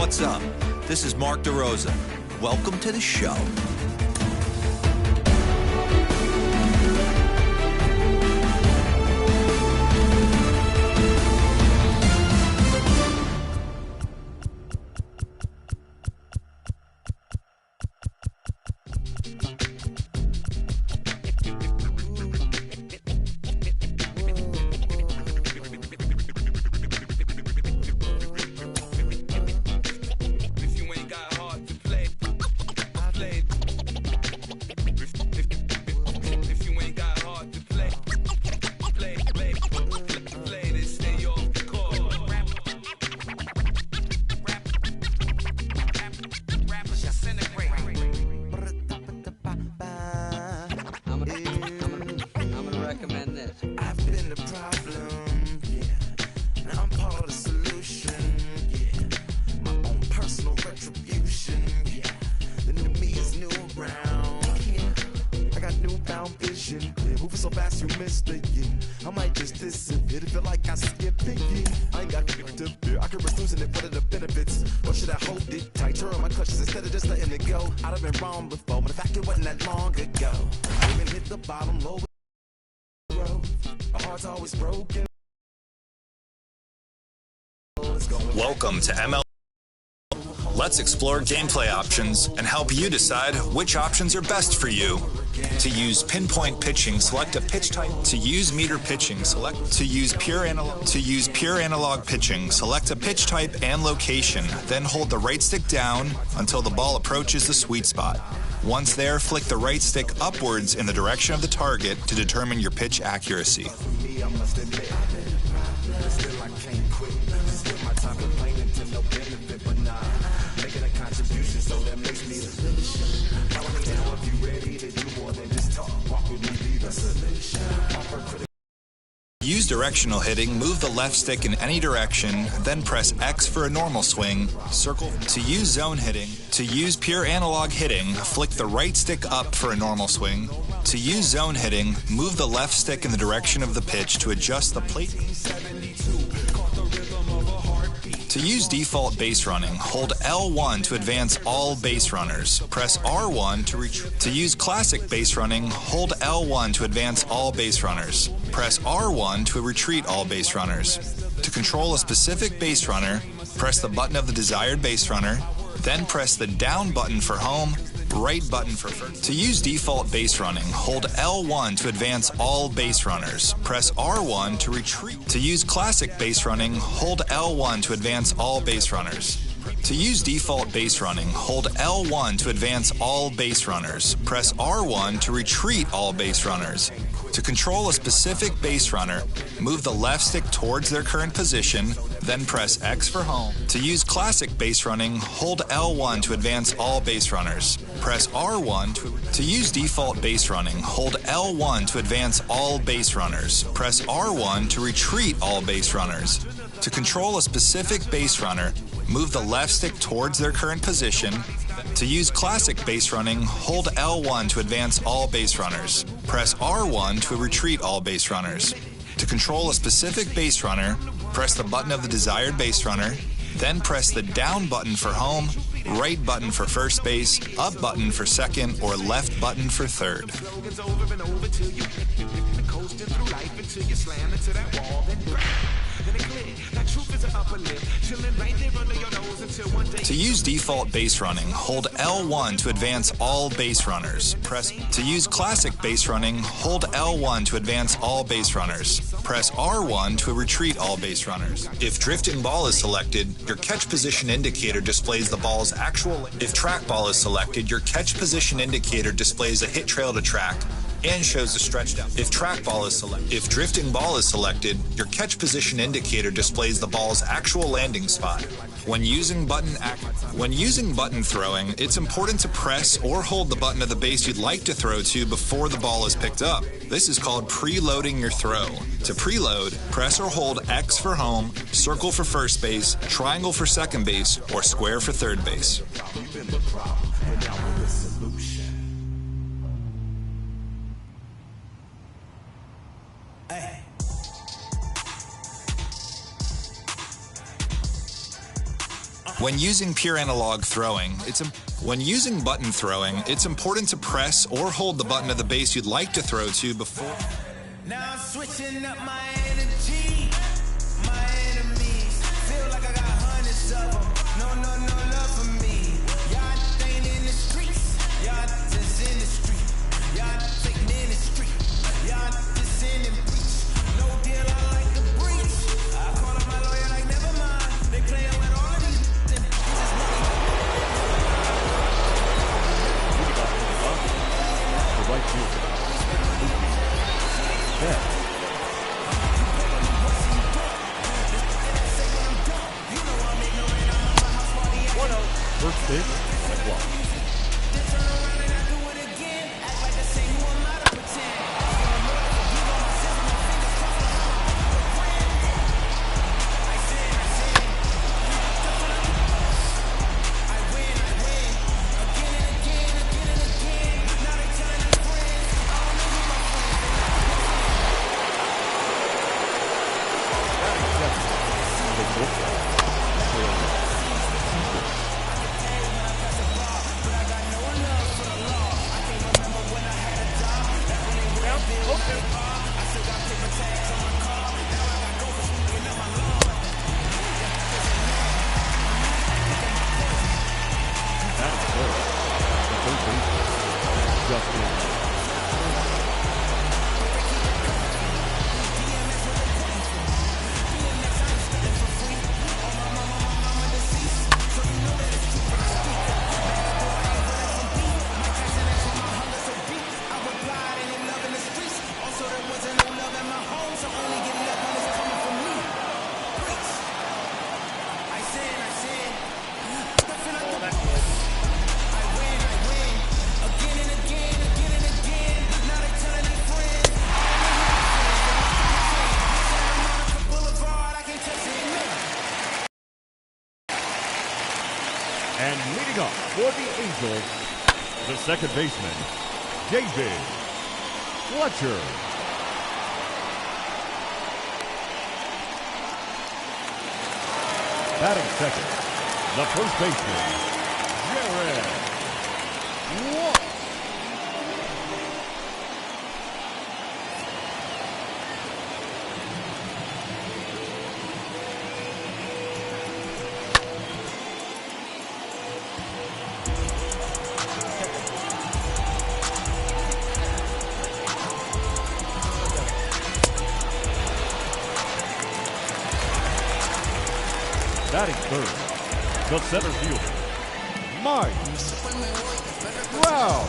What's up? This is Mark DeRosa. Welcome to the show. Welcome to MLB. Let's explore gameplay options and help you decide which options are best for you. To use pinpoint pitching, select a pitch type. To use meter pitching, to use pure analog pitching, select a pitch type and location, then hold the right stick down until the ball approaches the sweet spot. Once there, flick the right stick upwards in the direction of the target to determine your pitch accuracy. Use directional hitting, move the left stick in any direction, then press X for a normal swing, circle. To use zone hitting, to use pure analog hitting, flick the right stick up for a normal swing. To use zone hitting, move the left stick in the direction of the pitch to adjust the plate. To use default base running, hold L1 to advance all base runners. Press R1 to retreat. To use classic base running, hold L1 to advance all base runners. Press R1 to retreat all base runners. To control a specific base runner, press the button of the desired base runner, then press the down button for home, right button for first. To use default base running, hold L1 to advance all base runners. Press R1 to retreat. To use classic base running, hold L1 to advance all base runners. To use default base running, hold L1 to advance all base runners. Press R1 to retreat all base runners. To control a specific base runner, move the left stick towards their current position, then press X for home. To use classic base running, hold L1 to advance all base runners. Press R1 to use default base running, hold L1 to advance all base runners. Press R1 to retreat all base runners. To control a specific base runner, move the left stick towards their current position. To use classic base running, hold L1 to advance all base runners. Press R1 to retreat all base runners. To control a specific base runner, press the button of the desired base runner, then press the down button for home, right button for first base, up button for second, or left button for third. To use default base running, hold L1 to advance all base runners. To use classic base running, hold L1 to advance all base runners. Press R1 to retreat all base runners. If drifting ball is selected, your catch position indicator displays the ball's actual. If trackball is selected, your catch position indicator displays a hit trail to track and shows the stretch down. If trackball is selected, if drifting ball is selected, your catch position indicator displays the ball's actual landing spot. When using button throwing, it's important to press or hold the button of the base you'd like to throw to before the ball is picked up. This is called preloading your throw. To preload, press or hold X for home, circle for first base, triangle for second base, or square for third base. When using pure analog throwing, when using button throwing, it's important to press or hold the button of the base you'd like to throw to before. Now I'm switching up my energy. My enemies feel like I got hundreds of them. No love for me. Y'all ain't in the streets. Y'all just in the street. Y'all taking in the street. Y'all just in the breach. No deal, I like the breach. I call up my lawyer like never mind. They playing with all of these. The right fielder. Yeah. First pitch, and a walk. And leading up for the Angels, the second baseman, David Fletcher. Batting second, the first baseman, Jared Walsh. Batting third, the center fielder, Mike Brown.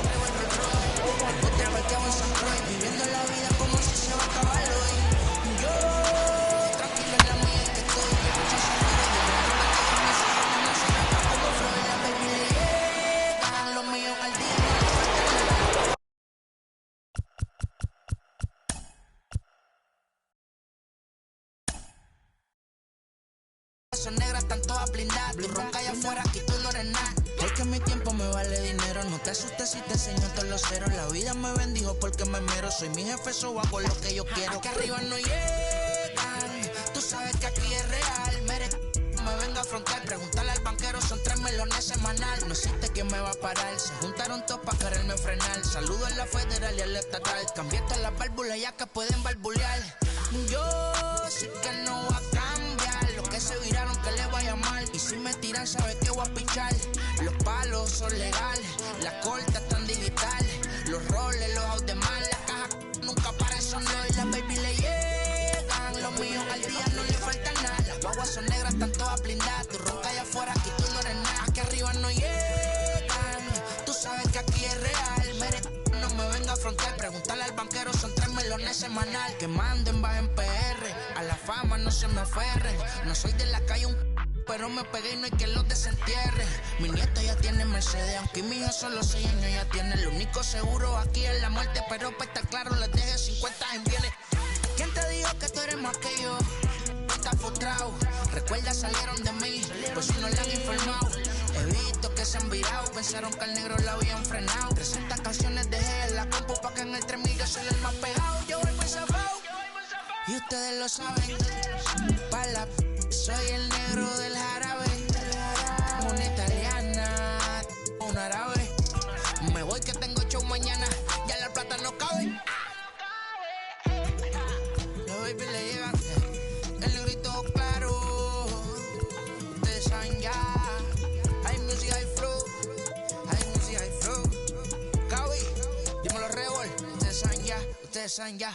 Son negras, están todas blindadas. Tu ronca allá afuera, aquí tú no eres nada. Porque mi tiempo me vale dinero. No te asustes si te enseño todos los ceros. La vida me bendijo porque me mero. Soy mi jefe, so hago lo que yo quiero. Aquí arriba no llegan. Tú sabes que aquí es real. Me venga a afrontar. Preguntarle al banquero, son 3 melones semanal. No existe quien me va a parar. Se juntaron todos para quererme frenar. Saludo a la federal y al estatal. Cambié todas las válvulas ya que pueden barbulear. Yo sé que no va a cambiar. Los que se viraron que le vaya mal. Y si me tiran sabes que voy a pichar. Los palos son legales. Las cortas están digitales. Los roles, los out de mal. Las cajas nunca paran, son los y las baby le llegan. Los míos al día no le falta nada. Las guaguas son negras, están todas blindadas. Tu ronca allá afuera, aquí tú no eres nada. Aquí arriba no llegan. Tú sabes que aquí es real. No me venga a afrontar. Preguntarle al banquero, son 3 melones semanal. Que manden, bajen PR. A la fama no se me aferren. No soy de la calle pero me pegué y no hay que los desentierre. Mi nieto ya tiene Mercedes, aunque mi hijo solo 6 años ya tiene. El único seguro aquí es la muerte, pero para estar claro les deje 50 en bienes. ¿Quién te dijo que tú eres más que yo? Estás frustrado, recuerda salieron de mí, pues si no le han informado. He visto que se han virado, pensaron que al negro la habían frenado. 300 canciones dejé en la compu pa' que en el 3000 yo soy el más pegado. Yo voy muy zafado, y ustedes lo saben. Pa' la soy el negro del jarabe. saben ya.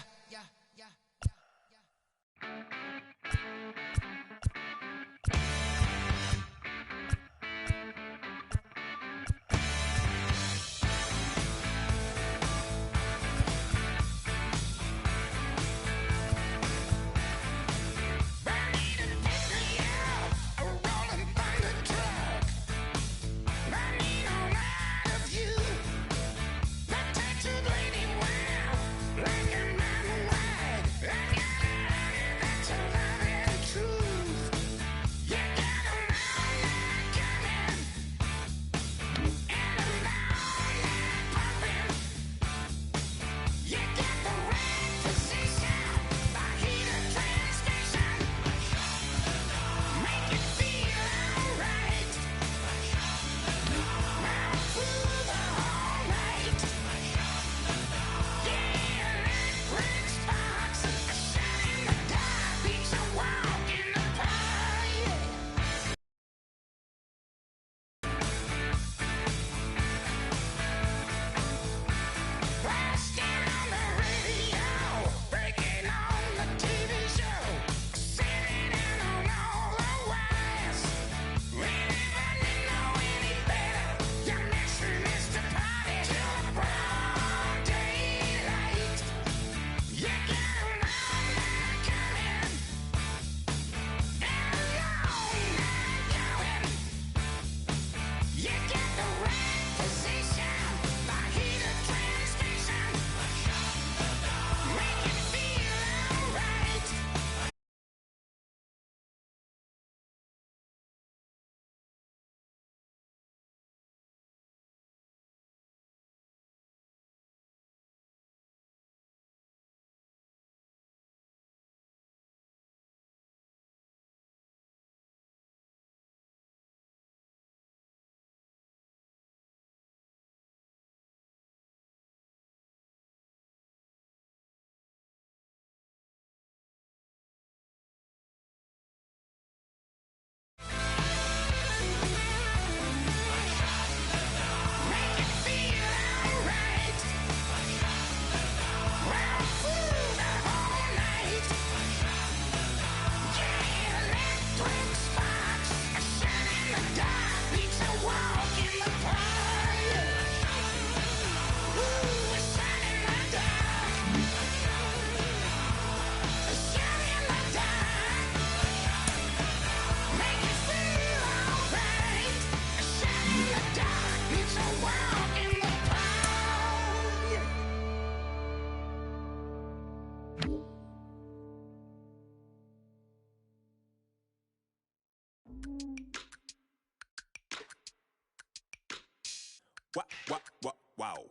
Wow.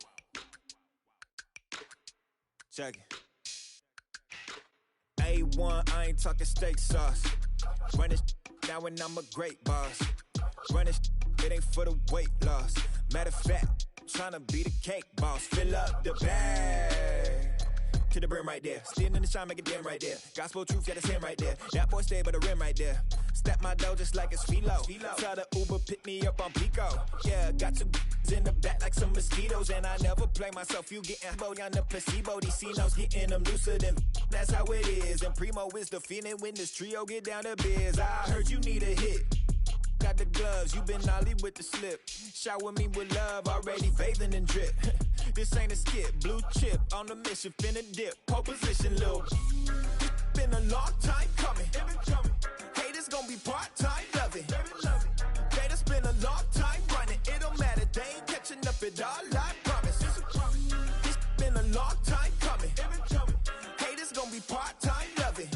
Check it. A1, I ain't talking steak sauce. Run this now and I'm a great boss. Run this, it ain't for the weight loss. Matter of fact, tryna be the cake boss. Fill up the bag to the brim right there. Standing in the shine, make it dim right there. Gospel truth, yeah, that's him right there. That boy stay by the rim right there. Step my dough just like it's philo. Tell the Uber pick me up on Pico. Yeah, got two in the back like some mosquitoes. And I never play myself, you getting body on the placebo. These C-notes getting them looser than that's how it is. And Primo is the feeling when this trio get down to biz. I heard you need a hit. Got the gloves, you been ollie with the slip. Shower me with love, already bathing in drip. This ain't a skip, blue chip on the mission, finna dip. Pole position, little. Been a long time coming. Haters gonna be part-time, love it. They done spend a long time running. It don't matter, they ain't catching up at all, I promise. It's been a long time coming. Haters gonna be part-time, love it.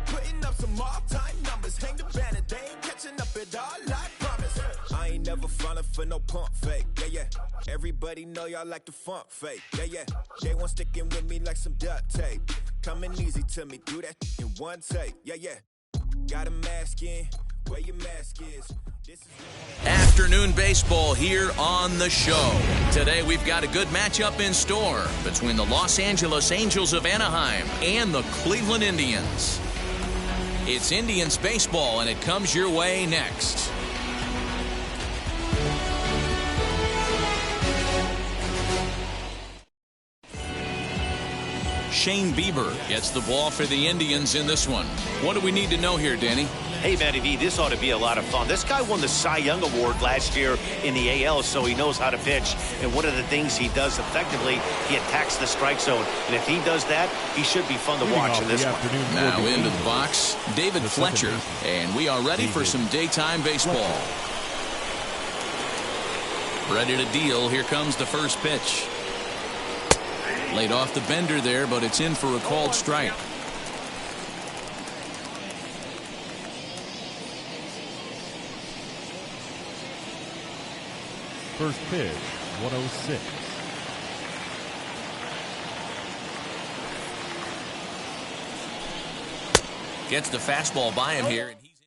Putting up some all-time numbers. Hang the banner, they ain't catching up at all, I promise. I ain't never falling for no pump fake, yeah. Everybody know y'all like the funk fake, yeah. They want sticking with me like some duct tape. Coming easy to me, do that in one take, yeah. Got a mask in, where your mask is. This is Afternoon baseball here on the show. Today we've got a good matchup in store between the Los Angeles Angels of Anaheim and the Cleveland Indians. It's Indians baseball, and it comes your way next. Shane Bieber gets the ball for the Indians in this one. What do we need to know here, Danny? Hey, Matty V, this ought to be a lot of fun. This guy won the Cy Young Award last year in the AL, so he knows how to pitch. And one of the things he does effectively, he attacks the strike zone. And if he does that, he should be fun to watch in this one. Now into the box, David Fletcher. And we are ready for some daytime baseball. Ready to deal. Here comes the first pitch. Laid off the bender there, but it's in for a called strike. First pitch, 106. Gets the fastball by him here, and he's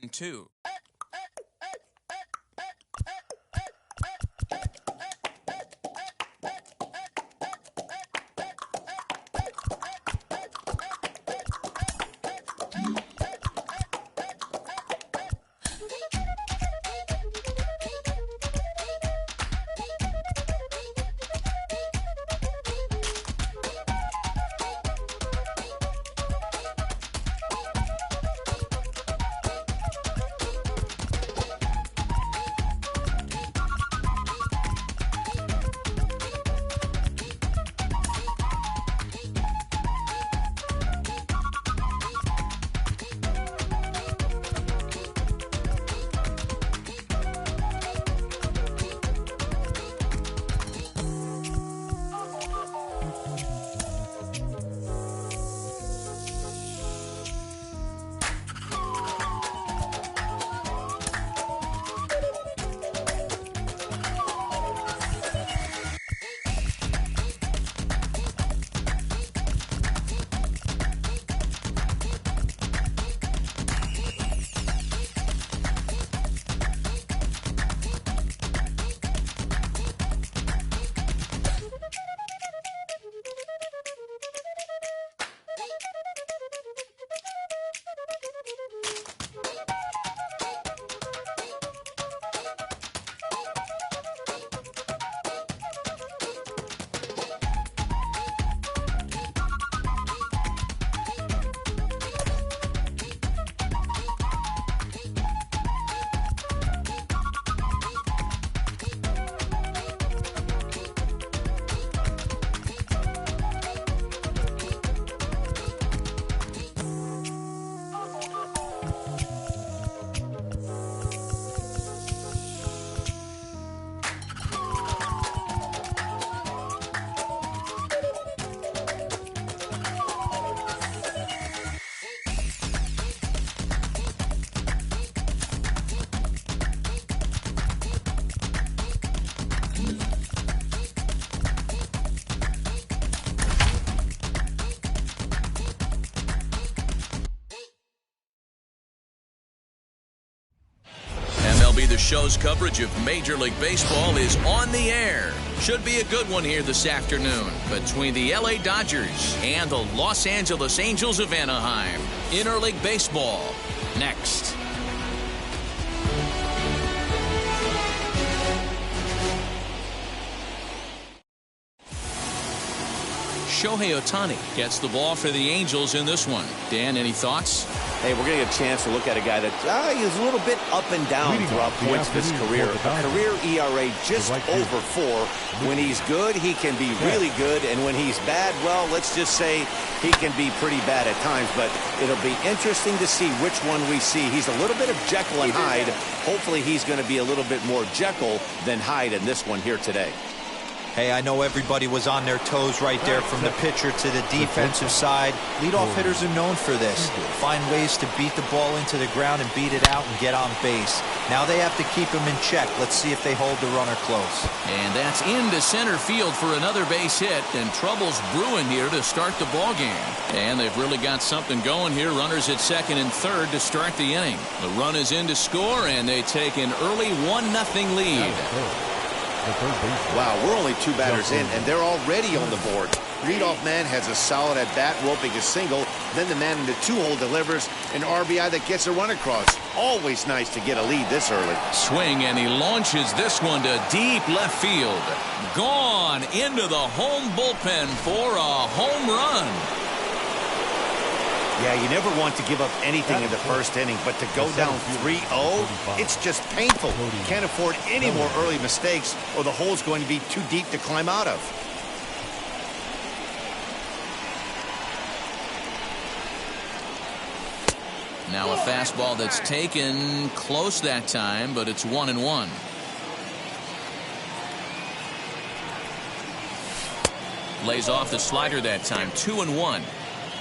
in 0-2. MLB The Show's coverage of Major League Baseball is on the air. Should be a good one here this afternoon between the LA Dodgers and the Los Angeles Angels of Anaheim. Interleague Baseball, next. Shohei Ohtani gets the ball for the Angels in this one. Dan, any thoughts? Hey, we're going to get a chance to look at a guy that is a little bit up and down throughout points of his career. A career ERA just over 4. When he's good, he can be really good. And when he's bad, well, let's just say he can be pretty bad at times. But it'll be interesting to see which one we see. He's a little bit of Jekyll and Hyde. Hopefully he's going to be a little bit more Jekyll than Hyde in this one here today. Hey, I know everybody was on their toes right there from the pitcher to the defensive side. Leadoff hitters are known for this. Find ways to beat the ball into the ground and beat it out and get on base. Now they have to keep him in check. Let's see if they hold the runner close. And that's into center field for another base hit. And trouble's brewing here to start the ball game. And they've really got something going here. Runners at second and third to start the inning. The run is in to score, and they take an early 1-0 lead. Wow, we're only 2 batters in, and they're already on the board. Leadoff man has a solid at-bat, roping a single. Then the man in the 2-hole delivers an RBI that gets a run across. Always nice to get a lead this early. Swing, and he launches this one to deep left field. Gone into the home bullpen for a home run. Yeah, you never want to give up anything in the first inning, but to go down 3-0, it's just painful. Can't afford any more early mistakes, or the hole's going to be too deep to climb out of. Now a fastball that's taken close that time, but it's 1-1. Lays off the slider that time, 2-1.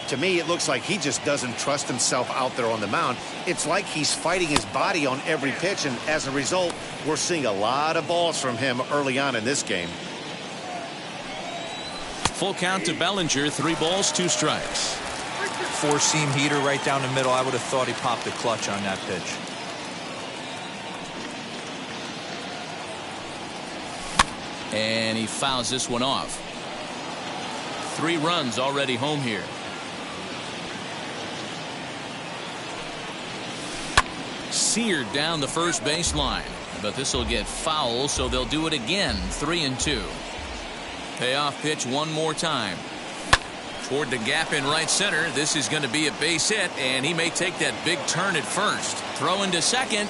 To me, it looks like he just doesn't trust himself out there on the mound. It's like he's fighting his body on every pitch, and as a result, we're seeing a lot of balls from him early on in this game. Full count to Bellinger, 3 balls, 2 strikes. 4-seam heater right down the middle. I would have thought he popped the clutch on that pitch. And he fouls this one off. 3 runs already home here. Seared down the first baseline, but this will get foul, so they'll do it again. 3-2. Payoff pitch one more time. Toward the gap in right center. This is going to be a base hit, and he may take that big turn at first. Throw into second.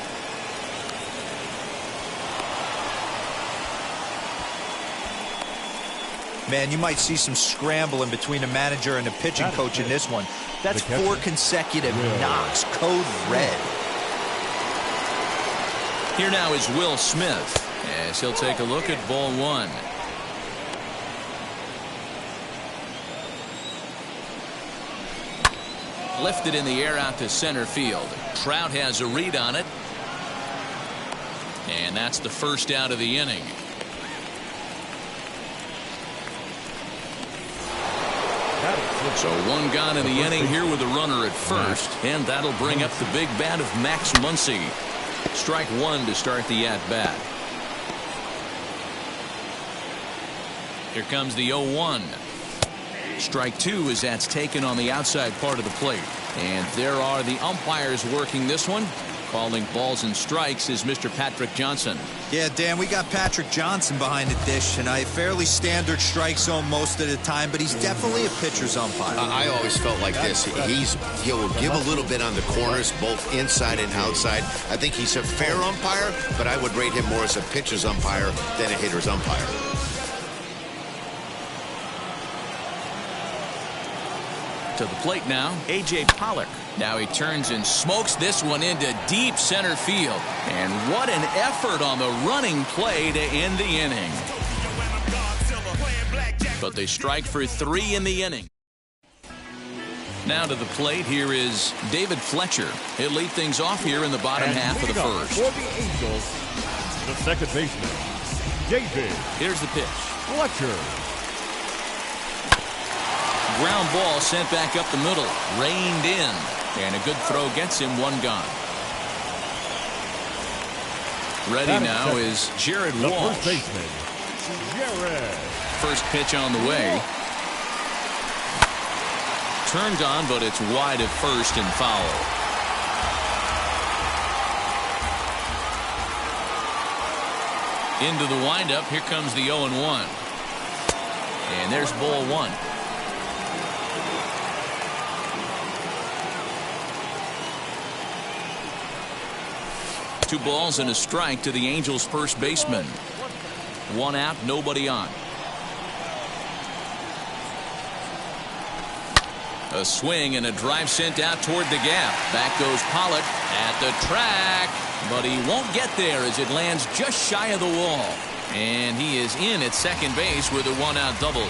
Man, you might see some scrambling between the manager and the pitching coach in this one. That's 4 consecutive knocks. Code red. Here now is Will Smith, as he'll take a look at ball 1. Lifted in the air out to center field. Trout has a read on it. And that's the first out of the inning. So 1 gone in the inning here with a runner at first, and that'll bring up the big bat of Max Muncy. Strike 1 to start the at-bat. Here comes the 0-1. Strike 2 as that's taken on the outside part of the plate. And there are the umpires working this one. Calling balls and strikes is Mr. Patrick Johnson. Yeah, Dan, we got Patrick Johnson behind the dish, and a fairly standard strike zone most of the time, but he's definitely a pitcher's umpire. I always felt like this. He'll give a little bit on the corners, both inside and outside. I think he's a fair umpire, but I would rate him more as a pitcher's umpire than a hitter's umpire. To the plate now, A.J. Pollock. Now he turns and smokes this one into deep center field. And what an effort on the running play to end the inning. But they strike for 3 in the inning. Now to the plate, here is David Fletcher. He'll lead things off here in the bottom half of the first. For the Angels, the second baseman, David. Here's the pitch. Fletcher. Ground ball sent back up the middle. Reined in. And a good throw gets him 1 gone. Ready now is Jared Walsh. First baseman, Jared. First pitch on the way. Turned on, but it's wide at first and foul. Into the windup. Here comes the 0-1. And there's ball 1. Two balls and a strike to the Angels' first baseman. 1 out, nobody on. A swing and a drive sent out toward the gap. Back goes Pollock at the track, but he won't get there as it lands just shy of the wall. And he is in at second base with a 1-out double.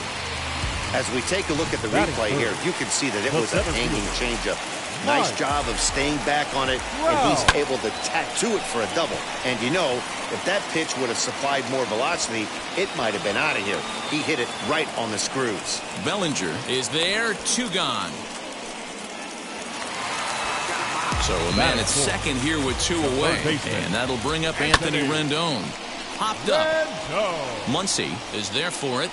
As we take a look at the replay here, you can see that it was a hanging changeup. Nice job of staying back on it, and he's able to tattoo it for a double. And you know, if that pitch would have supplied more velocity, it might have been out of here. He hit it right on the screws. Bellinger is there, 2 gone. So a man at second here with 2 away, and that'll bring up Anthony Rendon. Popped up. Muncy is there for it.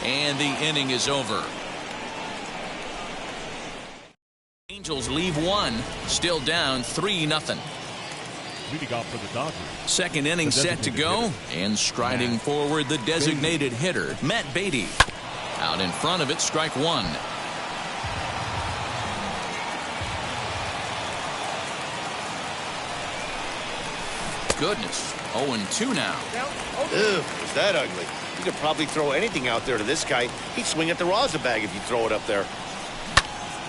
And the inning is over. Angels leave one, still down 3-0. Leading off for the Dodgers. Second inning set to go, and striding forward the designated hitter, Matt Beatty. Out in front of it, strike one. Goodness, 0-2 now. Ew, is that ugly? You could probably throw anything out there to this guy. He'd swing at the rosin bag if you throw it up there.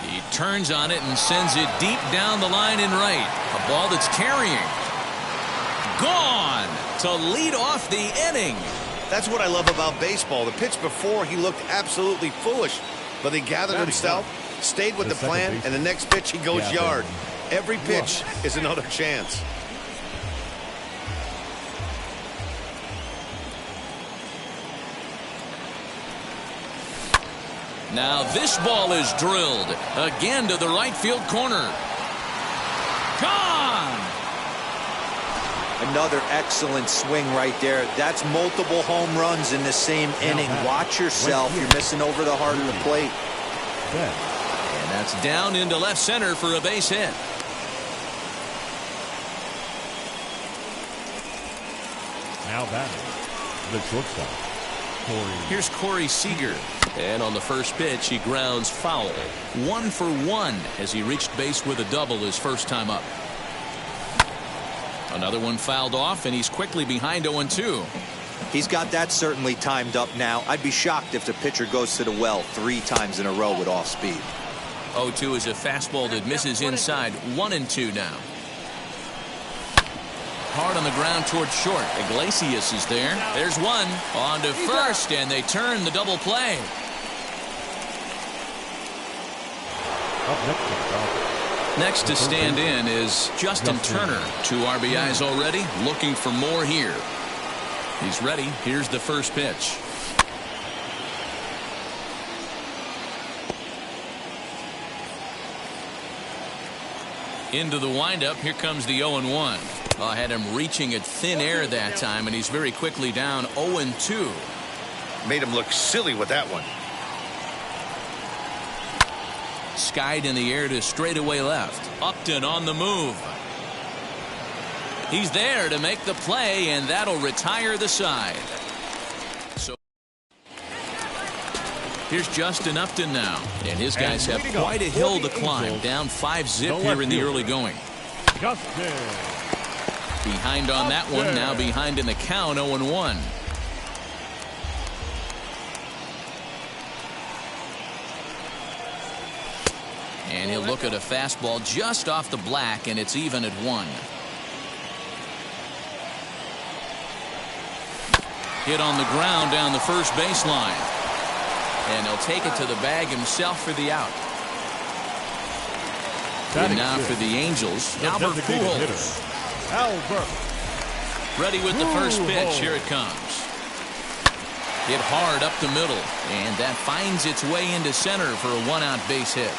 He turns on it and sends it deep down the line in right. A ball that's carrying. Gone to lead off the inning. That's what I love about baseball. The pitch before, he looked absolutely foolish, but he gathered himself, stayed with the plan, and the next pitch he goes yard. Every pitch is another chance. Now this ball is drilled again to the right field corner. Gone. Another excellent swing right there. That's multiple home runs in the same inning. Watch yourself. You're missing over the heart of the plate. And that's down into left center for a base hit. Now batting, the shortstop, Corey. Here's Corey Seager. And on the first pitch, he grounds foul. 1 for 1 as he reached base with a double his first time up. Another one fouled off, and he's quickly behind 0-2. He's got that certainly timed up now. I'd be shocked if the pitcher goes to the well 3 times in a row with off speed. 0-2 is a fastball that misses inside. 1-2 now. Hard on the ground towards short. Iglesias is there. There's one. On to first, and they turn the double play. Next to stand in is Justin Turner. 2 RBIs already, looking for more here. He's ready. Here's the first pitch. Into the windup. Here comes the 0-1. I had him reaching at thin air that time, and he's very quickly down 0-2. Made him look silly with that one. Skied in the air to straightaway left. Upton on the move. He's there to make the play, and that'll retire the side. So here's Justin Upton now, and his guys have quite a hill to climb. Down 5-zip here in the early going. Justin. Behind on that one, now behind in the count, 0-1. And he'll look at a fastball just off the black, and it's even at 1. Hit on the ground down the first baseline. And he'll take it to the bag himself for the out. And now for the Angels, Albert Pujols. Albert. Ready with the first pitch. Here it comes. Hit hard up the middle, and that finds its way into center for a 1-out base hit.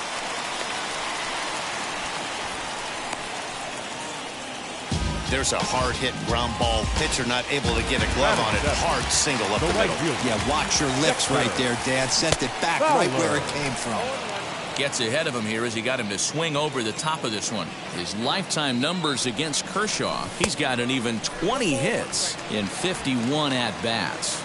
There's a hard-hit ground ball. Pitcher not able to get a glove on it. Hard single up the middle. Yeah, watch your lips right there, Dan. Sent it back right where it came from. Gets ahead of him here as he got him to swing over the top of this one. His lifetime numbers against Kershaw, he's got an even 20 hits in 51 at-bats.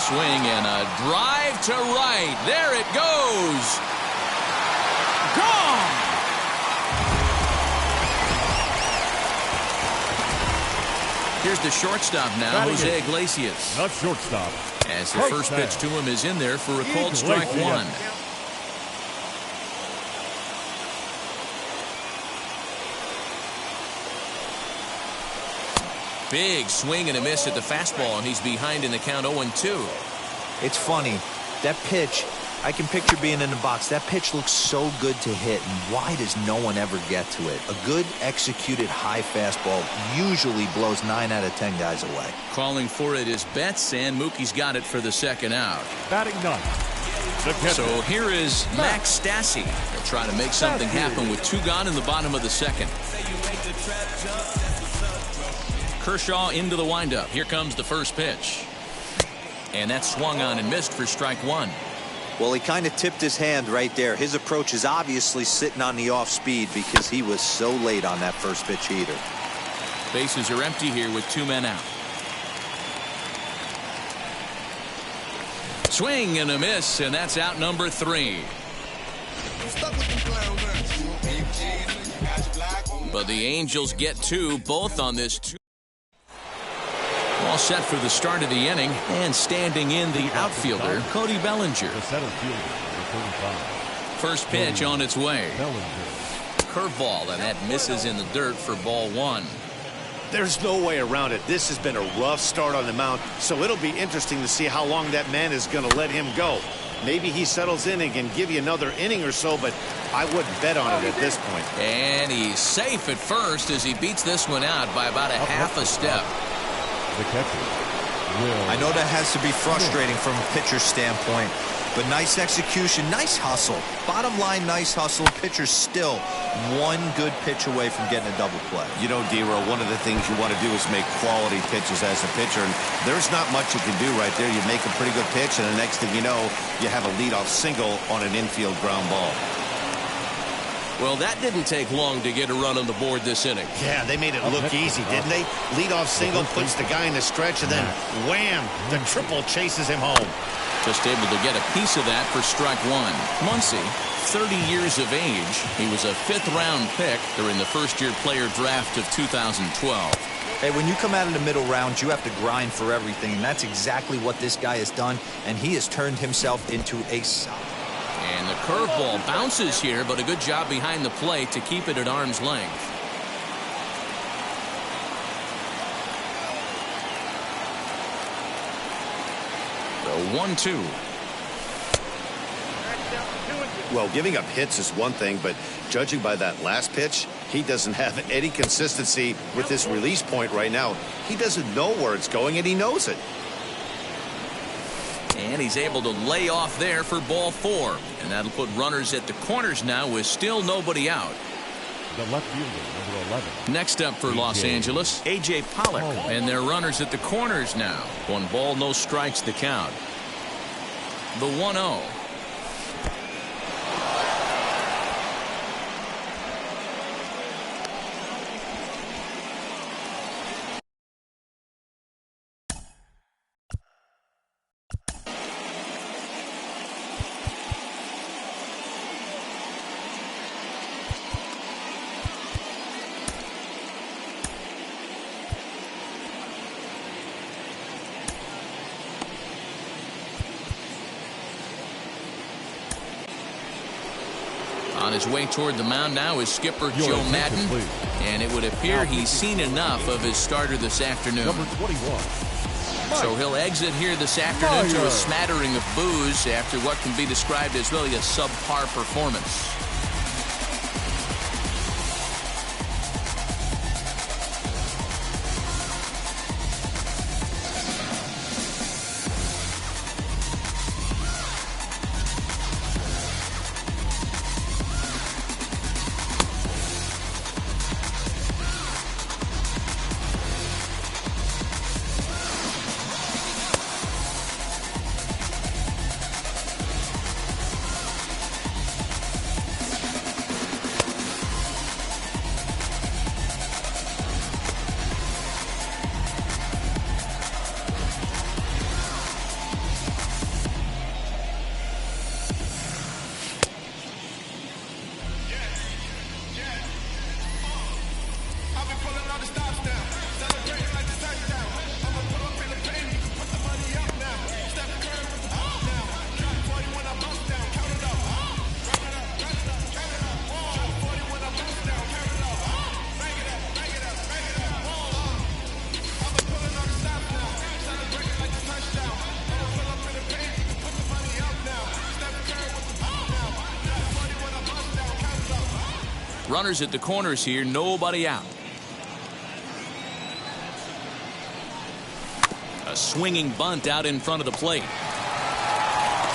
Swing and a drive to right. There it goes. Gone. Here's the shortstop now, Jose Iglesias. Not shortstop. As the first pitch to him is in there for a called strike 1. Big swing and a miss at the fastball, and he's behind in the count 0-2. It's funny. That pitch, I can picture being in the box. That pitch looks so good to hit, and why does no one ever get to it? A good executed high fastball usually blows 9 out of 10 guys away. Calling for it is Betts, and Mookie's got it for the second out. Batting 9. So here is Max Stassi. They'll try to make something happen with 2 gone in the bottom of the second. Kershaw into the windup. Here comes the first pitch. And that swung on and missed for strike one. Well, he kind of tipped his hand right there. His approach is obviously sitting on the off speed because he was so late on that first pitch heater. Bases are empty here with 2 men out. Swing and a miss, and that's out number 3. But the Angels get 2, both on this 2. All set for the start of the inning, and standing in the outfielder, Cody Bellinger. First pitch on its way. Curveball, and that misses in the dirt for ball 1. There's no way around it. This has been a rough start on the mound, so it'll be interesting to see how long that man is going to let him go. Maybe he settles in and can give you another inning or so, but I wouldn't bet on it at this point. And he's safe at first as he beats this one out by about a half a step. The catcher. I know that has to be frustrating from a pitcher's standpoint, but nice execution, nice hustle. Bottom line, nice hustle. Pitcher's still one good pitch away from getting a double play. You know, D-Row, one of the things you want to do is make quality pitches as a pitcher, and there's not much you can do right there. You make a pretty good pitch, and the next thing you know, you have a leadoff single on an infield ground ball. Well, that didn't take long to get a run on the board this inning. Yeah, they made it look easy, didn't they? Leadoff single puts the guy in the stretch, and then wham, the triple chases him home. Just able to get a piece of that for strike 1. Muncy, 30 years of age. He was a 5th-round pick during the first-year player draft of 2012. Hey, when you come out of the middle rounds, you have to grind for everything, and that's exactly what this guy has done, and he has turned himself into a solid. And the curveball bounces here, but a good job behind the plate to keep it at arm's length. The 1-2. Well, giving up hits is one thing, but judging by that last pitch, he doesn't have any consistency with this release point right now. He doesn't know where it's going, and he knows it. And he's able to lay off there for ball 4. And that'll put runners at the corners now with still nobody out. The left fielder, number 11. Next up for Los Angeles, A.J. Pollock. And they're runners at the corners now. 1 ball, no strikes the count. The 1-0. On his way toward the mound now is skipper Joe Madden, and it would appear he's seen enough of his starter this afternoon. Number 21. So he'll exit here this afternoon to a smattering of boos after what can be described as really a subpar performance. Runners at the corners here, nobody out. A swinging bunt out in front of the plate.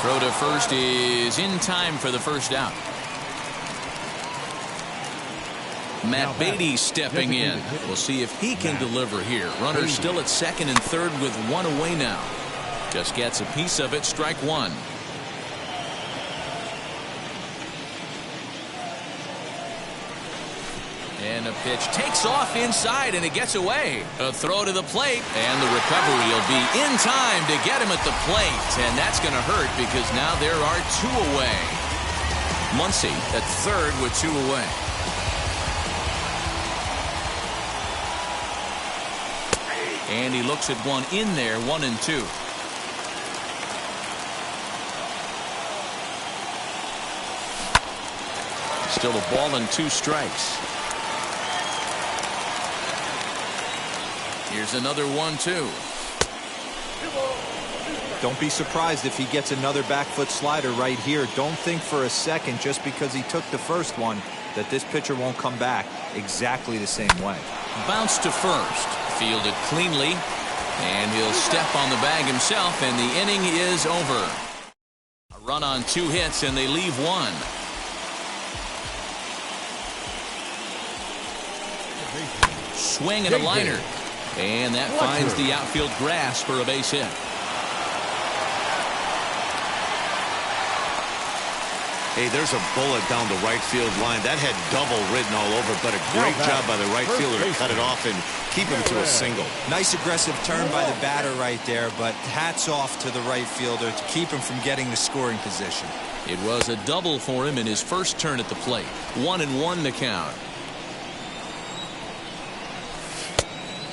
Throw to first is in time for the first out. Matt Beatty stepping in. We'll see if he can deliver here. Runner still at second and third with one away now. Just gets a piece of it. Strike one. And a pitch takes off inside, and it gets away. A throw to the plate, and the recovery will be in time to get him at the plate. And that's going to hurt because now there are two away. Muncy at third with two away. And he looks at one in there, 1-2. Still a ball and two strikes. Here's another 1-2. Don't be surprised if he gets another back foot slider right here. Don't think for a second, just because he took the first one, that this pitcher won't come back exactly the same way. Bounce to first. Fielded cleanly. And he'll step on the bag himself, and the inning is over. A run on two hits, and they leave one. Swing and a liner. And that finds the outfield grass for a base hit. Hey, there's a bullet down the right field line. That had double written all over, but a great job by the right fielder to cut it off and keep him to a single. Nice aggressive turn by the batter right there, but hats off to the right fielder to keep him from getting the scoring position. It was a double for him in his first turn at the plate. 1-1 to count.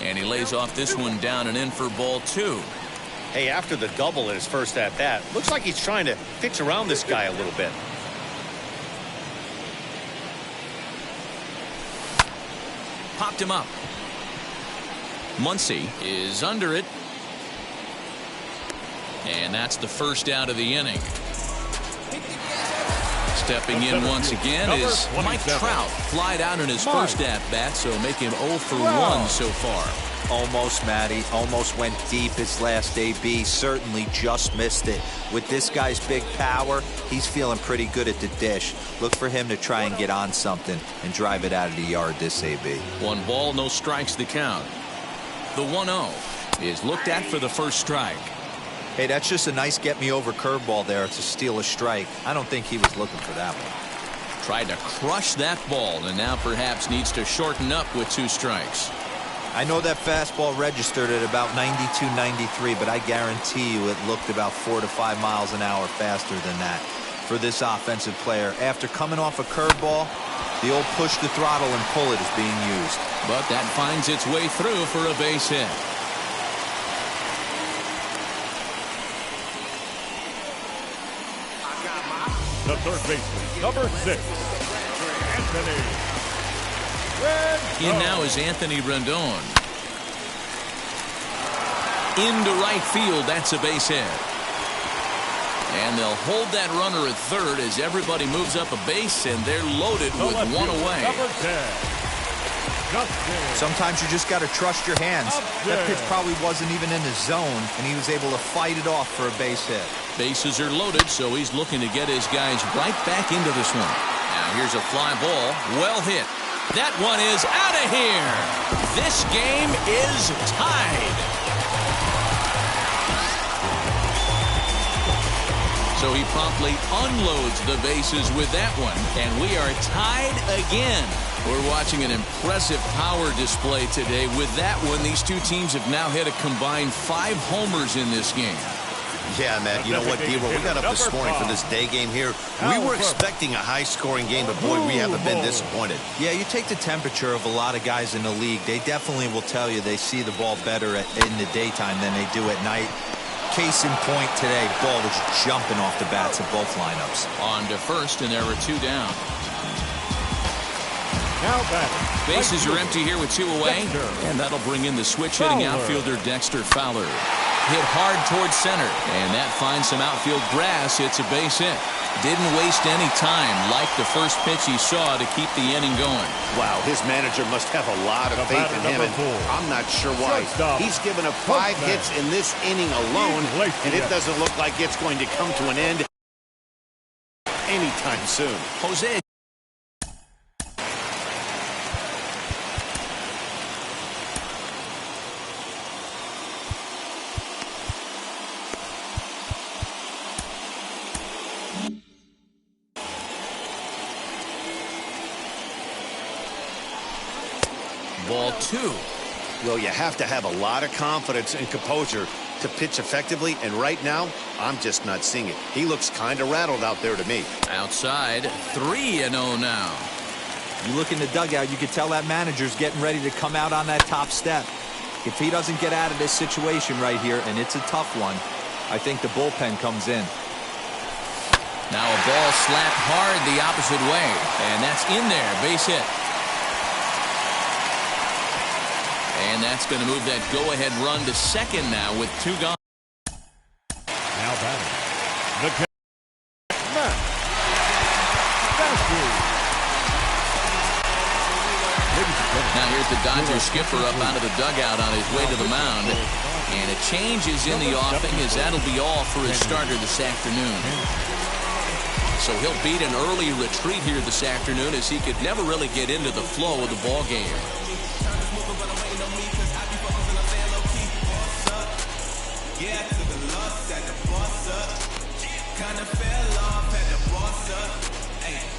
And he lays off this one down and in for ball two. Hey, after the double in his first at-bat, looks like he's trying to pitch around this guy a little bit. Popped him up. Muncy is under it. And that's the first out of the inning. Stepping in once again is Mike Trout. Flied out in his first at-bat, so make him 0 for 1 so far. Almost, Matty. Almost went deep his last AB. Certainly just missed it. With this guy's big power, he's feeling pretty good at the dish. Look for him to try and get on something and drive it out of the yard this AB. 1 ball, no strikes to count. The 1-0 is looked at for the first strike. Hey, that's just a nice get-me-over curveball there to steal a strike. I don't think he was looking for that one. Tried to crush that ball, and now perhaps needs to shorten up with 2 strikes. I know that fastball registered at about 92, 93, but I guarantee you it looked about 4 to 5 miles an hour faster than that for this offensive player. After coming off a curveball, the old push the throttle and pull it is being used. But that finds its way through for a base hit. The third baseman, number 6, Anthony Rendon. In now is Anthony Rendon. Into right field, that's a base hit. And they'll hold that runner at third as everybody moves up a base, and they're loaded with 1 away. Number 10. Sometimes you just got to trust your hands. That pitch probably wasn't even in the zone, and he was able to fight it off for a base hit. Bases are loaded, so he's looking to get his guys right back into this one. Now here's a fly ball. Well hit. That one is out of here. This game is tied. So he promptly unloads the bases with that one, and we are tied again. We're watching an impressive power display today. With that one, these two teams have now hit a combined 5 homers in this game. Yeah, Matt, you know what, D-Roll, we got up this morning for this day game here. We were expecting a high-scoring game, but boy, we haven't been disappointed. Yeah, you take the temperature of a lot of guys in the league, they definitely will tell you they see the ball better in the daytime than they do at night. Case in point today, ball was jumping off the bats of both lineups. On to first, and there are 2 down. Now back. Bases are empty here with 2 away, and that'll bring in the switch-hitting outfielder Dexter Fowler. Hit hard towards center, and that finds some outfield grass. It's a base hit. Didn't waste any time, like the first pitch he saw, to keep the inning going. Wow, his manager must have a lot of faith in him, and I'm not sure why. He's given up 5 hits in this inning alone, and it doesn't look like it's going to come to an end anytime soon. Jose. Ball 2. Well, you have to have a lot of confidence and composure to pitch effectively, and right now, I'm just not seeing it. He looks kind of rattled out there to me. Outside, 3-0 now. You look in the dugout, you can tell that manager's getting ready to come out on that top step. If he doesn't get out of this situation right here, and it's a tough one, I think the bullpen comes in. Now a ball slapped hard the opposite way, and that's in there, base hit. And that's going to move that go-ahead run to second now with 2 gone. Now batting, the Matt Stafford. Now here's the Dodgers skipper up out of the dugout on his way to the mound. And a change is in the offing, as that'll be all for his starter this afternoon. So he'll beat an early retreat here this afternoon, as he could never really get into the flow of the ball game.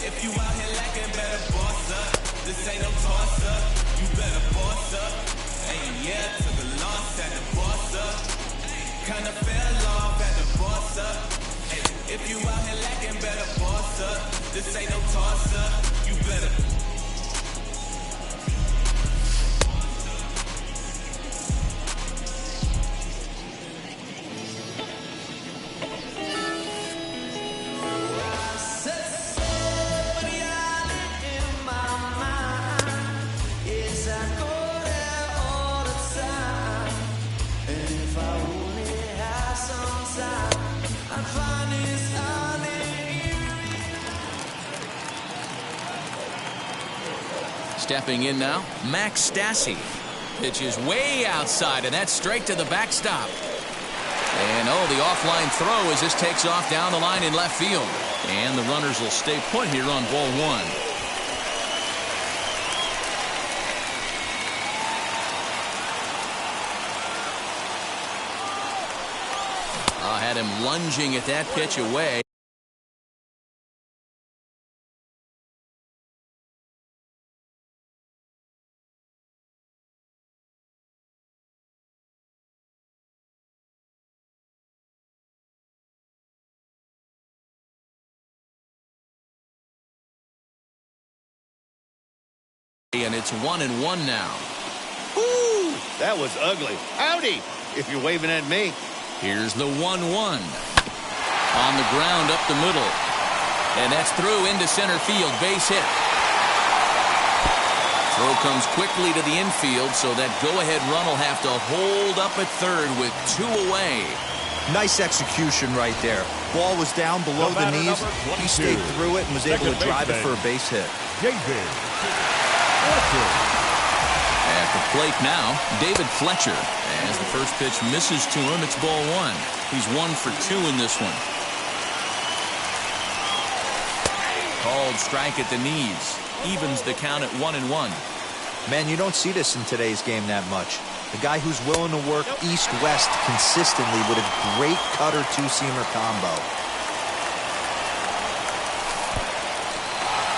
If you out here lacking, better boss up. This ain't no toss up. You better boss up. Hey, yeah, took a loss at the boss up. Kinda fell off at the boss up. Hey, if you out here lacking, better boss up. This ain't no toss up. You better. Stepping in now, Max Stassi. Pitches way outside, and that's straight to the backstop. And oh, the offline throw as this takes off down the line in left field. And the runners will stay put here on ball 1. Had him lunging at that pitch away. And it's 1-1 now. Woo! That was ugly. Howdy, if you're waving at me. Here's the 1-1. On the ground up the middle. And that's through into center field. Base hit. Throw comes quickly to the infield, so that go-ahead run will have to hold up at third with 2 away. Nice execution right there. Ball was down below the knees. He stayed through it and was able to drive it for a base hit. At the plate now, David Fletcher. As the first pitch misses to him, it's ball 1. He's 1 for 2 in this one. Called strike at the knees. Evens the count at 1-1. Man, you don't see this in today's game that much. The guy who's willing to work east-west consistently with a great cutter two-seamer combo.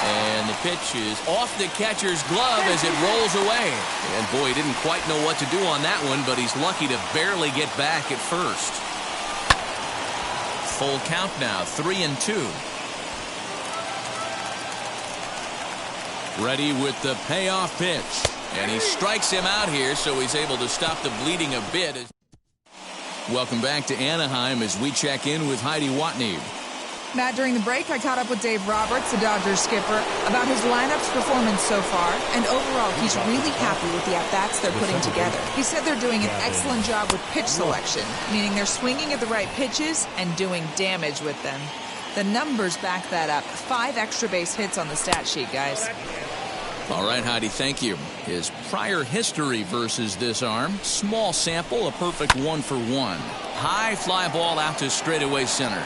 And the pitch is off the catcher's glove as it rolls away. And boy, he didn't quite know what to do on that one, but he's lucky to barely get back at first. Full count now, 3-2. Ready with the payoff pitch. And he strikes him out here, so he's able to stop the bleeding a bit. Welcome back to Anaheim as we check in with Heidi Watney. Matt, during the break, I caught up with Dave Roberts, the Dodgers skipper, about his lineup's performance so far, and overall, he's really happy with the at-bats they're putting together. He said they're doing an excellent job with pitch selection, meaning they're swinging at the right pitches and doing damage with them. The numbers back that up. 5 extra base hits on the stat sheet, guys. All right, Heidi, thank you. His prior history versus this arm, small sample, a perfect 1 for 1. High fly ball out to straightaway center.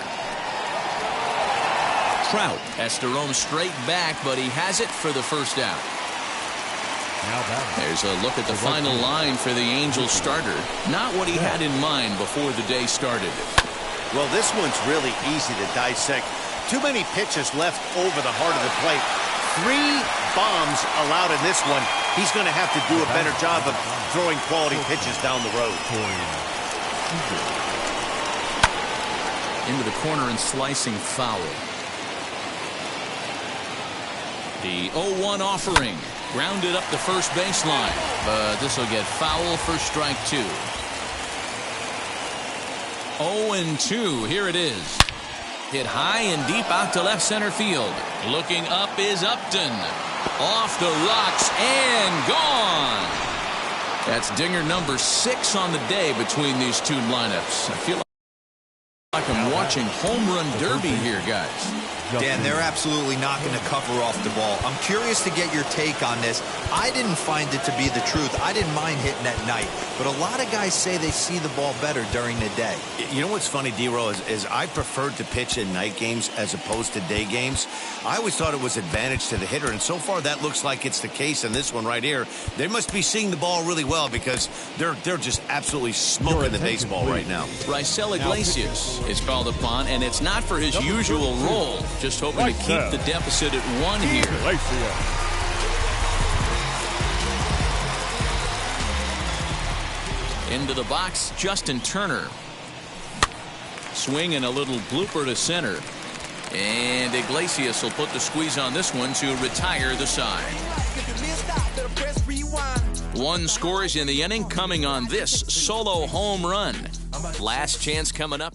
Trout has to roam straight back, but he has it for the first out. There's a look at the final line for the Angels starter. Not what he had in mind before the day started. Well, this one's really easy to dissect. Too many pitches left over the heart of the plate. 3 bombs allowed in this one. He's going to have to do a better job of throwing quality pitches down the road. Into the corner and slicing foul. The 0-1 offering. Grounded up the first baseline. But this will get foul for strike 2. 0-2. Here it is. Hit high and deep out to left center field. Looking up is Upton. Off the rocks and gone. That's dinger number 6 on the day between these two lineups. I feel like I'm watching home run derby here, guys. Dan, they're absolutely not going to cover off the ball. I'm curious to get your take on this. I didn't find it to be the truth. I didn't mind hitting at night. But a lot of guys say they see the ball better during the day. You know what's funny, D-Row, is I preferred to pitch in night games as opposed to day games. I always thought it was advantage to the hitter, and so far that looks like it's the case in this one right here. They must be seeing the ball really well because they're just absolutely smoking the baseball right now. Raisel Iglesias is called upon, and it's not for his usual role. Just hoping to keep the deficit at 1 here. Into the box, Justin Turner. Swing and a little blooper to center. And Iglesias will put the squeeze on this one to retire the side. 1 scores in the inning coming on this solo home run. Last chance coming up.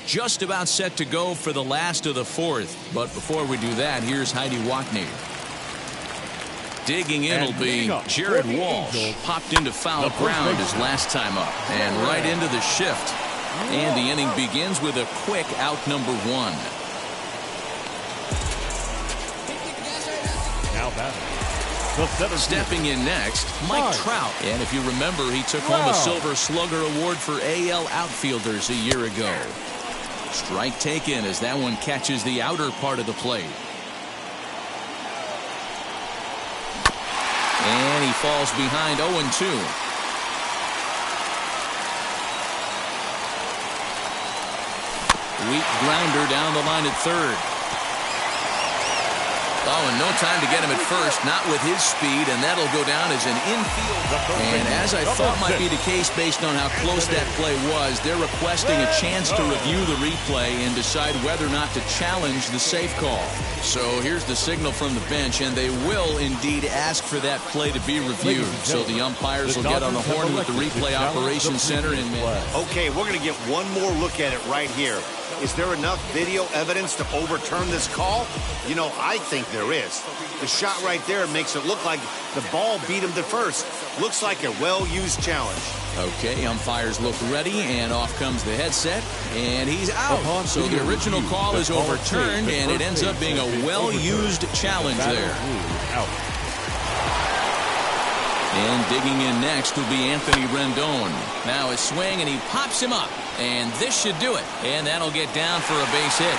Just about set to go for the last of the 4th. But before we do that, here's Heidi Wackney. Digging in will be Jared Walsh. Popped into foul ground his last time up. And right into the shift. And the inning begins with a quick out number 1. Now batting. Stepping in next, Mike Trout. And if you remember, he took home a Silver Slugger Award for AL outfielders a year ago. Strike taken as that one catches the outer part of the plate. And he falls behind 0-2. Weak grounder down the line at third. Oh, and no time to get him at first, not with his speed, and that'll go down as an infield. And as I thought might be the case based on how close that play was, they're requesting a chance to review the replay and decide whether or not to challenge the safe call. So here's the signal from the bench, and they will indeed ask for that play to be reviewed. So the umpires will get on the horn with the replay operations center. Okay, we're going to get one more look at it right here. Is there enough video evidence to overturn this call? You know, I think there is. The shot right there makes it look like the ball beat him to first. Looks like a well-used challenge. Okay, umpires look ready, and off comes the headset, and he's out. So the original call is overturned, and it ends up being a well-used challenge there. And digging in next will be Anthony Rendon. Now a swing, and he pops him up. And this should do it. And that'll get down for a base hit.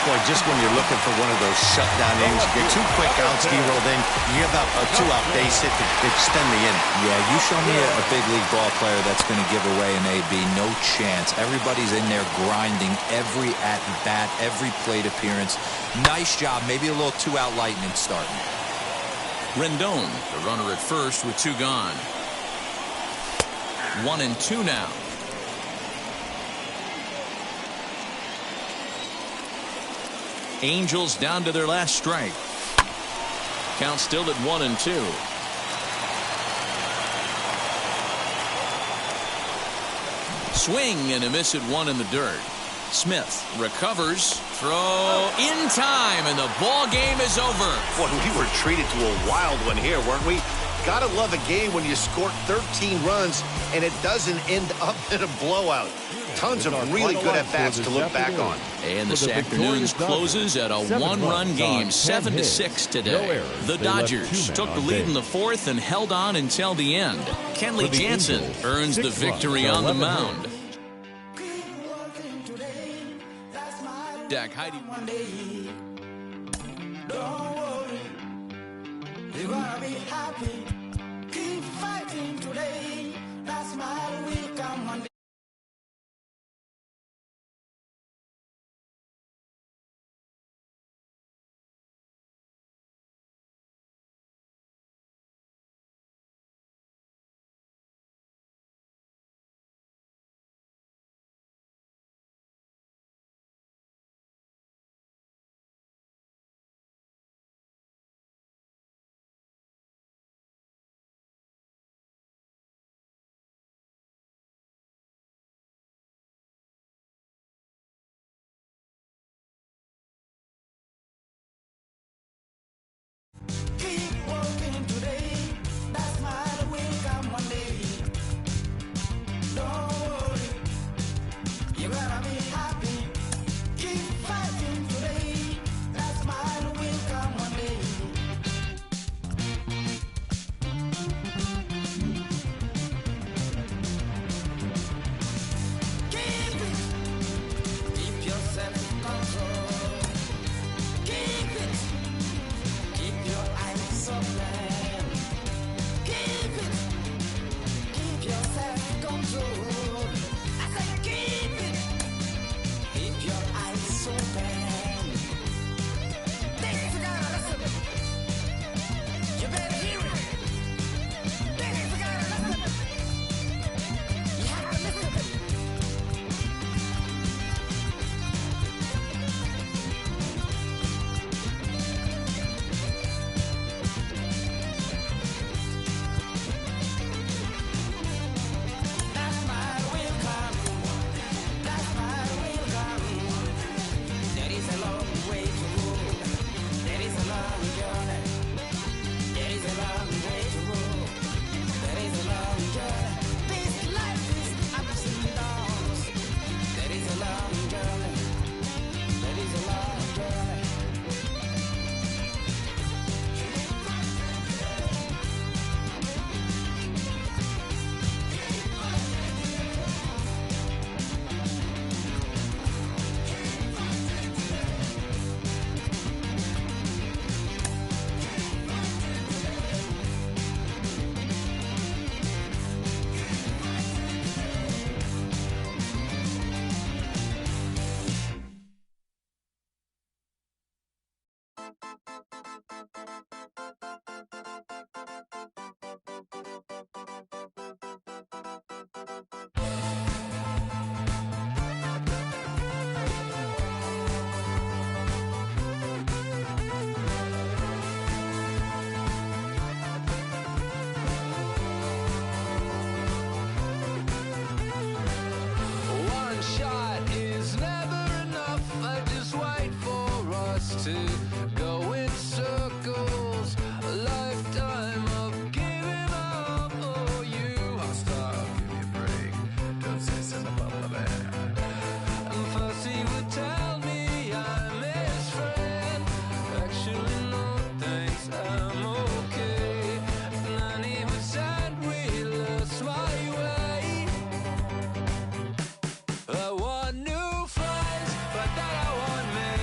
Boy, just when you're looking for one of those shutdown innings, you get 2 quick outs, D-Roll, then you give up a 2-out base hit to extend the inning. Yeah, you show me a big league ball player that's going to give away an AB. No chance. Everybody's in there grinding every at-bat, every plate appearance. Nice job. Maybe a little 2-out lightning starting. Rendon, the runner at first with 2 gone. 1-2 now. Angels down to their last strike. Count still at 1-2. Swing and a miss at 1 in the dirt. Smith recovers, throw in time, and the ball game is over. Boy, we were treated to a wild one here, weren't we? Gotta love a game when you score 13 runs and it doesn't end up in a blowout. Tons of really good at-bats to look back on. And this afternoon's closes at a 1-run game, 7-6 today. The Dodgers took the lead in the 4th and held on until the end. Kenley Jansen earns the victory on the mound. Dak Heidi. Don't worry, you're gonna be happy. Keep fighting today. That's my will come one day. One shot is never enough. I just wait for us to go in circles. A lifetime of giving up. Oh, you stop, give me a break. Don't say something about my bad. And first he would tell me I'm his friend. Actually, no thanks, I'm okay. And then he would send we lost my way. I want new friends, but then I want me.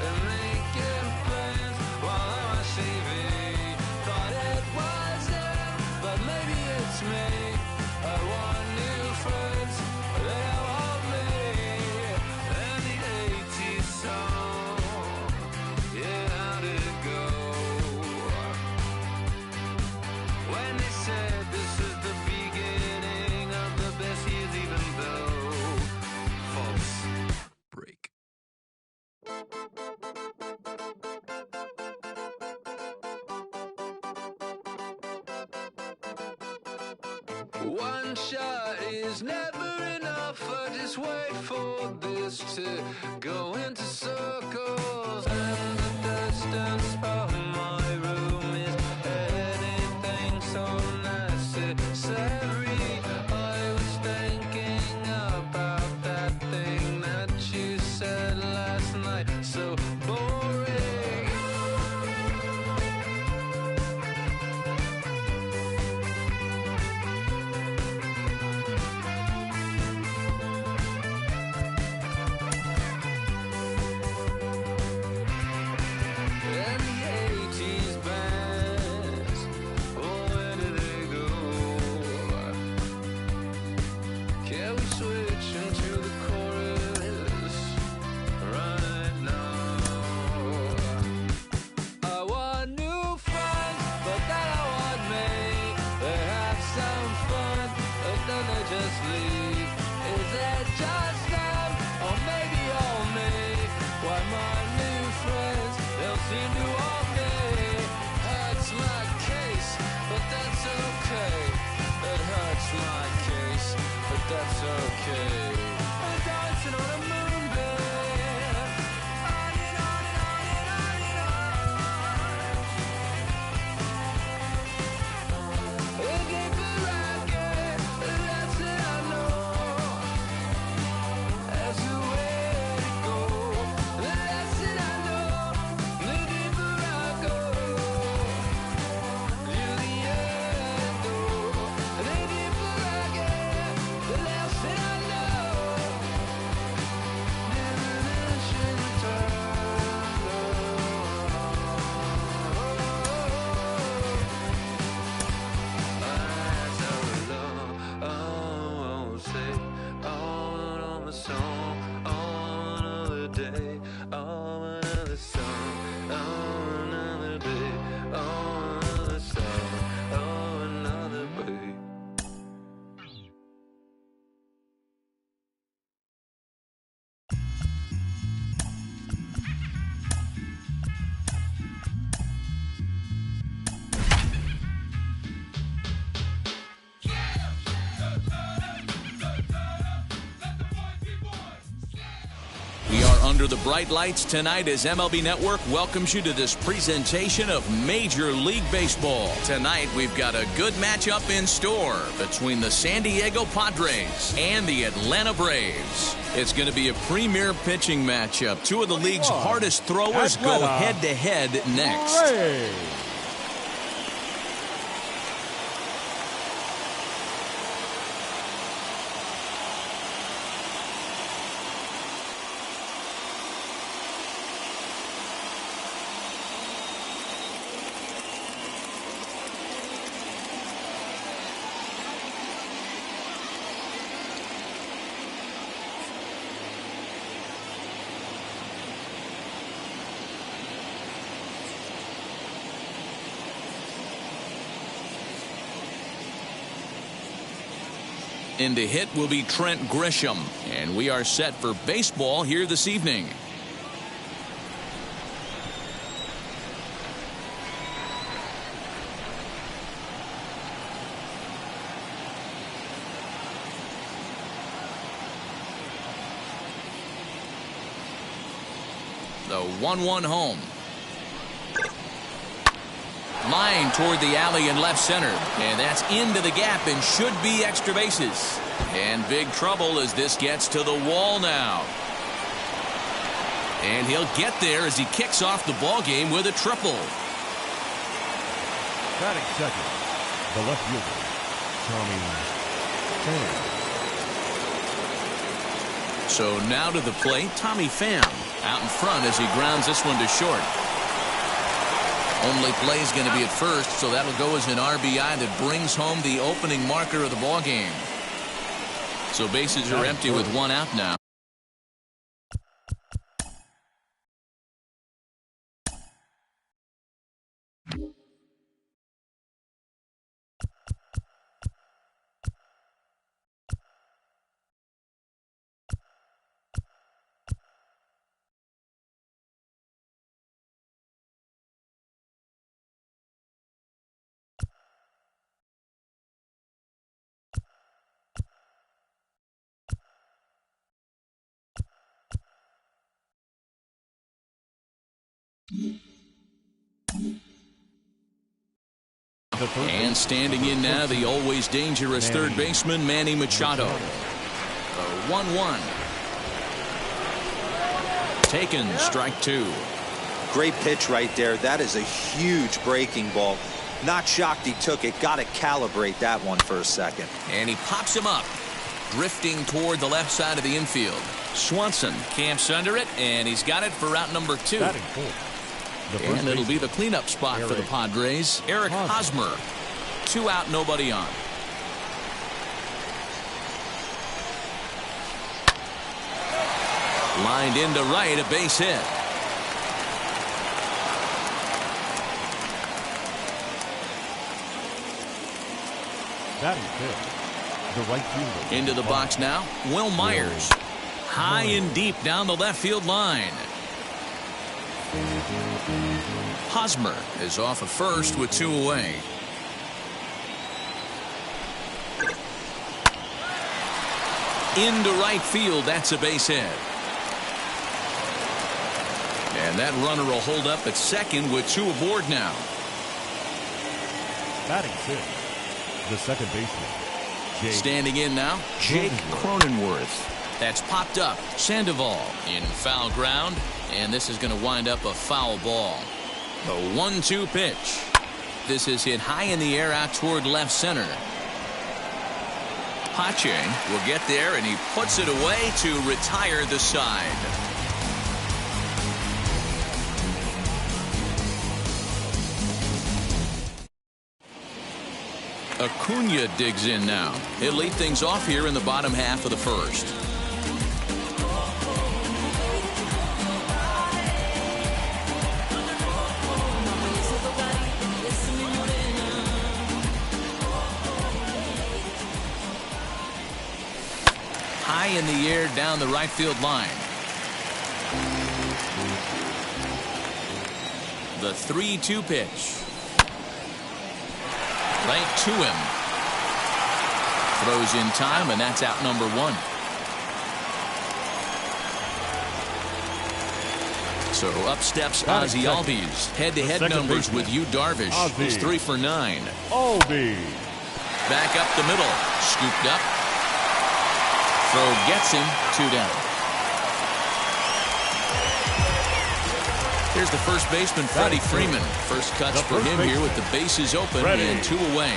And making plans while I'm on TV. Thought it was him, but maybe it's me. I want new friends, but then I want me. And the 80s song, yeah, how did it go? When they said this is the beginning of the best years, even though false break. One shot is never enough. I just wait for this to go into circles. And the distance of my room is anything so necessary. I was thinking about that thing that you said last night. So boring. And the 80s bands, oh, where did they go? Can we switch into the chorus right now? I want new friends, but then I want me. They have some fun, but then they just leave. Is it just them, or maybe all me? Why my new friends don't seem to want me? Hurts my case, but that's okay. It hurts my case, but that's okay. I'm dancing on a moonbeam. On and on and on and on and on. The deeper I get, the less that I know. That's the way to go. The less that I know, the deeper I go. To the end, though. The deeper I get, the less that I know. Diminishing return, I won't say on a song, on another day, on another song, on another day, on another song, on another day. We are under the bright lights tonight as MLB Network welcomes you to this presentation of Major League Baseball. Tonight, we've got a good matchup in store between the San Diego Padres and the Atlanta Braves. It's going to be a premier pitching matchup. Two of the league's hardest throwers go head-to-head next. In to hit will be Trent Grisham. And we are set for baseball here this evening. The 1-1 home. Line toward the alley in left center. And that's into the gap and should be extra bases. And big trouble as this gets to the wall now. And he'll get there as he kicks off the ball game with a triple. Batting second, the left fielder, Tommy Pham. So now to the plate, Tommy Pham out in front as he grounds this one to short. Only play is going to be at first, so that'll go as an RBI that brings home the opening marker of the ball game. So bases are empty with one out now. And standing in now, the always dangerous third baseman, Manny Machado. The 1-1. Taken, strike two. Great pitch right there. That is a huge breaking ball. Not shocked he took it. Got to calibrate that one for a second. And he pops him up, drifting toward the left side of the infield. Swanson camps under it, and he's got it for route number 2. And it'll be the cleanup spot for the Padres. Eric Hosmer. 2 out, nobody on. Lined into right, a base hit. Batting fifth, the right fielder. Into the box now, Will Myers. High and deep down the left field line. Hosmer is off at first with 2 away. Into right field, that's a base hit. And that runner will hold up at second with 2 aboard now. Batting sixth, the second baseman. Standing in now, Jake Cronenworth. That's popped up. Sandoval in foul ground. And this is going to wind up a foul ball. The 1-2 pitch. This is hit high in the air out toward left center. Pache will get there, and he puts it away to retire the side. Acuna digs in now. He'll lead things off here in the bottom half of the first. High in the air down the right field line. The 3-2 pitch. Right to him. Throws in time, and that's out number 1. So up steps Ozzie Albies. Head-to-head numbers with Yu Darvish. He's 3 for 9. Albies. Back up the middle. Scooped up. Throw gets him. 2 down. Here's the first baseman, Freddie Freeman. First cuts for him here with the bases open and 2 away.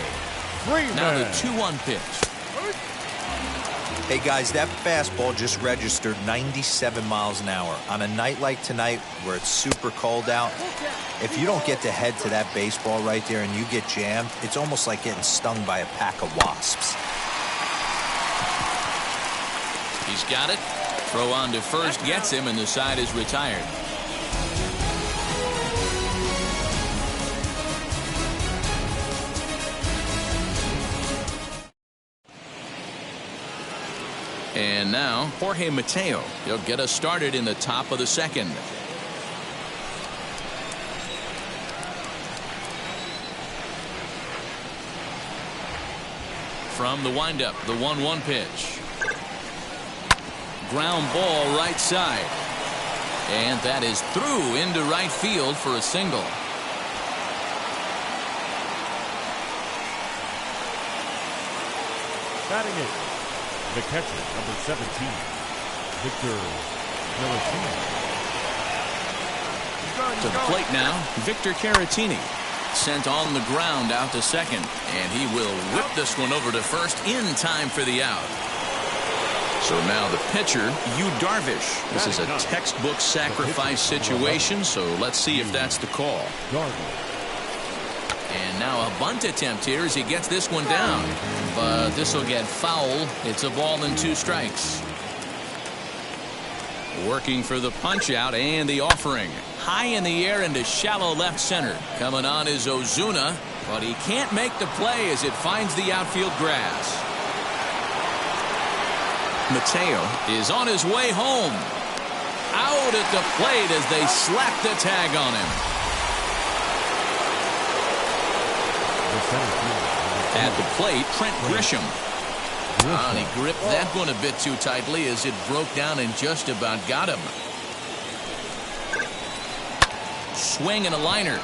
Now the 2-1 pitch. Hey guys, that fastball just registered 97 miles an hour. On a night like tonight where it's super cold out, if you don't get to head to that baseball right there and you get jammed, it's almost like getting stung by a pack of wasps. He's got it. Throw on to first gets him, and the side is retired. And now Jorge Mateo. He'll get us started in the top of the second. From the windup, the 1-1 pitch. Ground ball right side. And that is through into right field for a single. Batting it, the catcher, number 17, Victor Caratini. To the plate now, Victor Caratini. Sent on the ground out to second, and he will whip this one over to first in time for the out. So now the pitcher, Yu Darvish. This is a textbook sacrifice situation, so let's see if that's the call. And now a bunt attempt here as he gets this one down. But this will get foul. It's a ball and 2 strikes. Working for the punch out and the offering. High in the air into shallow left center. Coming on is Ozuna, but he can't make the play as it finds the outfield grass. Mateo is on his way home. Out at the plate as they slap the tag on him. At the plate, Trent Grisham. And he gripped that one a bit too tightly as it broke down and just about got him. Swing and a liner.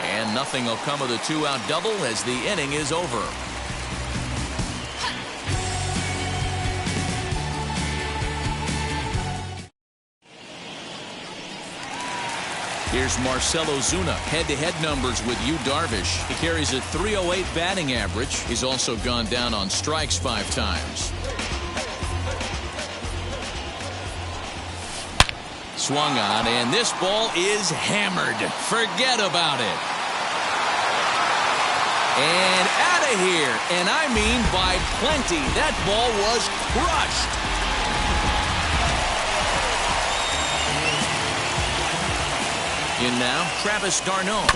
And nothing will come of the 2-out double as the inning is over. Here's Marcell Ozuna. Head-to-head numbers with Yu Darvish. He carries a .308 batting average. He's also gone down on strikes 5 times. Swung on, and this ball is hammered. Forget about it. And out of here. And I mean by plenty. That ball was crushed. In now, Travis d'Arnaud.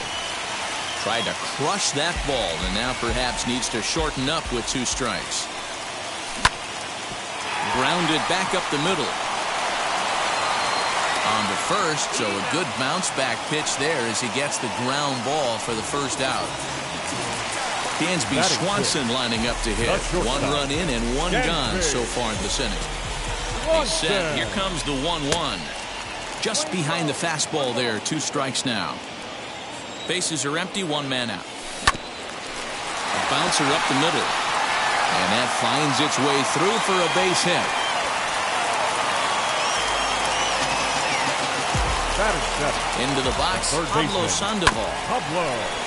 Tried to crush that ball and now perhaps needs to shorten up with 2 strikes. Grounded back up the middle. On to first, so a good bounce back pitch there as he gets the ground ball for the first out. Dansby Swanson lining up to hit. 1 run in and 1 gone so far in this inning. He's set. Here comes the 1-1. Just behind the fastball there. 2 strikes now. Bases are empty. 1 man out. A bouncer up the middle. And that finds its way through for a base hit. Into the box, Pablo Sandoval.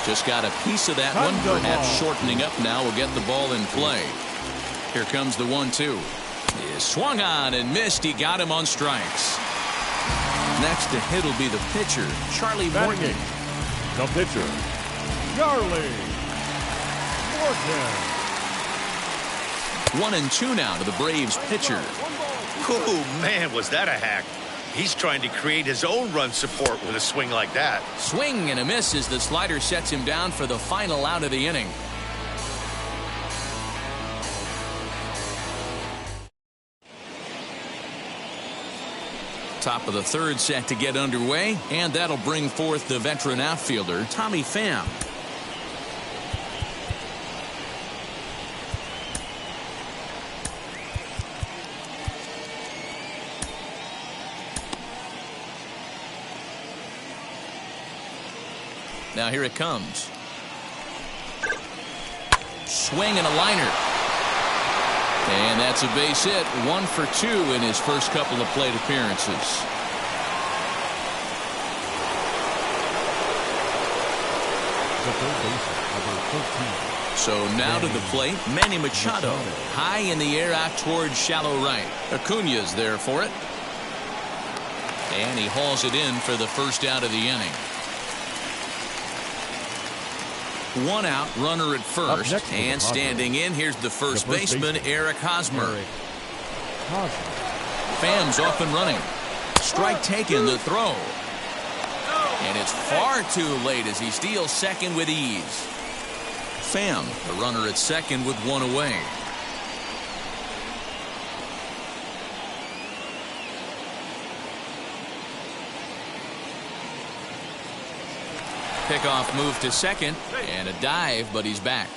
Just got a piece of that one. Perhaps shortening up now will get the ball in play. Here comes the 1-2. He swung on and missed. He got him on strikes. Next to hit will be the pitcher, Charlie Morton. The pitcher, Charlie Morton. 1-2 now to the Braves pitcher. Oh, man, was that a hack. He's trying to create his own run support with a swing like that. Swing and a miss as the slider sets him down for the final out of the inning. Top of the 3rd set to get underway, and that'll bring forth the veteran outfielder, Tommy Pham. Now here it comes. Swing and a liner. And that's a base hit. 1 for 2 in his first couple of plate appearances. So now to the plate, Manny Machado. High in the air out towards shallow right. Acuna's there for it. And he hauls it in for the first out of the inning. 1 out, runner at first, and standing in, here's the first baseman, Eric Hosmer. Pham's off and running. Strike taken, the throw. And it's far too late as he steals second with ease. Pham, the runner at second with 1 away. Pickoff move to second, and a dive, but he's back.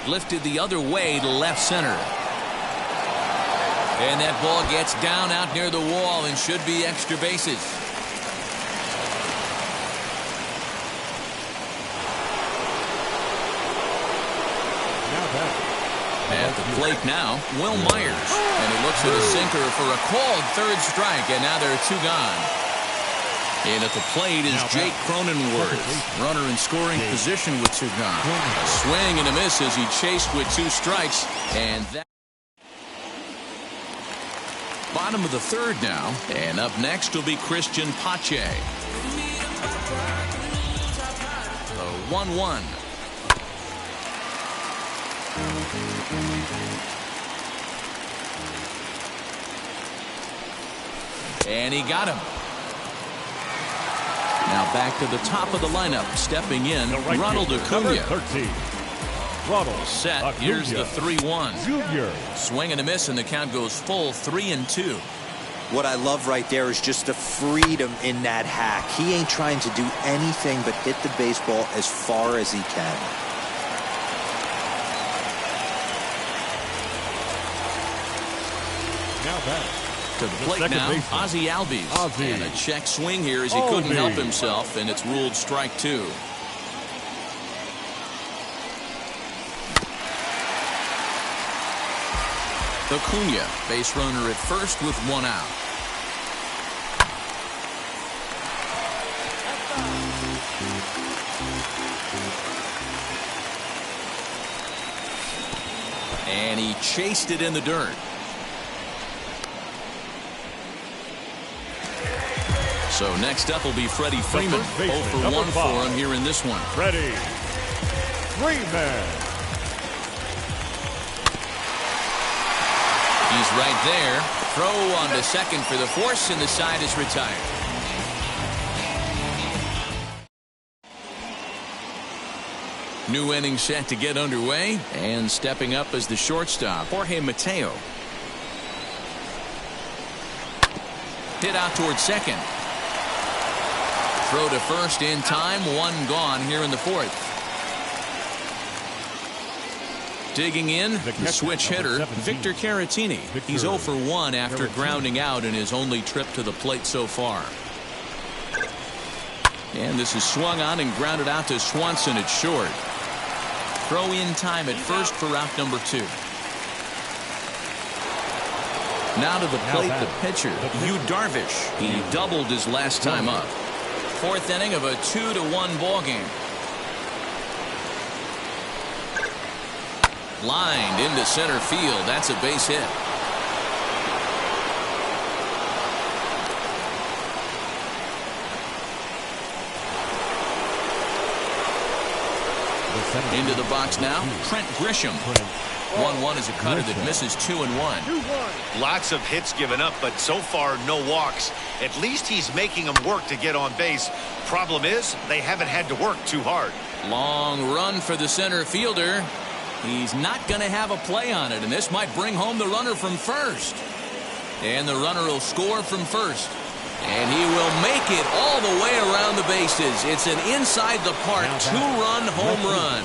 Lifted the other way to left center. And that ball gets down out near the wall and should be extra bases. At the plate now, Will Myers. And he looks at a sinker for a called third strike, and now there are two gone. And at the plate is Jake Cronenworth. Runner in scoring position with two gone. A swing and a miss as he chased with two strikes. And that. Bottom of the third now. And up next will be Christian Pache. The 1-1. And he got him. Now back to the top of the lineup. Stepping in, Ronald Acuna. 13. Ronald set. Acuna. Here's the 3-1. Junior. Swing and a miss, and the count goes full 3-2. What I love right there is just the freedom in that hack. He ain't trying to do anything but hit the baseball as far as he can. Now back to the plate now, Ozzie Albies. And a check swing here as he couldn't help himself, and it's ruled strike two. Acuna, base runner at first with one out. And he chased it in the dirt. So next up will be Freddie Freeman. 0 for 1 for him here in this one. Freddie Freeman. He's right there. Throw on to second for the force, and the side is retired. New inning set to get underway, and stepping up as the shortstop, Jorge Mateo. Hit out towards second. Throw to first in time, one gone here in the fourth. Digging in, the switch hitter, Victor Caratini. He's 0 for 1 after grounding out in his only trip to the plate so far. And this is swung on and grounded out to Swanson at short. Throw in time at first for out number 2. Now to the plate, the pitcher, Yu Darvish. He doubled his last time up. Fourth inning of a 2-1 ball game. Lined into center field. That's a base hit. Into the box now, Trent Grisham. 1-1 is a cutter that misses 2-1. Lots of hits given up, but so far no walks. At least he's making them work to get on base. Problem is, they haven't had to work too hard. Long run for the center fielder. He's not going to have a play on it, and this might bring home the runner from first. And the runner will score from first. And he will make it all the way around the bases. It's an inside the park 2-run home run.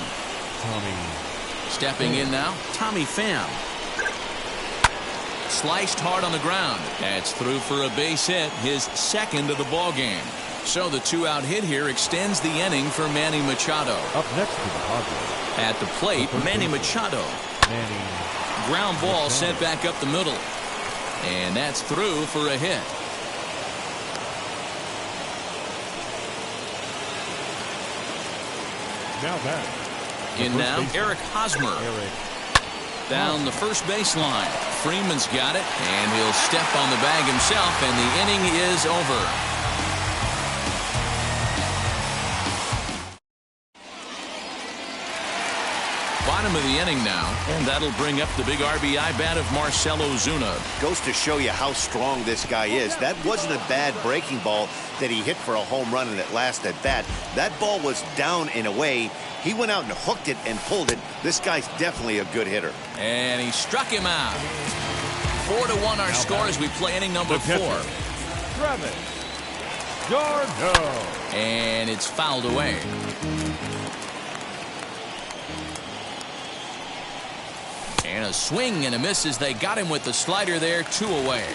Stepping in now, Tommy Pham. Sliced hard on the ground. That's through for a base hit, his second of the ball game. So the 2-out hit here extends the inning for Manny Machado. Up next to the Padres. At the plate, Manny Machado. Ground ball sent back up the middle. And that's through for a hit. Now back. In now, Eric Hosmer. Down the first baseline. Freeman's got it, and he'll step on the bag himself, and the inning is over. bottom of the inning now, and that'll bring up the big RBI bat of Marcell Ozuna. Goes to show you how strong this guy is. That wasn't a bad breaking ball that he hit for a home run in that last at bat. That ball was down and away. He went out and hooked it and pulled it. This guy's definitely a good hitter. And he struck him out. 4-1 our score as we play inning number 4. Travis d'Arnaud. And it's fouled away. And a swing and a miss as they got him with the slider there. 2 away.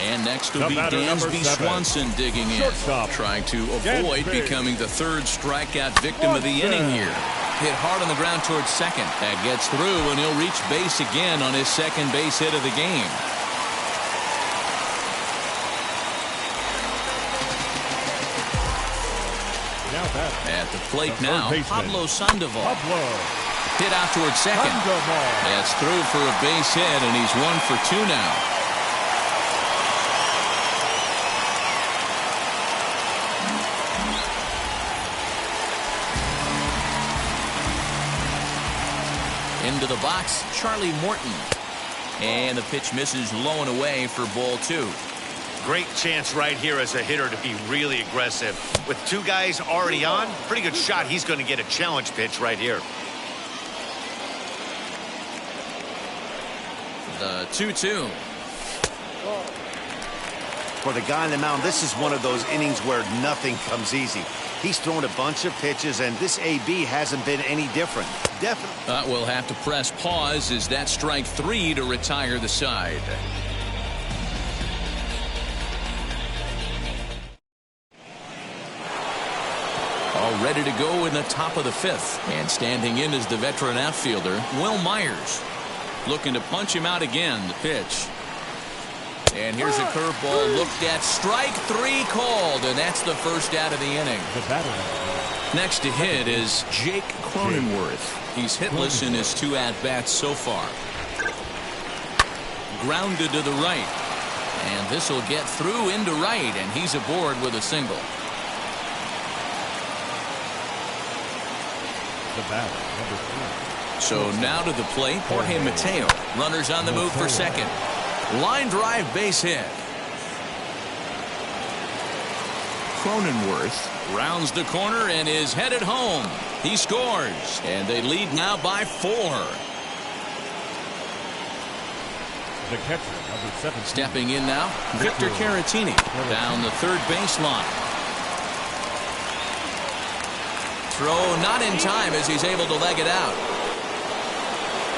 And next will be Dansby Swanson digging in, trying to avoid becoming the 3rd strikeout victim of the inning here. Hit hard on the ground towards second. That gets through, and he'll reach base again on his 2nd base hit of the game. At the plate now, Pablo Sandoval. Hit out towards second. That's through for a base hit, and he's 1 for 2 now. Into the box, Charlie Morton. And the pitch misses low and away for ball 2. Great chance right here as a hitter to be really aggressive. With 2 guys already on, pretty good shot. He's going to get a challenge pitch right here. The 2-2. For the guy on the mound, this is one of those innings where nothing comes easy. He's thrown a bunch of pitches, and this AB hasn't been any different. Definitely. We'll have to press pause as that strike 3 to retire the side. All ready to go in the top of the 5th. And standing in is the veteran outfielder, Will Myers. Looking to punch him out again. The pitch. And here's a curveball looked at. Strike 3 called, and that's the first out of the inning. Next to hit is Jake Cronenworth. He's hitless in his 2 at-bats so far. Grounded to the right. And this will get through into right, and he's aboard with a single. The batter, number 3. So now to the plate, Jorge Mateo. Runners on the move for second. Line drive base hit. Cronenworth rounds the corner and is headed home. He scores, and they lead now by 4. The catcher, number 7. Stepping in now, Victor Caratini down the 3rd baseline. Throw not in time as he's able to leg it out.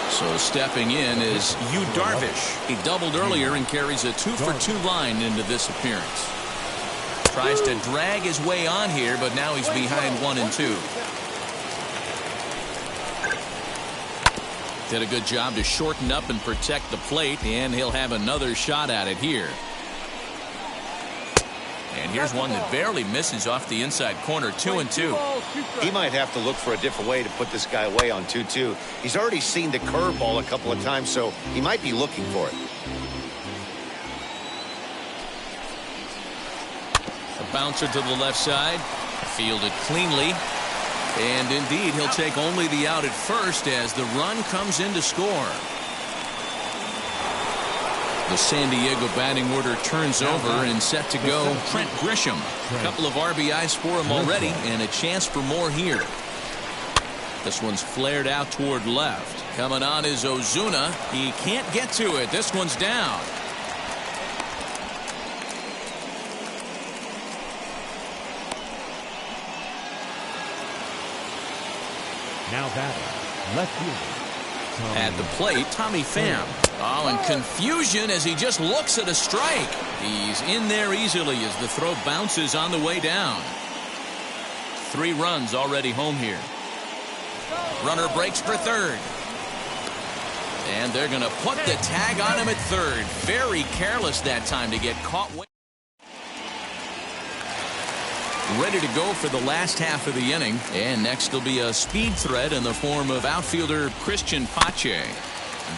So stepping in is Yu Darvish. He doubled earlier and carries a 2 for 2 line into this appearance. Tries to drag his way on here, but now he's behind 1 and 2. Did a good job to shorten up and protect the plate, and he'll have another shot at it here. And here's one that barely misses off the inside corner. 2 and 2. He might have to look for a different way to put this guy away on 2-2. He's already seen the curveball a couple of times, so he might be looking for it. A bouncer to the left side. Fielded cleanly. And indeed, he'll take only the out at first as the run comes in to score. The San Diego batting order turns over and set to go Trent Grisham. A couple of RBIs for him already and a chance for more here. This one's flared out toward left. Coming on is Ozuna. He can't get to it. This one's down. Now batting, left fielder. At the plate, Tommy Pham. Oh, and confusion as he just looks at a strike. He's in there easily as the throw bounces on the way down. 3 runs already home here. Runner breaks for 3rd. And they're going to put the tag on him at 3rd. Very careless that time to get caught. Ready to go for the last half of the inning. And next will be a speed threat in the form of outfielder Christian Pache.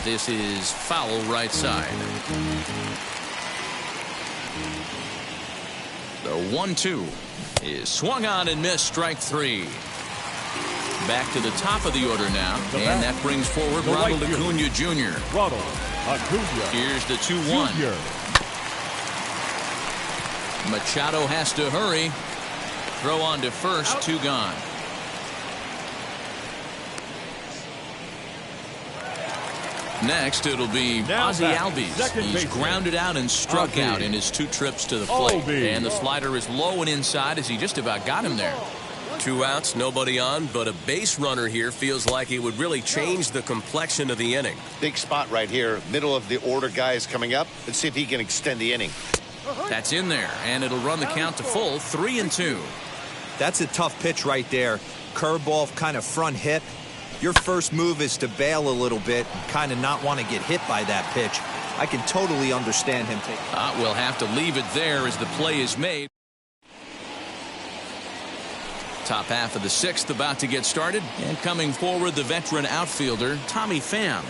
This is foul right side. The 1-2 is swung on and missed. Strike 3. Back to the top of the order now, and that brings forward Ronald Acuna Jr. Ronald Acuna. Here's the 2-1. Machado has to hurry. Throw on to first, 2 gone. Next, it'll be Ozzie Albies. He's grounded out and struck out in his 2 trips to the plate. And the slider is low and inside as he just about got him there. 2 outs, nobody on, but a base runner here feels like it would really change the complexion of the inning. Big spot right here. Middle of the order guy is coming up. Let's see if he can extend the inning. That's in there, and it'll run the count to full, 3-2. That's a tough pitch right there. Curveball, kind of front hip. Your first move is to bail a little bit and kind of not want to get hit by that pitch. I can totally understand him taking. We'll have to leave it there as the play is made. Top half of the 6th about to get started, and coming forward, the veteran outfielder Tommy Pham.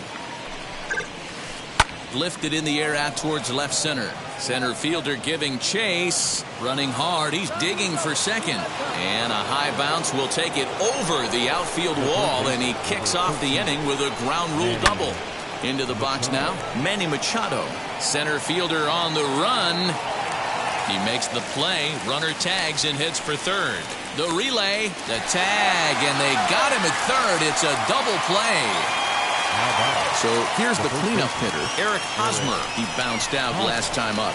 Lifted in the air out towards left center. Center fielder giving chase. Running hard. He's digging for second. And a high bounce will take it over the outfield wall, and he kicks off the inning with a ground rule double. Into the box now, Manny Machado. Center fielder on the run. He makes the play. Runner tags and hits for third. The relay, the tag, and they got him at third. It's a double play. So here's the cleanup hitter, Eric Hosmer. He bounced out last time up.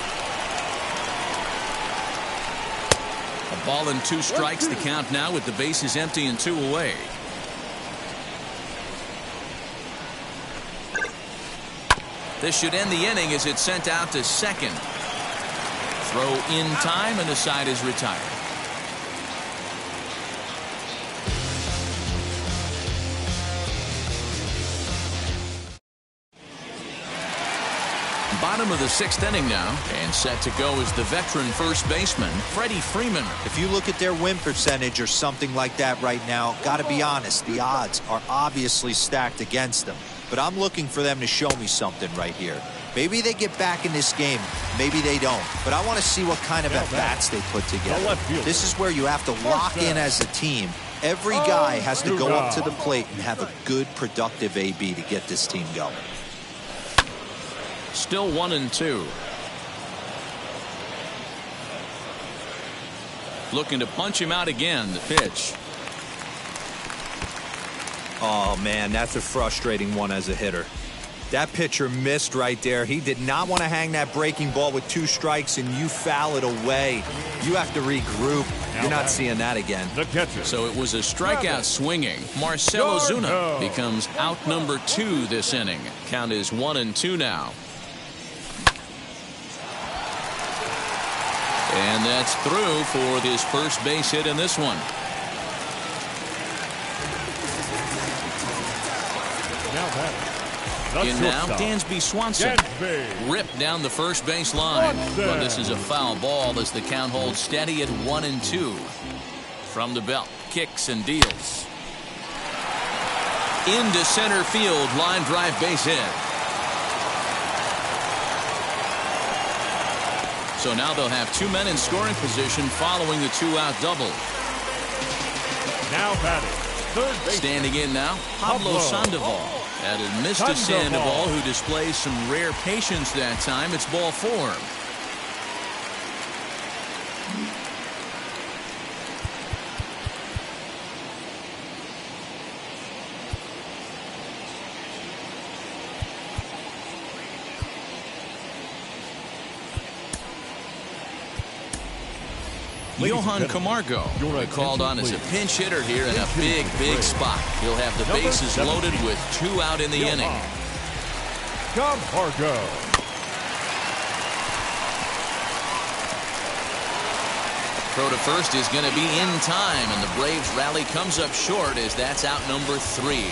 A ball and 2 strikes, the count now with the bases empty and 2 away. This should end the inning as it's sent out to second. Throw in time, and the side is retired. Bottom of the 6th inning now, and set to go is the veteran first baseman, Freddie Freeman. If you look at their win percentage or something like that right now, got to be honest, the odds are obviously stacked against them. But I'm looking for them to show me something right here. Maybe they get back in this game, maybe they don't. But I want to see what kind of at-bats they put together. This is where you have to lock in as a team. Every guy has to go up to the plate and have a good, productive AB to get this team going. Still 1-2. Looking to punch him out again. The pitch. Oh, man, that's a frustrating one as a hitter. That pitcher missed right there. He did not want to hang that breaking ball with 2 strikes, and you foul it away. You have to regroup. You're not seeing that again. The catcher. So it was a strikeout swinging. Marcell Ozuna becomes out number 2 this inning. Count is 1-2 now. And that's through for his first base hit in this one. In now, Dansby Swanson. Ripped down the first base line. But this is a foul ball as the count holds steady at 1-2. From the belt, kicks and deals. Into center field, line drive base hit. So now they'll have 2 men in scoring position following the 2-out double. Now batting, third base. Standing in now, Pablo Sandoval. That'll miss to Sandoval, who displays some rare patience that time. It's ball 4. Johan Camargo called on as a pinch hitter here in a big spot. He'll have the bases loaded with 2 out in the inning. Camargo. Throw to first is going to be in time, and the Braves rally comes up short as that's out number 3.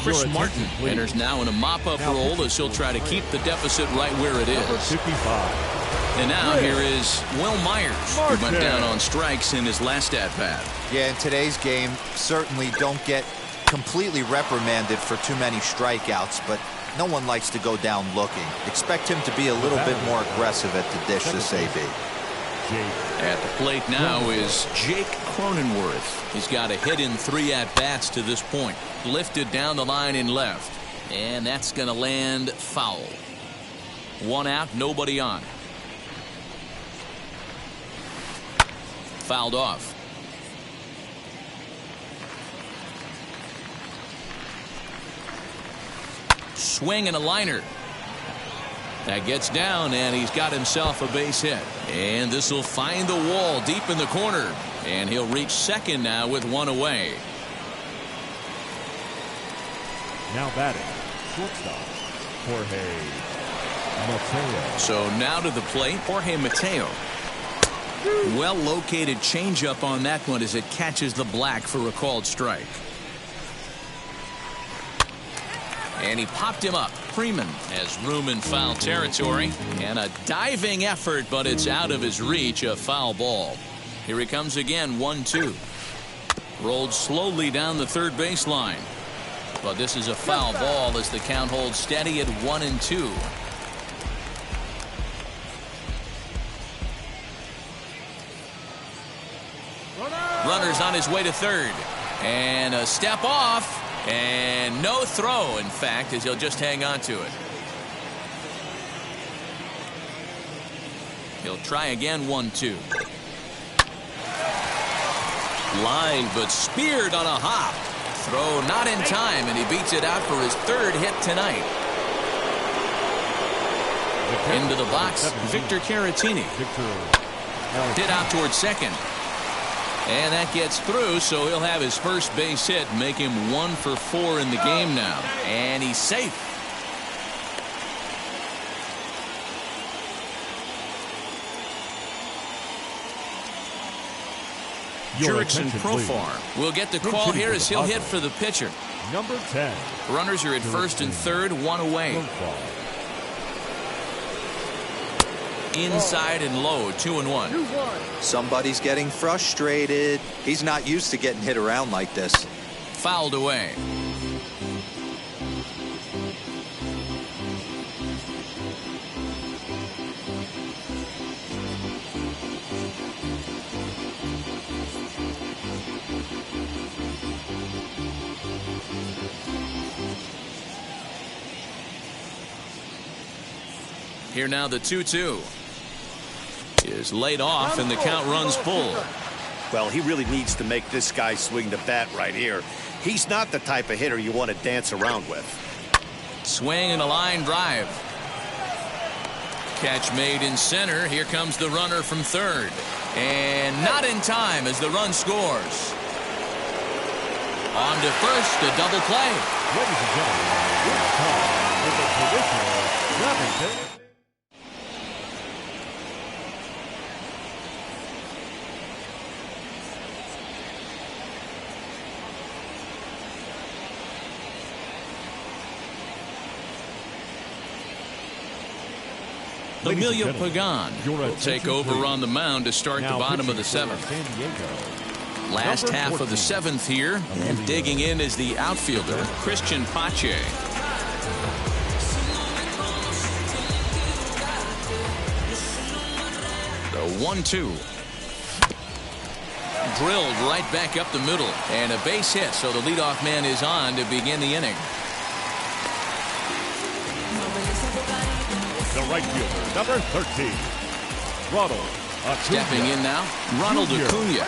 Chris Martin enters now in a mop-up role as he'll try to keep the deficit right where it is. Number 55. And now here is Will Myers, who went down on strikes in his last at-bat. Yeah, in today's game, certainly don't get completely reprimanded for too many strikeouts, but no one likes to go down looking. Expect him to be a little bit more aggressive at the dish this AB. At the plate now is Jake Cronenworth. He's got a hit in 3 at-bats to this point. Lifted down the line in left. And that's going to land foul. 1 out, nobody on. Fouled off. Swing and a liner. That gets down, and he's got himself a base hit. And this will find the wall deep in the corner. And he'll reach second now with 1 away. Now batting, shortstop, Jorge Mateo. So now to the plate, Jorge Mateo. Well-located changeup on that one as it catches the black for a called strike. And he popped him up. Freeman has room in foul territory. And a diving effort, but it's out of his reach. A foul ball. Here he comes again, 1-2. Rolled slowly down the third baseline. But this is a foul ball as the count holds steady at 1-2. Runner's on his way to third. And a step off. And no throw, in fact, as he'll just hang on to it. He'll try again, 1-2. Line, but speared on a hop. Throw not in time, and he beats it out for his 3rd hit tonight. Into the box, Victor Caratini. Hit out towards second. And that gets through, so he'll have his first base hit, make him 1 for 4 in the game now. And he's safe. Jurickson Profar will get the call here as he'll hit for the pitcher. Number 10. Runners are at first and third, 1 away. Inside and low, 2-1. Somebody's getting frustrated. He's not used to getting hit around like this. Fouled away. Here now the 2-2 is laid off and the count runs full. Well, he really needs to make this guy swing the bat right here. He's not the type of hitter you want to dance around with. Swing and a line drive. Catch made in center. Here comes the runner from third. And not in time as the run scores. On to first, a double play. Ladies and gentlemen, it's time for the traditional Remington. Emilio Pagan will take over on the mound to start the bottom of the 7th. Last half of the 7th here, and digging in is the outfielder, Christian Pache. The 1-2. Drilled right back up the middle, and a base hit, so the leadoff man is on to begin the inning. The right fielder, number 13, Ronald Acuna. Stepping in now, Ronald Acuna.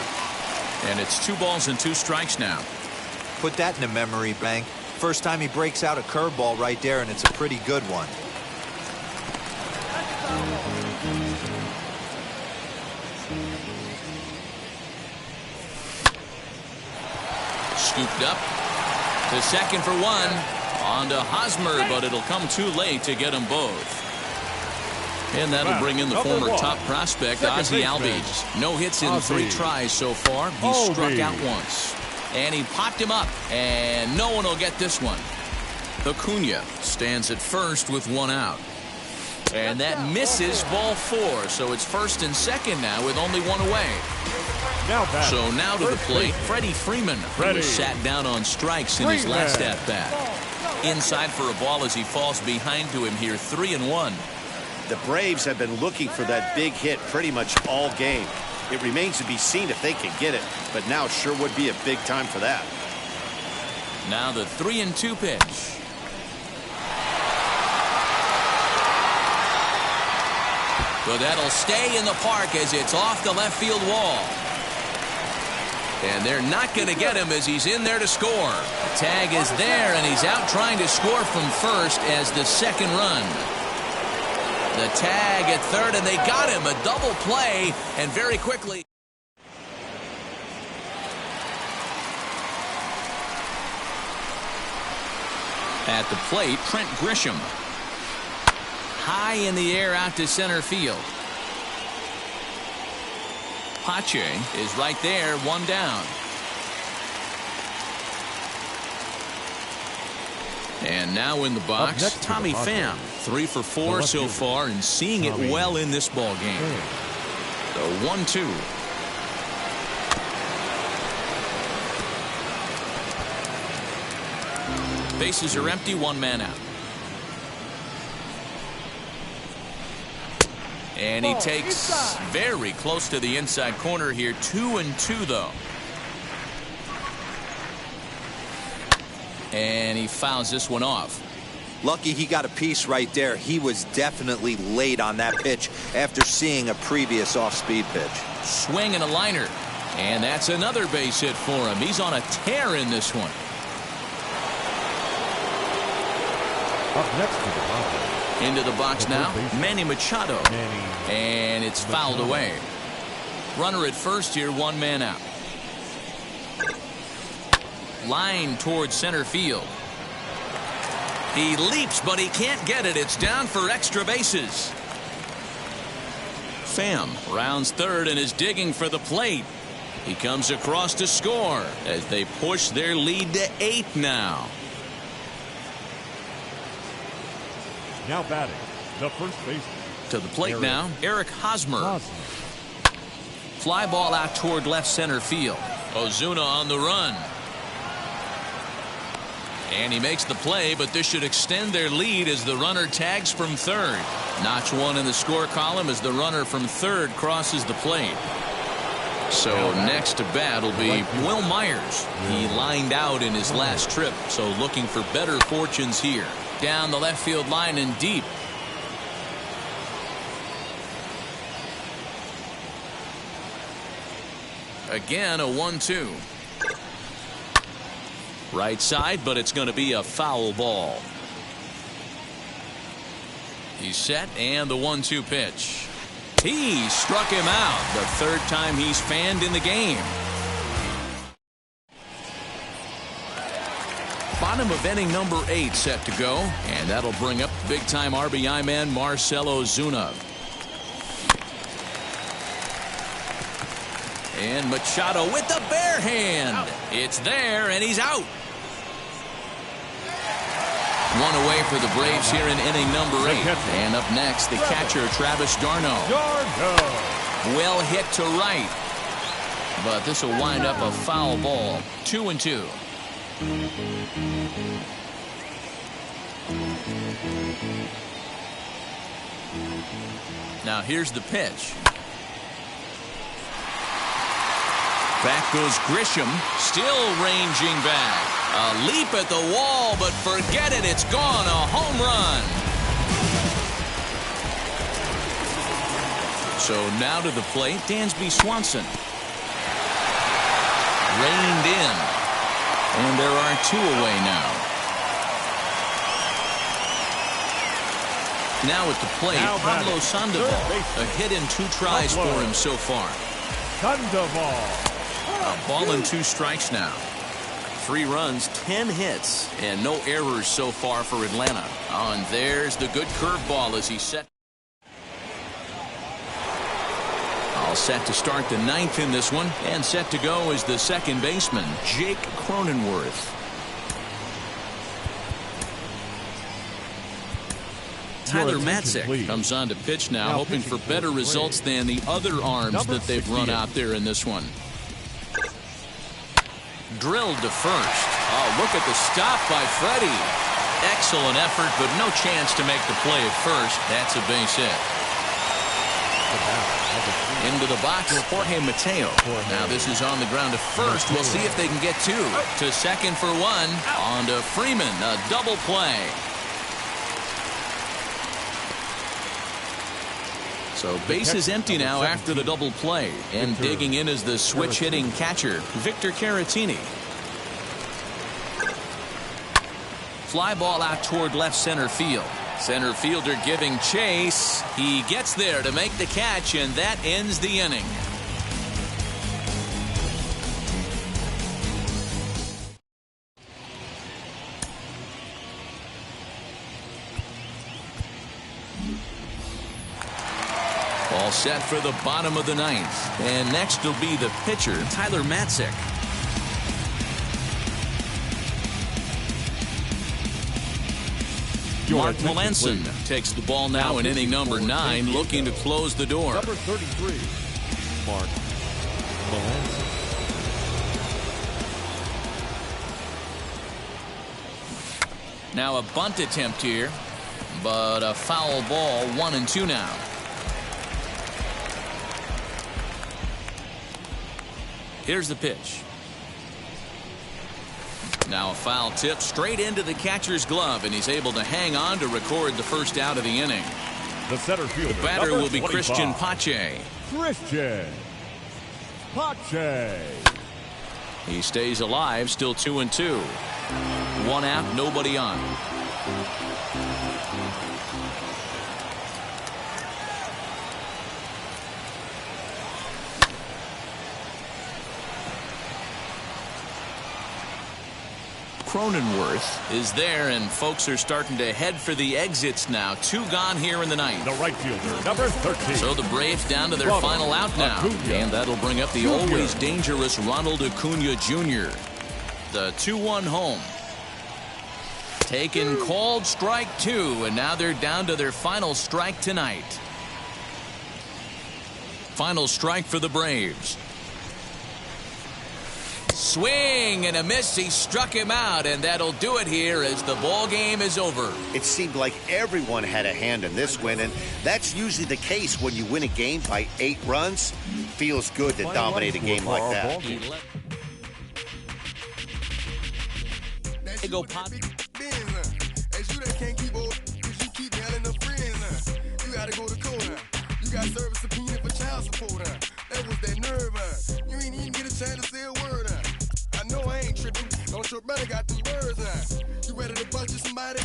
And it's 2 balls and 2 strikes now. Put that in a memory bank. First time he breaks out a curveball right there, and it's a pretty good one. Scooped up to second for 1. On to Hosmer, but it'll come too late to get them both. And that'll bring in the former top prospect, Ozzie Albies. No hits in 3 tries so far. He struck out once. And he popped him up. And no one will get this one. Acuna stands at first with 1 out. And that misses ball 4. So it's first and second now with only one away. So now to the plate, Freddie Freeman, who was sat down on strikes in his last at-bat. Inside for a ball as he falls behind to him here, 3-1. The Braves have been looking for that big hit pretty much all game. It remains to be seen if they can get it, but now sure would be a big time for that. Now the 3-2 pitch. But that'll stay in the park as it's off the left field wall. And they're not going to get him as he's in there to score. The tag is there, and he's out trying to score from first as the second run. The tag at third, and they got him. A double play, and very quickly. At the plate, Trent Grisham. High in the air out to center field. Pache is right there, one down. And now in the box, Tommy Pham, 3 for 4 so far and seeing it well in this ball game. The 1-2. Bases are empty, one man out. And he takes very close to the inside corner here. 2-2 though. And he fouls this one off. Lucky he got a piece right there. He was definitely late on that pitch after seeing a previous off-speed pitch. Swing and a liner. And that's another base hit for him. He's on a tear in this one. Up next to the box. Into the box now, Manny Machado. And it's fouled away. Runner at first here, one man out. Line towards center field. He leaps, but he can't get it. It's down for extra bases. Pham rounds third and is digging for the plate. He comes across to score as they push their lead to 8 now. Now batting, the first baseman. To the plate now, Eric Hosmer. Fly ball out toward left center field. Ozuna on the run. And he makes the play, but this should extend their lead as the runner tags from third. Notch one in the score column as the runner from third crosses the plate. So next to bat will be Will Myers. He lined out in his last trip, so looking for better fortunes here. Down the left field line and deep. Again, a 1-2. Right side, but it's going to be a foul ball. He's set, and the 1-2 pitch. He struck him out. The third time he's fanned in the game. Bottom of inning number 8 set to go, and that'll bring up big-time RBI man Marcell Ozuna. And Machado with the bare hand. It's there, and he's out. One away for the Braves here in inning number 8. And up next, the catcher, Travis d'Arnaud. Well hit to right. But this will wind up a foul ball. 2-2. Now here's the pitch. Back goes Grisham, still ranging back. A leap at the wall, but forget it, it's gone, a home run. So now to the plate, Dansby Swanson. Reined in. And there are 2 away now. Now at the plate, Pablo Sandoval. A hit in 2 tries for him so far. Sandoval. A ball and 2 strikes now. 3 runs, 10 hits, and no errors so far for Atlanta. Oh, and there's the good curveball as he's set. All set to start the 9th in this one, and set to go is the second baseman, Jake Cronenworth. Tyler Matzik comes on to pitch now, hoping for better results than the other arms that they've run out there in this one. Drilled to first. Oh, look at the stop by Freddie. Excellent effort, but no chance to make the play at first. That's a base hit. Into the box, Jorge Mateo. Now this is on the ground to first. We'll see if they can get two. To second for one. On to Freeman. A double play. So base is empty now after the double play. And digging in is the switch-hitting catcher, Victor Caratini. Fly ball out toward left center field. Center fielder giving chase. He gets there to make the catch, and that ends the inning. All set for the bottom of the ninth. And next will be the pitcher, Tyler Matzik. Mark Melanson takes the ball now in inning number 9, looking to close the door. Number 33, Mark Melanson. Now a bunt attempt here, but a foul ball, 1-2 now. Here's the pitch. Now a foul tip straight into the catcher's glove, and he's able to hang on to record the first out of the inning. The center fielder, the batter will be Christian Pache. Christian Pache. He stays alive, still 2-2. One out, nobody on. Cronenworth is there, and folks are starting to head for the exits now. 2 gone here in the ninth. The right fielder, number 13. So the Braves down to their final out now. And that'll bring up the always dangerous Ronald Acuna Jr. The 2-1 home. Taken called strike 2, and now they're down to their final strike tonight. Final strike for the Braves. Swing and a miss. He struck him out, and that'll do it here as the ball game is over. It seemed like everyone had a hand in this win, and that's usually the case when you win a game by 8 runs. Feels good to dominate a game like that. They go pop. You gotta go to court. You got service subpoena for child support. That was that nerve. You ain't even get a chance to say a word. I know I ain't tripping. Don't your brother got them birds. You ready to bust you somebody?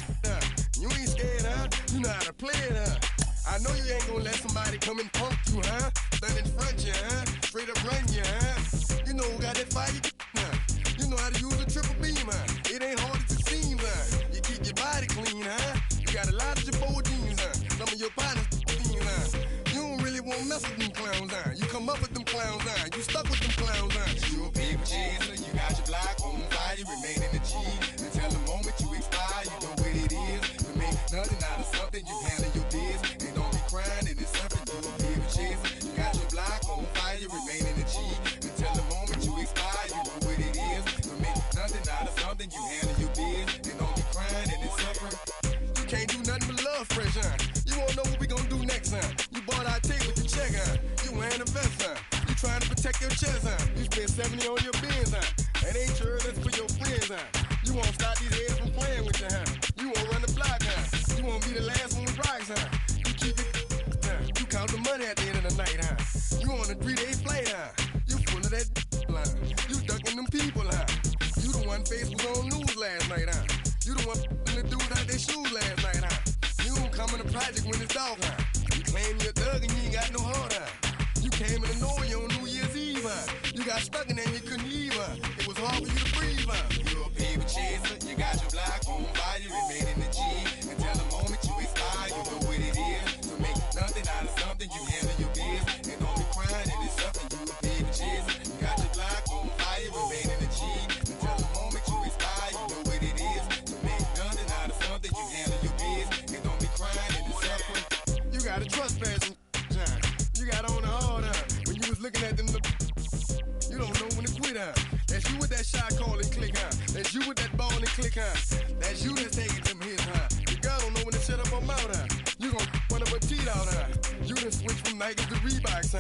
You ain't scared, huh? You know how to play it, I know you ain't gonna let somebody come and punk you, huh? Stand in front you, straight up run you, You know who got that fire, You know how to use a triple beam, It ain't hard as it seems, You keep your body clean, You got a lot of your bold jeans, Some of your partners, You don't really want to mess with them clowns, You come up with them clowns, You stuck with them clowns, You a paper chaser, you got your block on fire, you remain in the G. Until the moment you expire, you know what it is. To make nothing out of something, you handle your biz. And don't be crying, and it's something you a paper chaser. You got your block on fire, you remain in the G. Until the moment you expire, you know what it is. To make nothing out of something, you handle your biz. And don't be crying, and it's suffering. You can't do nothing but love fresh, You won't know what we gonna do next, You bought our tape with your check, You wearing a vest, You trying to protect your chest, You spent 70 on your bins, It ain't sure that's for your friends, You won't stop these heads from playing with you, You won't run the block, You won't be the last one with rocks, You keep it, You count the money at the end of the night, You on a 3-day flight, You full of that line. You ducking them people, You the one face was on news last night, You the one the dudes out their shoes last night, You don't come in the project when it's dark, You claim you're a thug and you ain't got no heart, You came in the North on New Year's Eve, You got stuck and then you couldn't leave, It was hard for you to breathe, You a paper chaser, you got your block on fire, you remain in the G. Until the moment you expire, you know what it is. To make nothing out of something, you handle your biz. And don't be crying, it is something you a paper chaser. You got your block on fire, you remain in the G. Until the moment you expire, you know what it is. To make nothing out of something, you handle your biz. And don't be crying, it is got a trespass and you got on the hard, when you was looking at them, you don't know when to quit, That's you with that shot call and click, That's you with that ball and click, That's you that's taking them hits, The girl don't know when to shut up her mouth, You gon' run up her teeth out, You done switch from Nikes to Reeboks,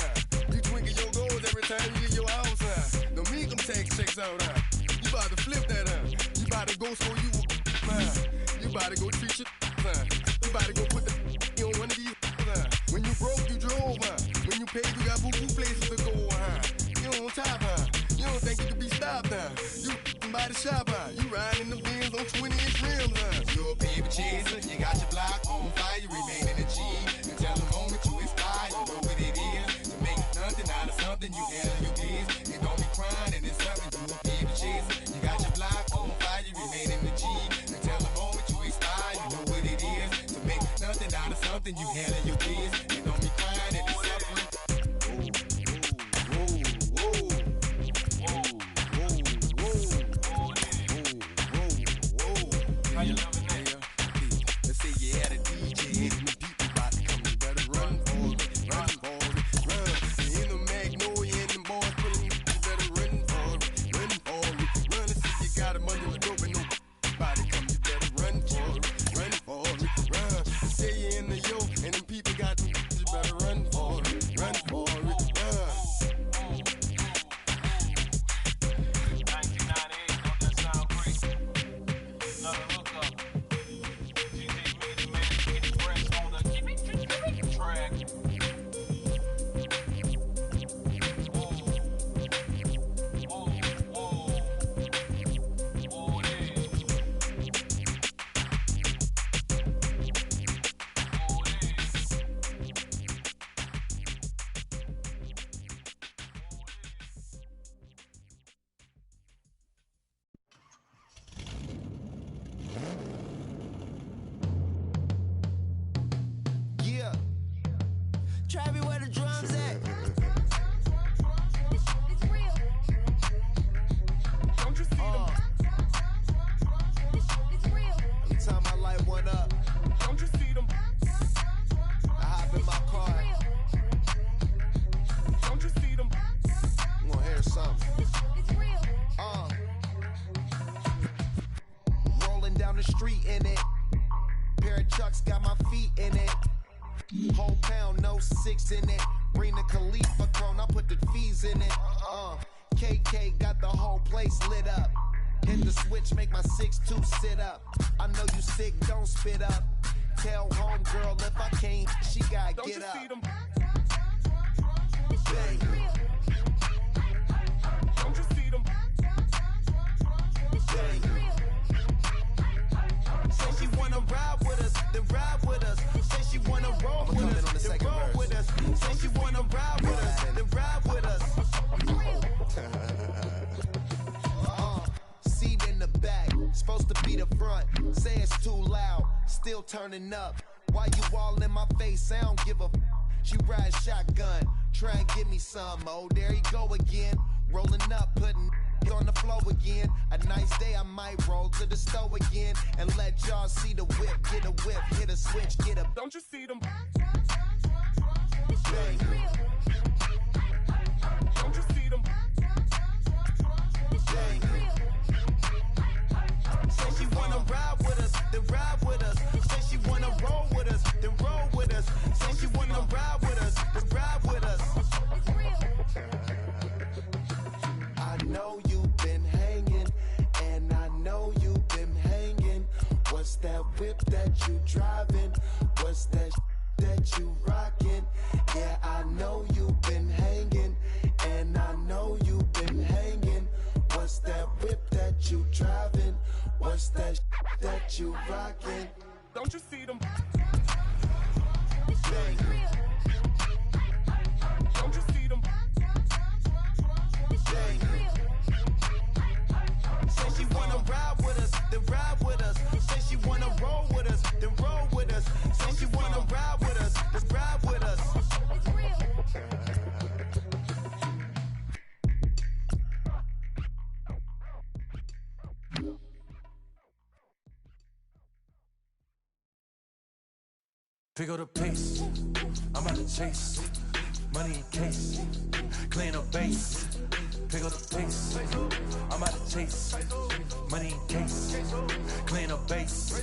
You twinkle your goals every time you leave your house, Don't mean them tax checks out, You about to flip that, You about to go score you You about to go treat your, You about to go put the on one of these, When you broke, you drove, When you paid, you got boo-boo places to go, You on top, You don't think you can be stopped, You by the shop, You riding the Benz on 20-inch rims, You a paper chaser, you got your block on fire, you remain in the G. Until the moment you expire, you know what it is. To make nothing out of something, you handle your biz. You don't be crying and it's something, you a paper chaser. You got your block on fire, you remain in the G. Until the moment you expire, you know what it is. To make nothing out of something, you handle your biz. You don't be crying and it's suffering. Let's say you had a DJ in the deep about to come, you better run for it, run. You in the Magnolia and them boys pulling, you better run for it. Let's say you got them under the dope and nobody come, you better run for it, run. Let's say you in the yo and them people got them, you better run for it, run. 1998, don't that sound great? Another hookup. Track. Yeah. Travis, where the drums at? It's real. Don't you see them? It's real. Every time I light one up, don't you see them? I hop in my car. Don't you see them? I'm gonna hear something. It's real. Rolling down the street in it. Pair of Chucks got my feet in it. Whole pound, no 6 in it. Bring the Khalifa cone, I put the fees in it. KK got the whole place lit up. Hit the switch, make my 6'2" sit up. I know you sick, don't spit up. Tell homegirl if I can't, she gotta get up. Bang. Don't you see them? Bang. Say she wanna ride with us, then ride with us. Say she wanna roll with us, then roll with us. Say she wanna ride with us, then ride with us. Seat in the back, supposed to be the front. Say it's too loud, still turning up. Why you all in my face? I don't give a. She ride shotgun, try and give me some. Oh, there you go again, rolling up, putting on the floor again. A nice day, I might roll to the store again and let y'all see the whip. Get a whip, hit a switch, get a. Don't you see them? Bang. Don't you see them? Bang. Say she wanna ride with us, then ride with us. Say she wanna roll with us, then roll with us. Say she wanna ride with us, then ride with us. I know you've been hanging, and I know you've been hanging. What's that whip that you driving? What's that that you rocking? Yeah, I know you've been hanging, and I know you've been hanging. What's that whip that you driving? What's that that you rocking? Don't you see them? Bang. Don't you see them? Bang. Say she wanna ride with us, then ride with us. Say she wanna roll with us, then roll with us. Say she wanna ride with us, then ride with us. It's real. Pick up the pace, I'm out to chase. Money in case, clean up base. Pick up the pace, I'm out to chase. Money in case, clean up base.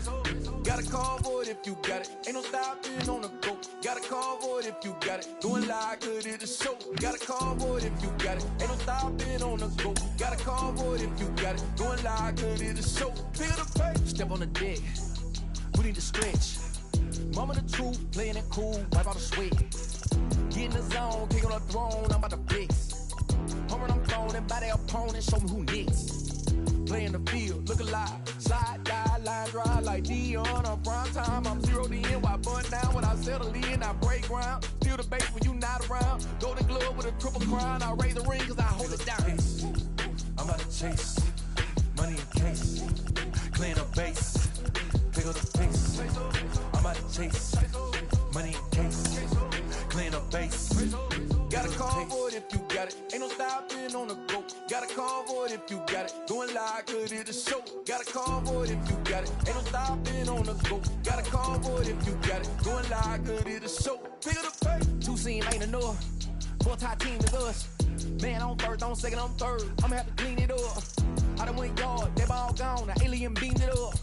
Got a call for it if you got it. Ain't no stopping on the go. Got a call for it if you got it. Doing live, good at the show. Got a call for it if you got it. Ain't no stopping on the go. Got a call for it if you got it. Doing live, good at the show. Pick up the pace. Step on the deck, we need to stretch. Mama the truth, playing it cool, wipe out the sweat. Get in the zone, kick on the throne, I'm about to flex. Home I'm thrown and by their opponent, show me who next. Play in the field, look alive. Slide, die, line drive like Dion on prime time. I'm 0 to end, why bun down when I settle in, I break ground. Steal the base when you not around. Golden glove with a triple crown, I raise the ring cause I hold it down. I'm about to chase, money in case, clean up base. Pick up the pace, I'm out to chase. Money in case, clean up base. Got a call for it if you got it. Ain't no stopping on the go. Got a call for it if you got it. Doing live, good at the show. Got a call for it if you got it. Ain't no stopping on the go. Got a call for it if you got it. Doing live, good at the show. Pick up the pace. Two seam ain't enough. Four tie team is us. Man on first, on second, on third. I'ma have to clean it up. I done went yard, they ball gone. The alien beamed it up.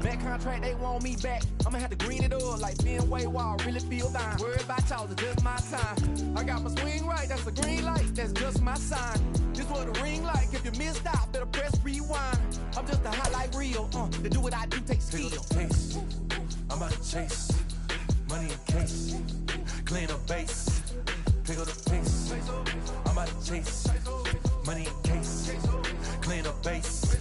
Back contract, they want me back. I'ma have to green it up like Fenway Wall. Really feel fine. Worried about y'all, it's just my time. I got my swing right, that's a green light. That's just my sign. This what the ring like. If you missed out, better press rewind. I'm just a highlight reel. To do what I do takes skill. I'm out to chase. Money in case, clean up base. Pick up the pace. I'm out to chase. Money in case, clean up base.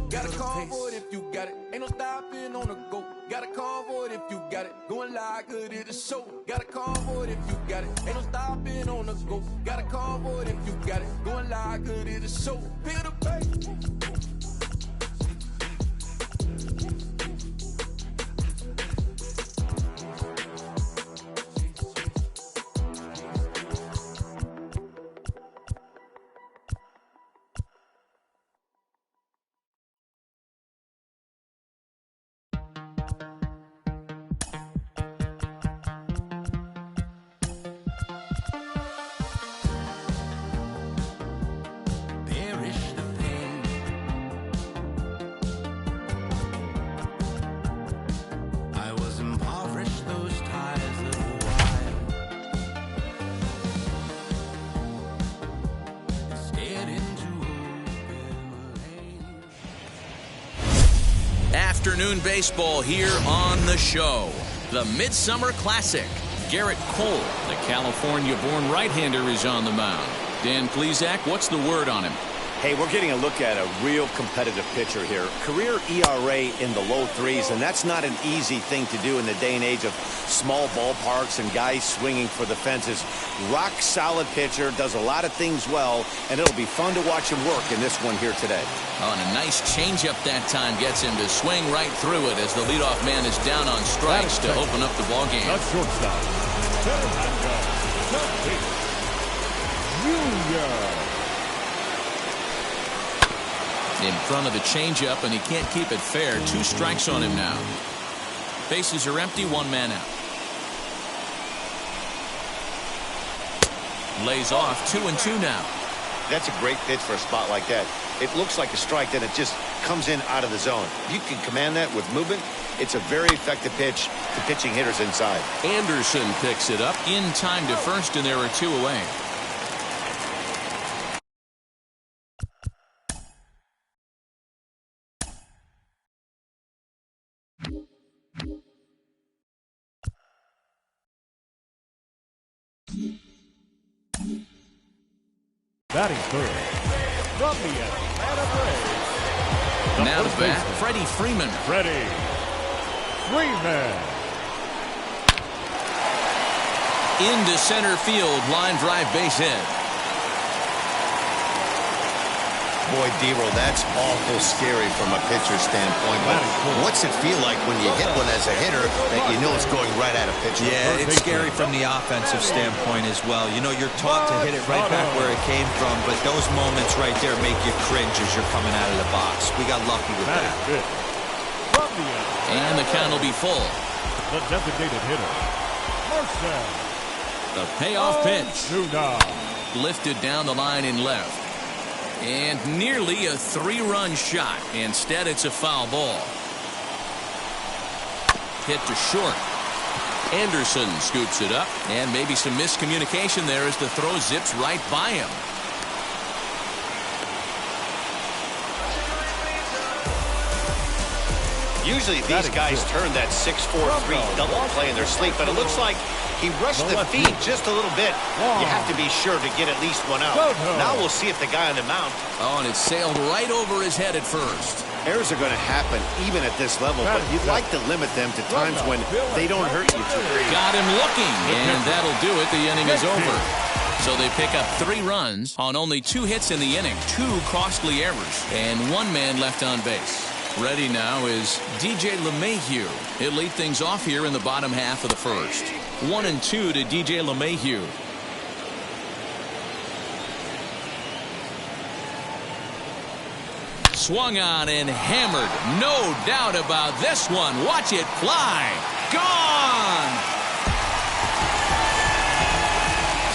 Got a call for it if you got it. Ain't no stopping on the go. Got a call for it if you got it. Going live, good at the show. Got a call for it if you got it. Ain't no stopping on the go. Got a call for it if you got it. Going live, good at the show. Pick up the pace. Afternoon baseball here on the show. The Midsummer Classic. Garrett Cole, the California-born right-hander, is on the mound. Dan Plesac, what's the word on him? Hey, we're getting a look at a real competitive pitcher here. Career ERA in the low threes, and that's not an easy thing to do in the day and age of small ballparks and guys swinging for the fences. Rock solid pitcher, does a lot of things well, and it'll be fun to watch him work in this one here today. Oh, and a nice changeup that time gets him to swing right through it as the leadoff man is down on strikes to open up the ballgame. The shortstop, Fernando Tatis Jr. In front of the changeup, and he can't keep it fair. 2 strikes on him now. Bases are empty, 1 man out. Lays off, 2-2 now. That's a great pitch for a spot like that. It looks like a strike, then it just comes in out of the zone. If you can command that with movement, it's a very effective pitch to pitching hitters inside. Anderson picks it up in time to first, and there are 2 away. Batting third, from the Atlanta Braves. Now to bat, Freddie Freeman. Freddie Freeman. Into center field, line drive, base hit. Boy, D-Roll, that's awful scary from a pitcher's standpoint. But what's it feel like when you hit one as a hitter that you know it's going right at a pitcher? Yeah, it's scary from the offensive standpoint as well. You know, you're taught to hit it right back where it came from, but those moments right there make you cringe as you're coming out of the box. We got lucky with that. And the count will be full. the designated hitter, Marcel. The payoff pitch. Ozuna. Lifted down the line in left. And nearly a 3-run shot. Instead, it's a foul ball. Hit to short. Anderson scoops it up. And maybe some miscommunication there as the throw zips right by him. Usually these guys turn that 6-4-3 double play in their sleep, but it looks like he rushed the feed just a little bit. You have to be sure to get at least one out. Now we'll see if the guy on the mound. Oh, and it sailed right over his head at first. Errors are going to happen even at this level, but you'd like to limit them to times when they don't hurt you too. Got him looking, and that'll do it. The inning is over. So they pick up 3 runs on only 2 hits in the inning, 2 costly errors, and 1 man left on base. Ready now is DJ LeMahieu. He'll lead things off here in the bottom half of the first. 1-2 to DJ LeMahieu. Swung on and hammered. No doubt about this one. Watch it fly. Gone!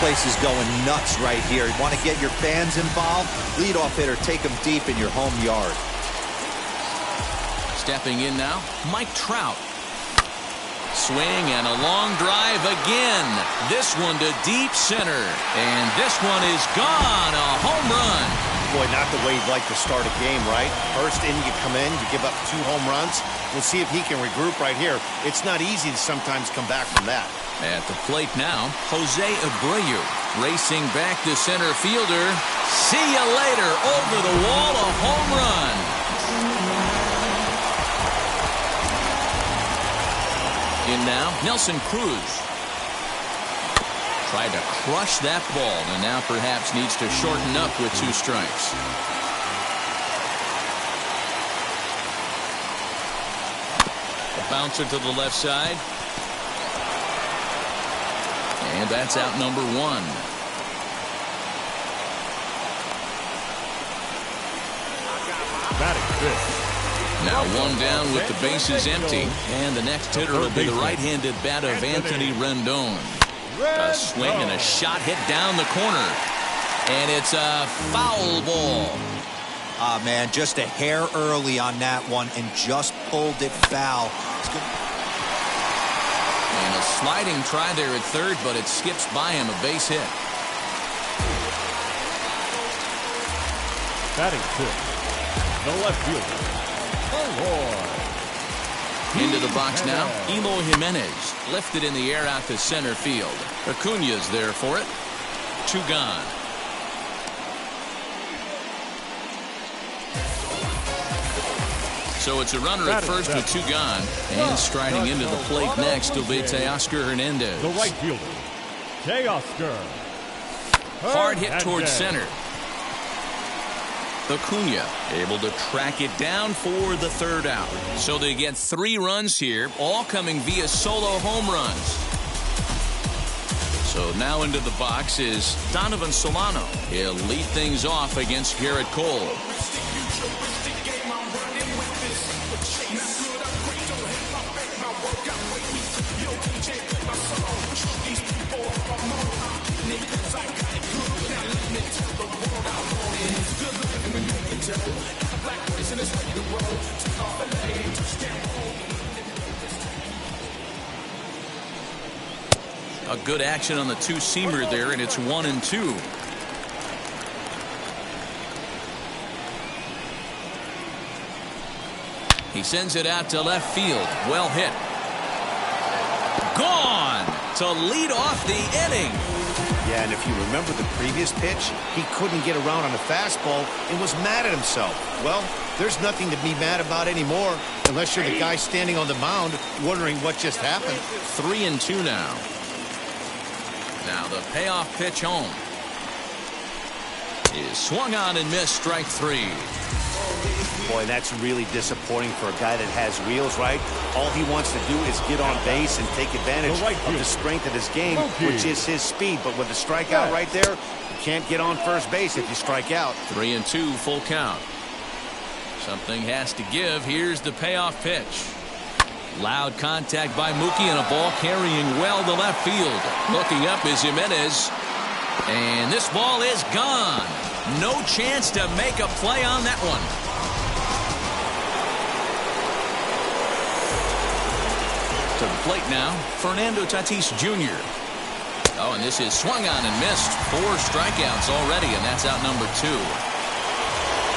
Place is going nuts right here. You want to get your fans involved? Leadoff hitter, take them deep in your home yard. Stepping in now, Mike Trout. Swing and a long drive again. This one to deep center. And this one is gone. A home run. Boy, not the way you'd like to start a game, right? First inning, you come in, you give up 2 home runs. We'll see if he can regroup right here. It's not easy to sometimes come back from that. At the plate now, Jose Abreu. Racing back to center fielder. See you later. Over the wall, a home run. In now, Nelson Cruz. Tried to crush that ball and now perhaps needs to shorten up with 2 strikes. A bouncer to the left side. And that's out number 1. Batting fifth. Now 1 down with the bases empty. And the next hitter will be the right-handed bat of Anthony Rendon. A swing and a shot hit down the corner. And it's a foul ball. Ah, man, just a hair early on that one and just pulled it foul. And a sliding try there at third, but it skips by him, a base hit. Batting fifth, the left fielder, Into the box now, Eloy Jimenez. Lifted in the air out to center field. Acuna's there for it. 2 gone. So it's a runner at first with 2 gone. And striding into the plate next will be Teoscar Hernandez. the right fielder, Teoscar. Hard hit towards center. Acuna able to track it down for the 3rd out. So they get 3 runs here, all coming via solo home runs. So now into the box is Donovan Solano. He'll lead things off against Garrett Cole. A good action on the 2-seamer there, and it's 1-2. He sends it out to left field. Well hit. Gone to lead off the inning. Yeah, and if you remember the previous pitch, he couldn't get around on a fastball and was mad at himself. Well, there's nothing to be mad about anymore unless you're the guy standing on the mound wondering what just happened. 3-2 now. Now the payoff pitch home is swung on and missed, strike 3. Boy, that's really disappointing for a guy that has wheels, right? All he wants to do is get on base and take advantage of the strength of his game, which is his speed. But with a strikeout right there, you can't get on first base if you strike out. 3-2, full count. Something has to give. Here's the payoff pitch. Loud contact by Mookie and a ball carrying well to left field. Looking up is Jimenez. And this ball is gone. No chance to make a play on that one. To the plate now, Fernando Tatis Jr. Oh, and this is swung on and missed. 4 strikeouts already, and that's out number 2.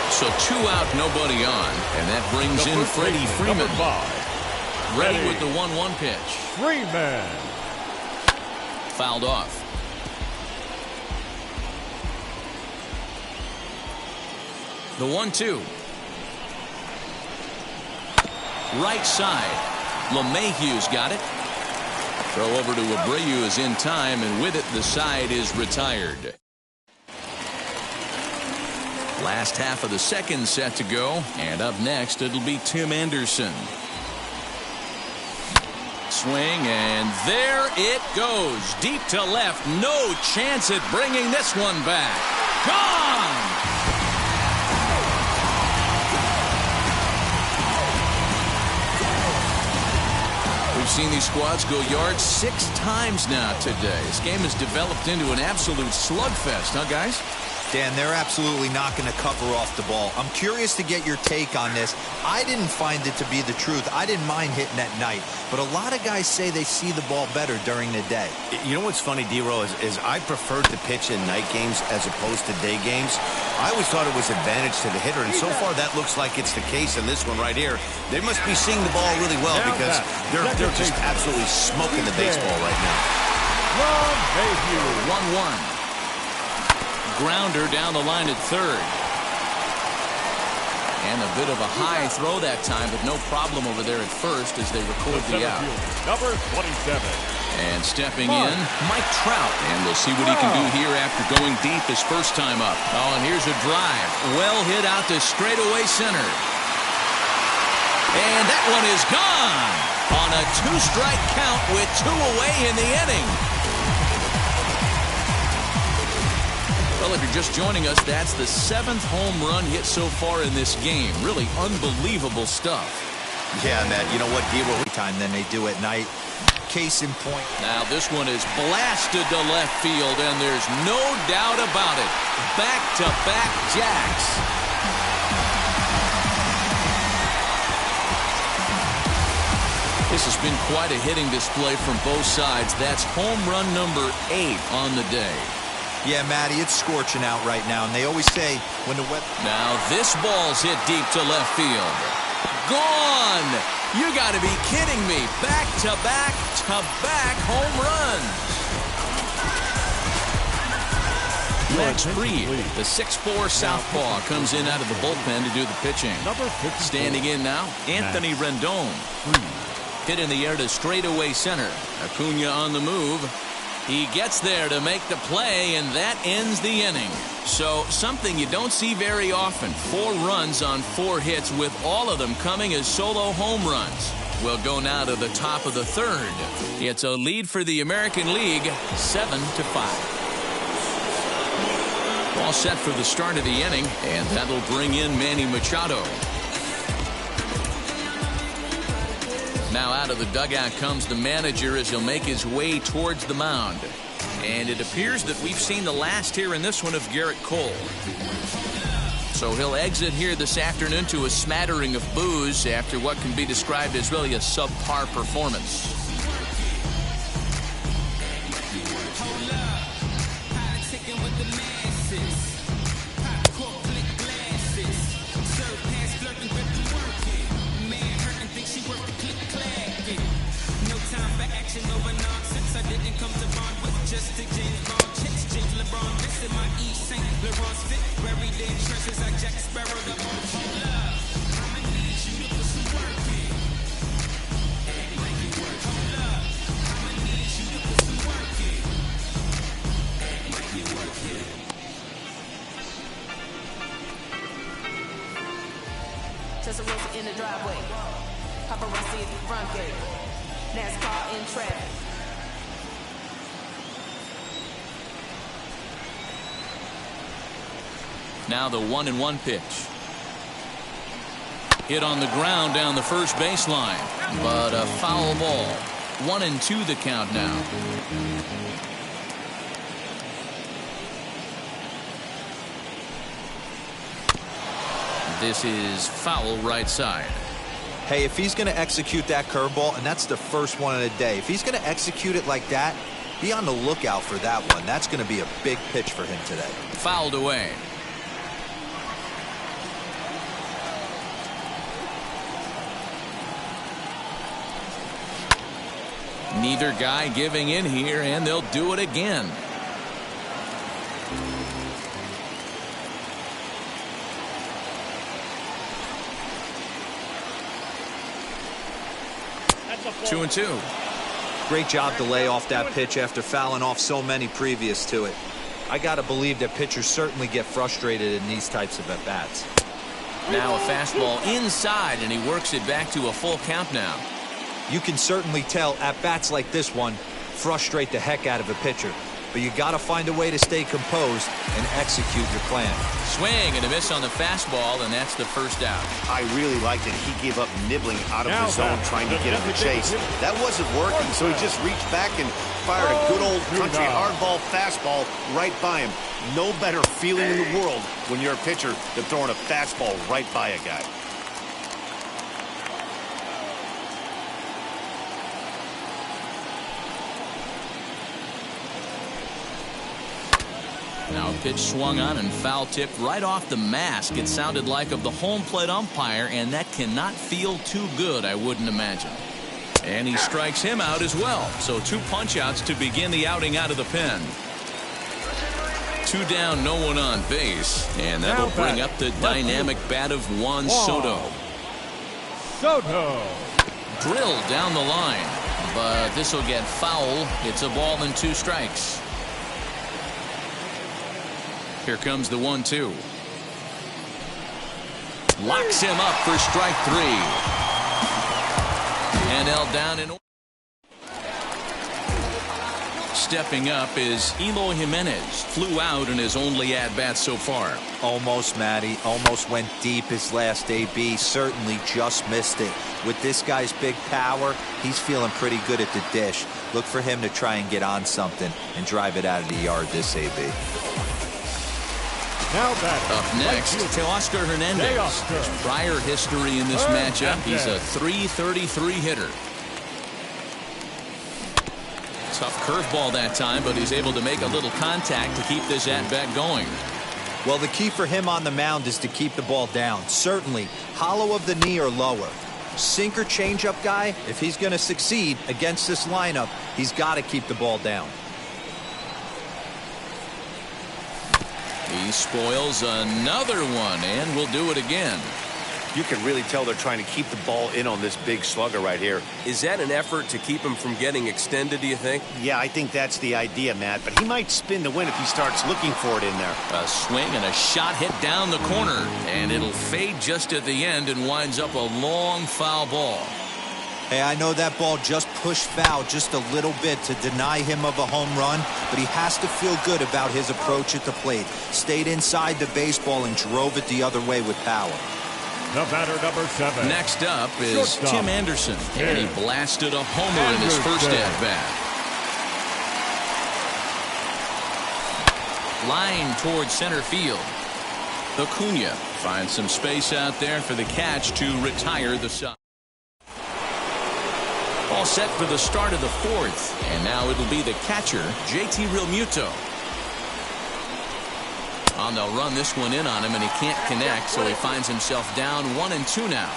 So 2 out, nobody on. And that brings in Freddie Freeman. Ready with the 1-1 pitch. Freeman. Fouled off. The 1-2. Right side. LeMahieu's got it. Throw over to Abreu is in time, and with it, the side is retired. Last half of the second set to go, and up next, it'll be Tim Anderson. Swing, and there it goes. Deep to left. No chance at bringing this one back. Gone! We've seen these squads go yards 6 times now today. This game has developed into an absolute slugfest, huh, guys? Dan, they're absolutely not going to cover off the ball. I'm curious to get your take on this. I didn't find it to be the truth. I didn't mind hitting at night, but a lot of guys say they see the ball better during the day. You know what's funny, D-Row, is I preferred to pitch in night games as opposed to day games. I always thought it was advantage to the hitter, and so far that looks like it's the case in this one right here. They must be seeing the ball really well because they're just absolutely smoking the baseball right now. 1-1. Grounder down the line at third. And a bit of a high throw that time, but no problem over there at first as they record the out. Number 27. And stepping in, Mike Trout. And we'll see what he can do here after going deep his first time up. Oh, and here's a drive. Well hit out to straightaway center. And that one is gone on a 2-strike count with 2 away in the inning. Well, if you're just joining us, that's the 7th home run hit so far in this game. Really unbelievable stuff. Yeah, Matt, you know what, D-Row time than they do at night. Case in point. Now this one is blasted to left field, and there's no doubt about it. Back-to-back jacks. This has been quite a hitting display from both sides. That's home run number 8 on the day. Yeah, Matty, it's scorching out right now, and they always say when the weather... Now this ball's hit deep to left field. Gone! You got to be kidding me. Back-to-back home runs. Max Fried, the 6'4" southpaw, comes in out of the bullpen to do the pitching. Standing in now, Anthony Rendon. Hit in the air to straightaway center. Acuna on the move. He gets there to make the play, and that ends the inning. So something you don't see very often. 4 runs on 4 hits, with all of them coming as solo home runs. We'll go now to the top of the 3rd. It's a lead for the American League, 7-5. All set for the start of the inning, and that'll bring in Manny Machado. Now out of the dugout comes the manager as he'll make his way towards the mound. And it appears that we've seen the last here in this one of Garrett Cole. So he'll exit here this afternoon to a smattering of boos after what can be described as really a subpar performance. Tessarossa in the driveway. Paparazzi at the front gate. NASCAR in traffic. Now the 1-1 pitch. Hit on the ground down the first baseline, but a foul ball. 1-2 the count now. This is foul right side. Hey, if he's going to execute that curveball, and that's the first one of the day, if he's going to execute it like that, be on the lookout for that one. That's going to be a big pitch for him today. Fouled away. Neither guy giving in here, and they'll do it again. That's 2-2. Great job to lay off that pitch after fouling off so many previous to it. I got to believe that pitchers certainly get frustrated in these types of at-bats. Now a fastball inside, and he works it back to a full count now. You can certainly tell at-bats like this one frustrate the heck out of a pitcher. But you got to find a way to stay composed and execute your plan. Swing and a miss on the fastball, and that's the first out. I really liked it. He gave up nibbling out of the zone trying to get him to chase. That wasn't working, so he just reached back and fired a good old country hardball fastball right by him. No better feeling in the world when you're a pitcher than throwing a fastball right by a guy. Now a pitch swung on and foul tipped right off the mask. It sounded like of the home plate umpire, and that cannot feel too good, I wouldn't imagine. And he strikes him out as well. So 2 punch outs to begin the outing out of the pen. 2 down, no one on base, and that'll bring up the dynamic bat of Juan Soto. Drilled down the line, but this will get foul. It's a ball and 2 strikes. Here comes the 1-2. Locks him up for strike 3. NL down in. Stepping up is Eloy Jimenez. Flew out in his only at-bat so far. Almost, Matty. Almost went deep his last AB. Certainly just missed it. With this guy's big power, he's feeling pretty good at the dish. Look for him to try and get on something and drive it out of the yard this AB. Up next, Teoscar Hernandez. His prior history in this matchup, he's a .333 hitter. Tough curveball that time, but he's able to make a little contact to keep this at-bat going. Well, the key for him on the mound is to keep the ball down. Certainly, hollow of the knee or lower. Sinker changeup guy, if he's going to succeed against this lineup, he's got to keep the ball down. He spoils another one, and will do it again. You can really tell they're trying to keep the ball in on this big slugger right here. Is that an effort to keep him from getting extended, do you think? Yeah, I think that's the idea, Matt. But he might spin the win if he starts looking for it in there. A swing and a shot hit down the corner, and it'll fade just at the end and winds up a long foul ball. Hey, I know that ball just pushed foul just a little bit to deny him of a home run, but he has to feel good about his approach at the plate. Stayed inside the baseball and drove it the other way with power. The batter, number 7. Next up is Tim Anderson, and he blasted a homer in his first at-bat. Line towards center field. Acuna finds some space out there for the catch to retire the side. All set for the start of the 4th, and now it'll be the catcher, JT Realmuto. They'll run this one in on him, and he can't connect, so he finds himself down 1-2 now.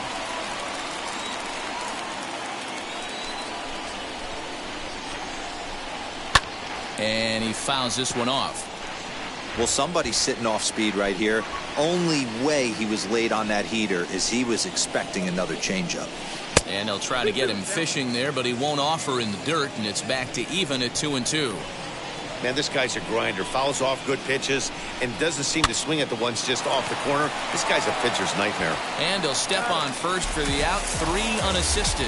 And he fouls this one off. Well, somebody's sitting off speed right here. Only way he was late on that heater is he was expecting another changeup. And they'll try to get him fishing there, but he won't offer in the dirt, and it's back to even at 2-2. Man, this guy's a grinder. Fouls off good pitches and doesn't seem to swing at the ones just off the corner. This guy's a pitcher's nightmare. And he'll step on first for the out. 3 unassisted.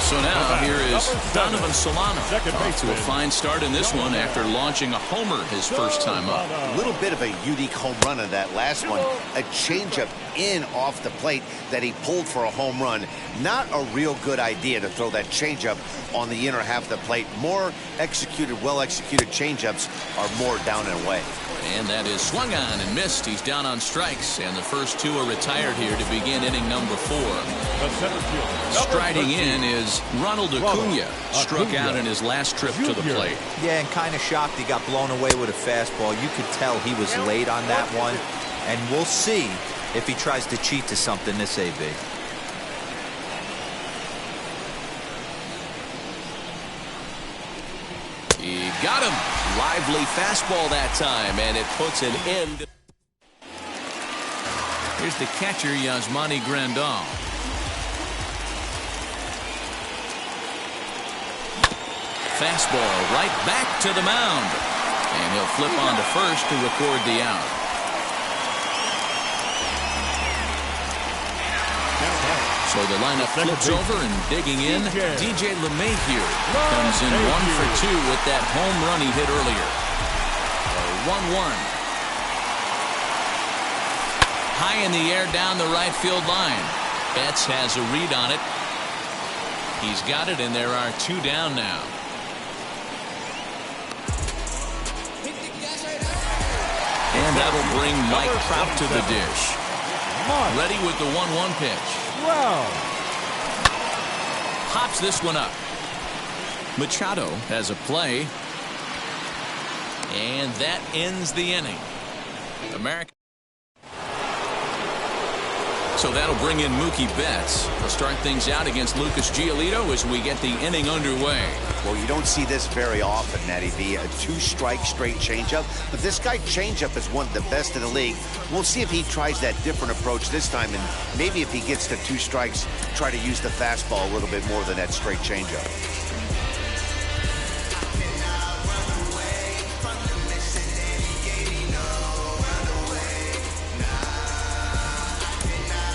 So now here is Donovan Solano off to a fine start in this one after launching a homer his first time up. A little bit of a unique home run on that last one. A changeup in off the plate that he pulled for a home run. Not a real good idea to throw that changeup on the inner half of the plate. More executed, well-executed changeups are more down and away. And that is swung on and missed. He's down on strikes, and the first two are retired here to begin inning number 4. Striding in is Ronald Acuna. Struck out in his last trip to the plate. Yeah, and kind of shocked he got blown away with a fastball. You could tell he was late on that one, and we'll see if he tries to cheat to something this AB. He got him. Lively fastball that time, and it puts an end. Here's the catcher, Yasmani Grandal. Fastball right back to the mound. And he'll flip on to first to record the out. So the lineup flips over, and digging in, DJ LeMahieu comes in 1 for 2 with that home run he hit earlier. 1-1. High in the air down the right field line. Betts has a read on it. He's got it, and there are 2 down now. And that'll bring Mike Trout to the dish. Ready with the 1-1 pitch. Hops this one up. Machado has a play. And that ends the inning. America. So that'll bring in Mookie Betts. He'll start things out against Lucas Giolito as we get the inning underway. Well, you don't see this very often, Natty B. A 2-strike straight changeup. But this guy changeup is one of the best in the league. We'll see if he tries that different approach this time. And maybe if he gets to 2 strikes, try to use the fastball a little bit more than that straight changeup.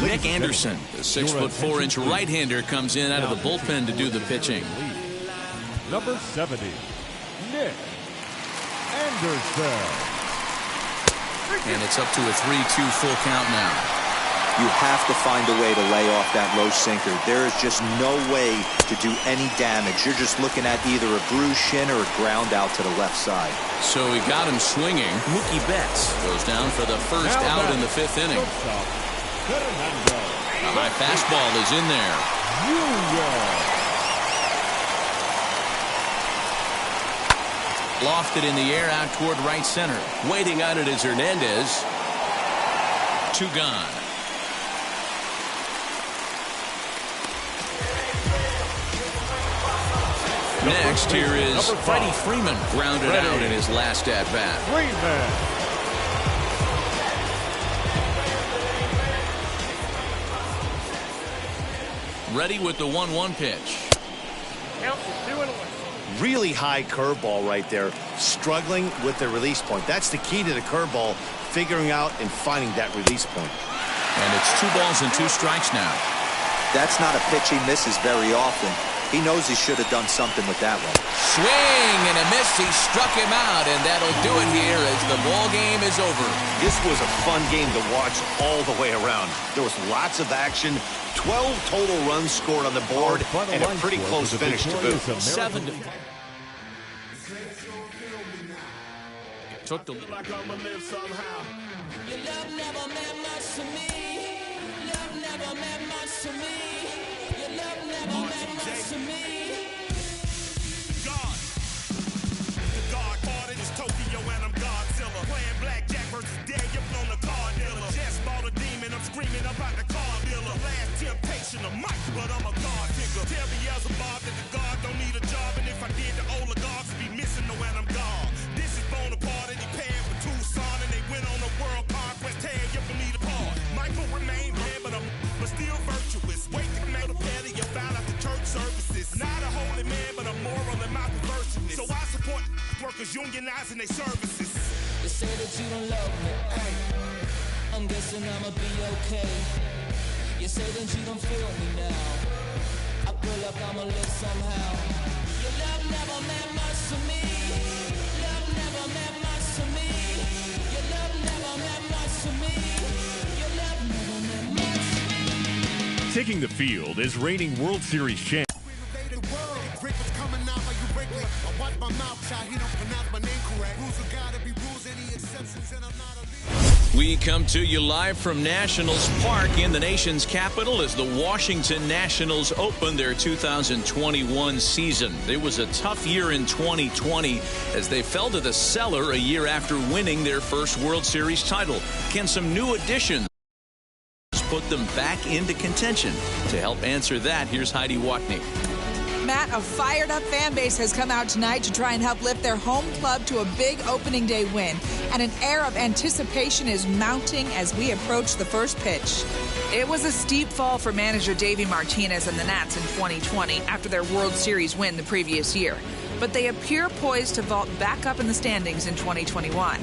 Nick Anderson, the 6'4" right-hander, comes in out of the bullpen to do the pitching. Number 70, Nick Anderson. And it's up to a 3-2 full count now. You have to find a way to lay off that low sinker. There is just no way to do any damage. You're just looking at either a bruised shin or a ground out to the left side. So he got him swinging. Mookie Betts goes down for the first out in the 5th inning. A high fastball is in there. Lofted in the air out toward right center. Waiting on it is Hernandez. 2 gone. Next, here is Freddie Freeman, grounded out in his last at-bat. Ready with the 1-1 pitch. Really high curveball right there. Struggling with the release point. That's the key to the curveball, figuring out and finding that release point. And it's 2 balls and 2 strikes now. That's not a pitch he misses very often. He knows he should have done something with that one. Swing and a miss. He struck him out, and that'll do it here as the ball game is over. This was a fun game to watch all the way around. There was lots of action. 12 total runs scored on the board, and a pretty close finish to boot. 7 to... Took the... Like I'ma live somehow. Your love never meant much to me. Love never meant much to me. Your love never meant much to me. God. The God parted is Tokyo and I'm Godzilla. Playing blackjack versus Daniel on the card dealer. Just bought a demon, I'm screaming about the car dealer. Last temptation of Mike, but I'm a God figure. Tell me as a Bob that the God don't need a job. And if I did, the oligarchs would be missing no when I'm gone. This is Bonaparte and he paired with Tucson. And they went on a world conquest, tear you from me apart. Michael remained dead, but still virtuous. Wait to make a pair of your vow after church services. Not a holy man, but a moral in my perversiveness. So I support workers unionizing their services. They say that you don't love me. I'm guessing I'ma be okay. You say that you don't feel me now. I feel like I'm a little Taking the field is reigning World Series champ. We come to you live from Nationals Park in the nation's capital as the Washington Nationals open their 2021 season. It was a tough year in 2020 as they fell to the cellar a year after winning their first World Series title. Can some new additions put them back into contention? To help answer that, here's Heidi Watney. Matt, a fired-up fan base has come out tonight to try and help lift their home club to a big opening day win. And an air of anticipation is mounting as we approach the first pitch. It was a steep fall for manager Davey Martinez and the Nats in 2020 after their World Series win the previous year. But they appear poised to vault back up in the standings in 2021.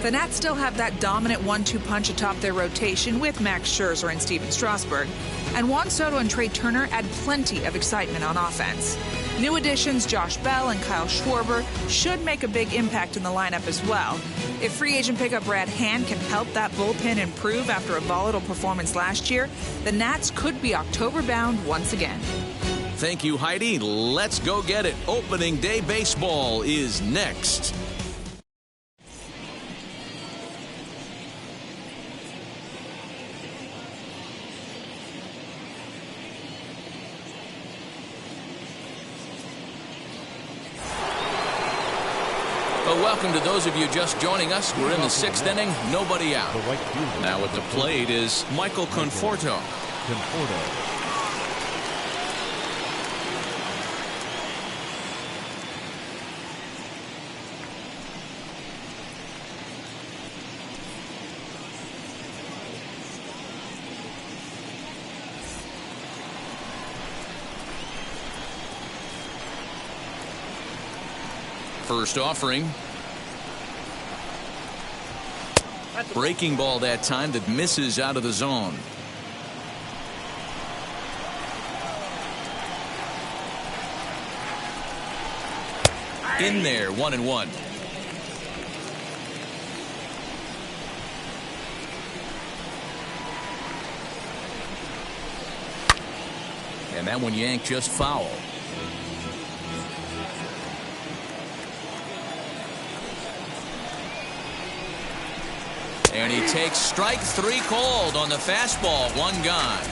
The Nats still have that dominant 1-2 punch atop their rotation with Max Scherzer and Steven Strasburg. And Juan Soto and Trey Turner add plenty of excitement on offense. New additions Josh Bell and Kyle Schwarber should make a big impact in the lineup as well. If free agent pickup Brad Hand can help that bullpen improve after a volatile performance last year, the Nats could be October-bound once again. Thank you, Heidi. Let's go get it. Opening day baseball is next. Welcome to those of you just joining us. We're in the 6th inning, nobody out. Now at the plate is Michael Conforto. First offering. Breaking ball that time that misses out of the zone. In there, 1-1. And that one yanked just foul. And he takes strike 3 called on the fastball. 1 gone.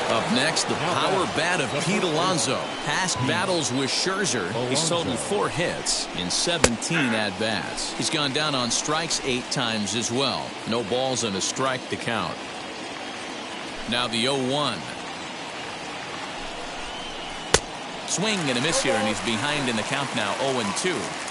Up next, the power bat of Pete Alonso. Past battles with Scherzer, he's totaled 4 hits in 17 at-bats. He's gone down on strikes 8 times as well. No balls and a strike to count. Now the 0-1. Swing and a miss here, and he's behind in the count now, 0-2.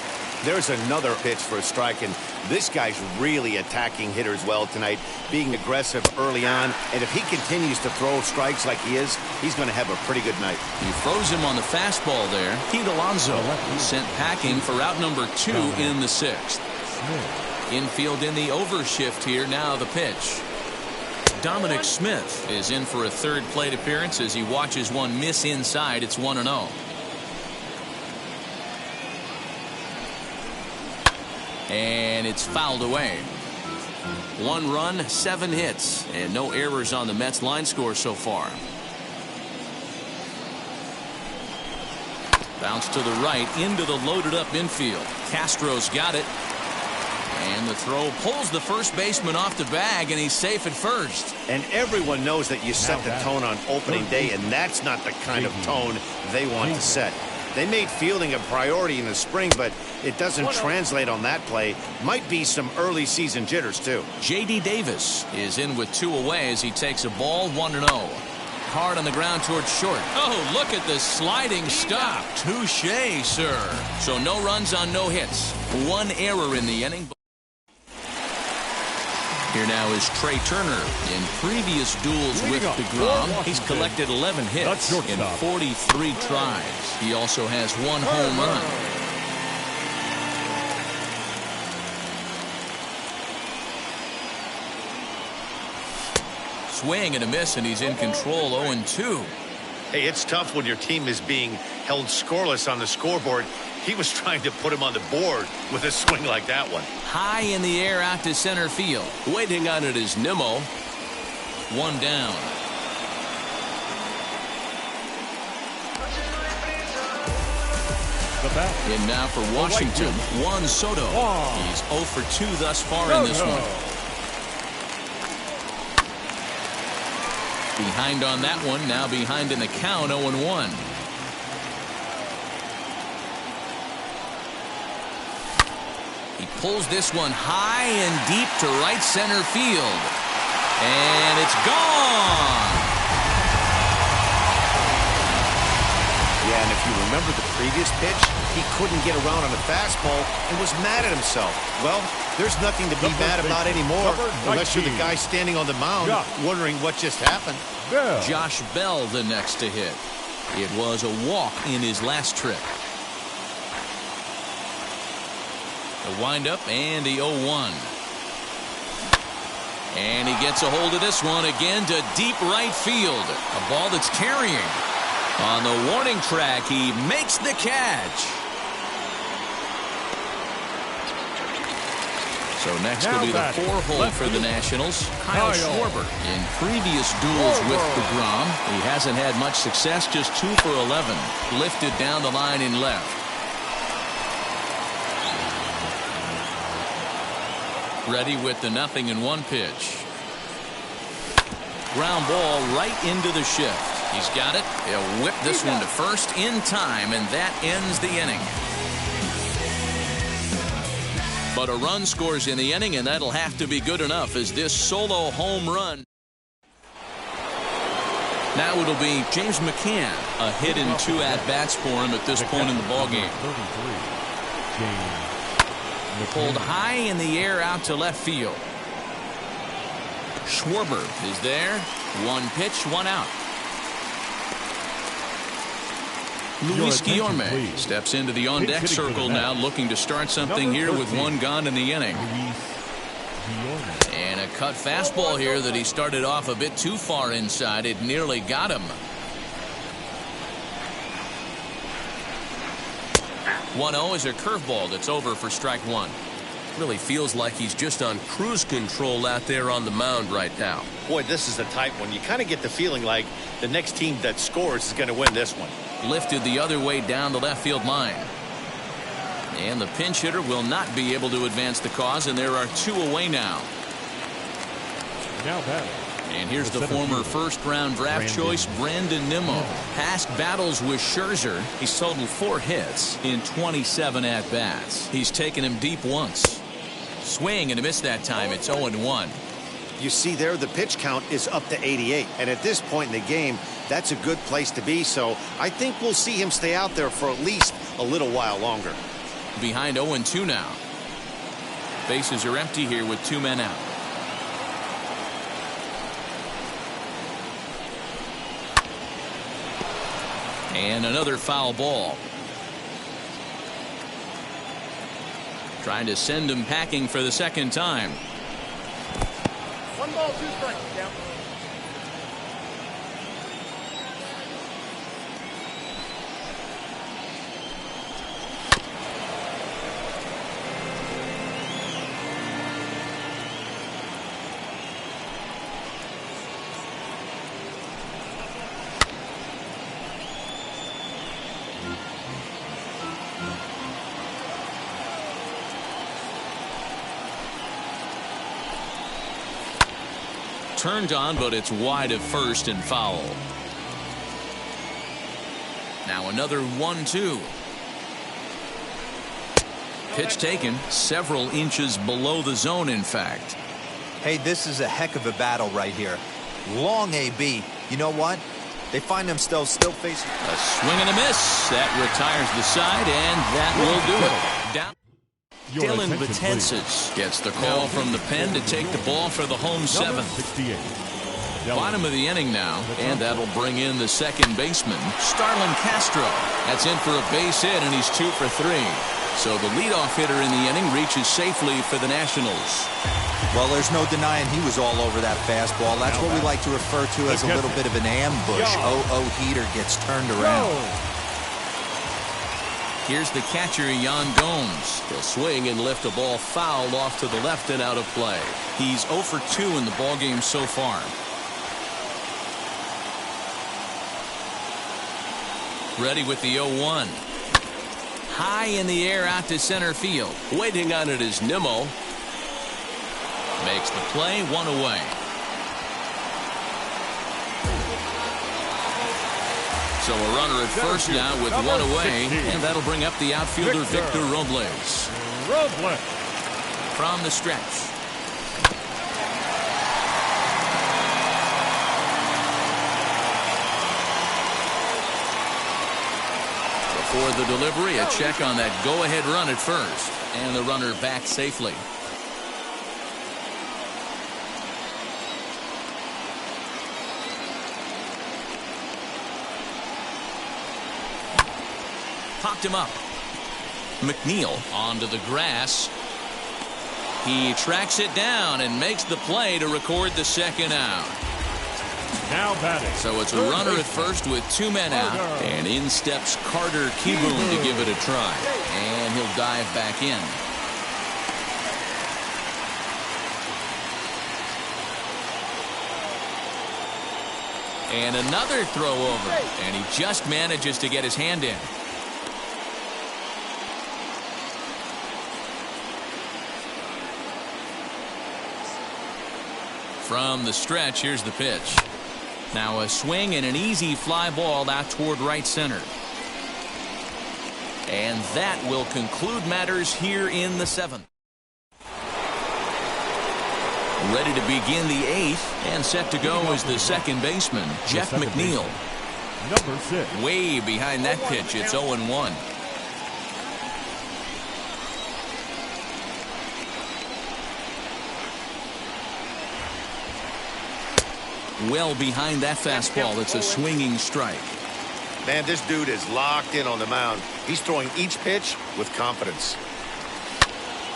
There's another pitch for a strike, and this guy's really attacking hitters well tonight, being aggressive early on. And if he continues to throw strikes like he is, he's going to have a pretty good night. He froze him on the fastball there. Pete Alonso sent packing for out number 2 in the 6th. Infield in the overshift here. Now the pitch. Dominic Smith is in for a 3rd plate appearance as he watches one miss inside. It's 1-0. And it's fouled away. 1 run, 7 hits, and no errors on the Mets line score so far. Bounce to the right into the loaded up infield. Castro's got it. And the throw pulls the first baseman off the bag, and he's safe at first. And everyone knows that you set the tone on opening day, and that's not the kind of tone they want to set. They made fielding a priority in the spring, but it doesn't translate on that play. Might be some early season jitters, too. J.D. Davis is in with 2 away as he takes a ball, 1-0. Hard on the ground towards short. Oh, look at the sliding stop. Touché, sir. So no runs on no hits. 1 error in the inning. Here now is Trey Turner. In previous duels with DeGrom, he's collected 11 hits in 43 tries. He also has 1 home run. Swing and a miss, and he's in control, 0-2. Hey, it's tough when your team is being held scoreless on the scoreboard. He was trying to put him on the board with a swing like that one. High in the air out to center field. Waiting on it is Nimmo. One down. In now for Washington, Juan Soto. He's 0 for 2 thus far in this one. Behind on that one, now behind in the count, 0-1. He pulls this one high and deep to right center field. And it's gone. Yeah, and if you remember the previous pitch, he couldn't get around on a fastball and was mad at himself. Well, there's nothing to be mad about anymore unless you're the guy standing on the mound wondering what just happened. Josh Bell the next to hit. It was a walk in his last trip. The windup and the 0-1. And he gets a hold of this one again to deep right field. A ball that's carrying. On the warning track, he makes the catch. So next will be the 4-hole for the Nationals. Kyle Schwarber. In previous duels with DeGrom, he hasn't had much success, just 2 for 11. Lifted down the line in left. Ready with the 0-1 pitch. Ground ball right into the shift. He's got it. He'll whip this one to first in time, and that ends the inning. But a run scores in the inning, and that'll have to be good enough as this solo home run. Now it'll be James McCann. A hit in 2 at-bats for him at this point in the ballgame. Pulled high in the air out to left field. Schwarber is there. 1 pitch, 1 out. Luis Guillorme steps into the on-deck circle now, looking to start something here with 1 gone in the inning. And a cut fastball here that he started off a bit too far inside. It nearly got him. 1-0 is a curveball that's over for strike 1. Really feels like he's just on cruise control out there on the mound right now. Boy, this is a tight one. You kind of get the feeling like the next team that scores is going to win this one. Lifted the other way down the left field line. And the pinch hitter will not be able to advance the cause, and there are 2 away now. And here's the former first-round draft choice, Brandon Nimmo. Past battles with Scherzer, he's totaled 4 hits in 27 at-bats. He's taken him deep once. Swing and a miss that time. It's 0-1. You see there, the pitch count is up to 88. And at this point in the game, that's a good place to be. So I think we'll see him stay out there for at least a little while longer. Behind 0-2 now. Bases are empty here with 2 men out. And another foul ball. Trying to send him packing for the second time. 1 ball, 2 strikes. Down. Turned on, but it's wide of first and foul. Now another 1-2. Pitch taken several inches below the zone, in fact. Hey, this is a heck of a battle right here. Long AB. You know what? They find themselves still facing a swing and a miss. That retires the side, and that will do it. Down. Dylan Betances gets the call from the pen to take the ball for the home 7th. Bottom of the inning now, and that'll bring in the second baseman, Starlin Castro. That's in for a base hit, and he's 2 for 3. So the leadoff hitter in the inning reaches safely for the Nationals. Well, there's no denying he was all over that fastball. That's what we like to refer to as a little bit of an ambush. Heater gets turned around. Here's the catcher, Yan Gomes. He'll swing and lift a ball foul off to the left and out of play. He's 0 for 2 in the ballgame so far. Ready with the 0-1. High in the air out to center field. Waiting on it is Nimmo. Makes the play, 1 away. So a runner at first now with 1 away, and that'll bring up the outfielder Victor Robles. From the stretch. Before the delivery, a check on that go-ahead run at first, and the runner back safely. Popped him up. McNeil onto the grass. He tracks it down and makes the play to record the second out. Now batting. So it's a runner at first with 2 men out. And in steps Carter Kieboom to give it a try. And he'll dive back in. And another throw over. And he just manages to get his hand in. From the stretch, here's the pitch. Now a swing and an easy fly ball out toward right center. And that will conclude matters here in the 7th. Ready to begin the 8th, and set to go is the second baseman, Jeff McNeil. Number 6. Way behind that pitch, it's 0-1. Well behind that fastball. It's a swinging strike. Man, this dude is locked in on the mound. He's throwing each pitch with confidence.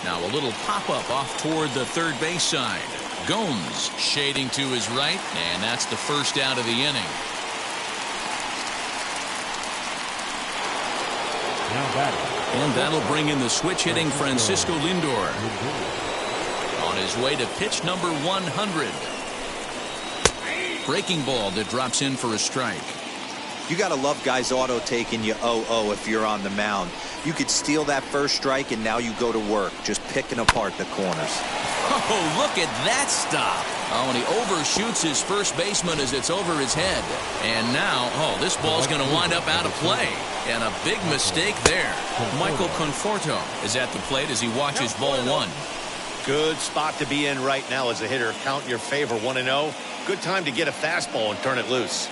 Now a little pop-up off toward the third base side. Gomes shading to his right, and that's the first out of the inning. Now batting. And that'll bring in the switch-hitting Francisco Lindor. On his way to pitch number 100. Breaking ball that drops in for a strike. You got to love guys auto taking you 0-0 if you're on the mound. You could steal that first strike and now you go to work just picking apart the corners. Oh, look at that stop. Oh, and he overshoots his first baseman as it's over his head. And now, oh, this ball's going to wind up out of play. And a big mistake there. Michael Conforto is at the plate as he watches ball 1. Good spot to be in right now as a hitter. Count in your favor, 1-0. Good time to get a fastball and turn it loose.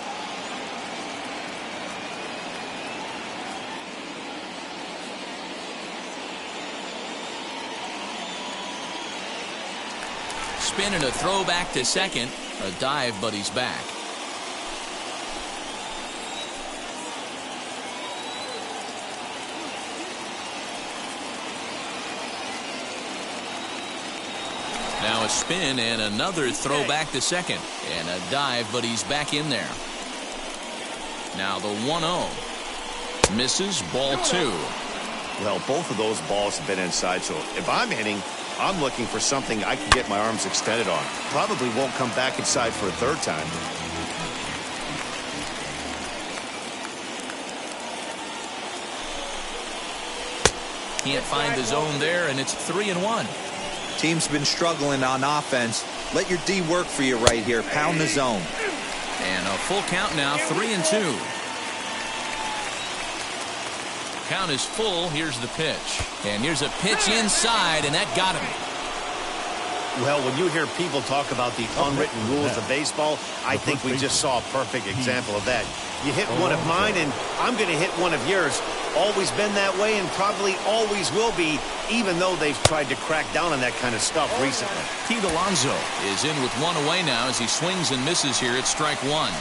Spin and a throw back to second. A dive, but he's back. Now a spin and another throw back to second. And a dive, but he's back in there. Now the 1-0. Misses, ball 2. Well, both of those balls have been inside, so if I'm hitting, I'm looking for something I can get my arms extended on. Probably won't come back inside for a third time. Can't find the zone there, and it's 3-1. Team's been struggling on offense. Let your D work for you right here. Pound the zone. And a full count now, 3-2. Count is full. Here's the pitch. And here's a pitch inside, and that got him. Well, when you hear people talk about the unwritten rules of baseball, I think we just saw a perfect example of that. You hit one of mine, and I'm going to hit one of yours. Always been that way and probably always will be, even though they've tried to crack down on that kind of stuff recently. Pete Alonso is in with 1 away now as he swings and misses here at strike 1.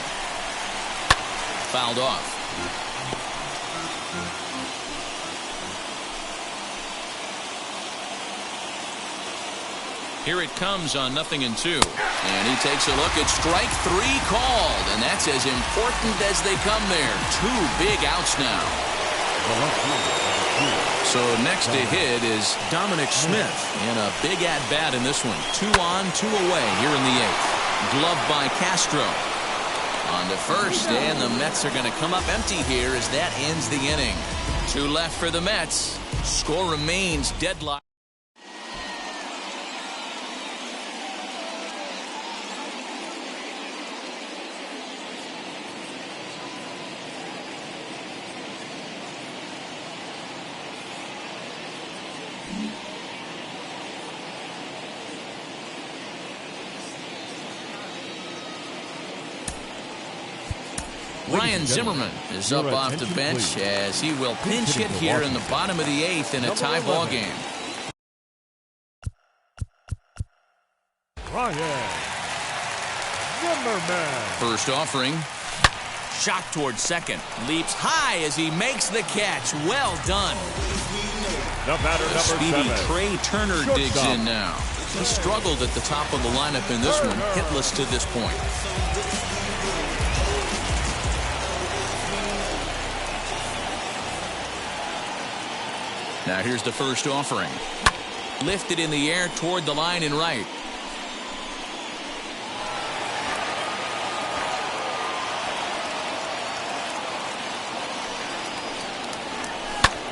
Fouled off. Here it comes on 0-2. And he takes a look at strike 3 called. And that's as important as they come there. 2 big outs now. So next to hit is Dominic Smith in a big at-bat in this one. 2 on, 2 away here in the 8th. Gloved by Castro. On to first, and the Mets are going to come up empty here as that ends the inning. 2 left for the Mets. Score remains deadlocked. Ryan Zimmerman is up off the bench as he will pinch hit here in the bottom of the 8th in a tie ball game. Ryan Zimmerman. First offering. Shot towards second. Leaps high as he makes the catch. Well done. The batter, number speedy 7. Trey Turner Shortstop. digs in now. He struggled at the top of the lineup in this one. Hitless to this point. Now here's the first offering. Lifted in the air toward the line and right.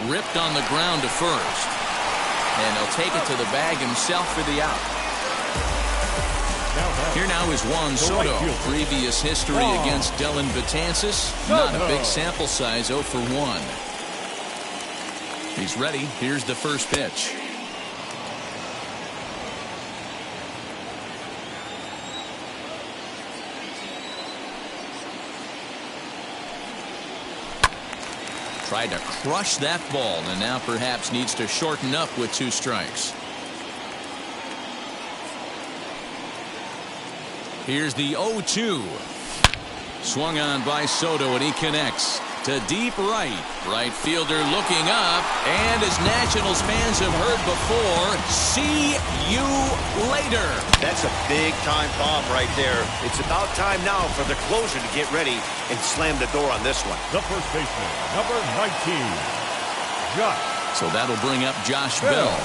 Ripped on the ground to first. And he'll take it to the bag himself for the out. Here now is Juan Soto. Previous history against Dellin Betances. Not a big sample size, 0 for 1. He's ready. Here's the first pitch. Tried to crush that ball and now perhaps needs to shorten up with 2 strikes. Here's the 0-2. Swung on by Soto and he connects to deep right. Right fielder looking up, and as Nationals fans have heard before, see you later. That's a big-time bomb right there. It's about time now for the closer to get ready and slam the door on this one. The first baseman, number 19, Josh. So that'll bring up Josh Bell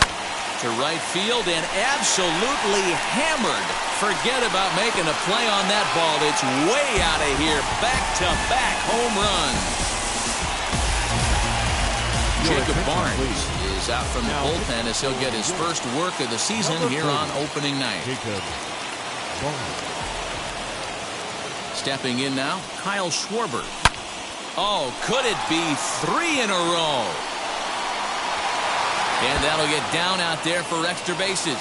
to right field and absolutely hammered. Forget about making a play on that ball. It's way out of here. Back-to-back home runs. Jacob Barnes is out from the bullpen as he'll get his first work of the season here on opening night. Stepping in now, Kyle Schwarber. Oh, could it be 3 in a row? And that'll get down out there for extra bases.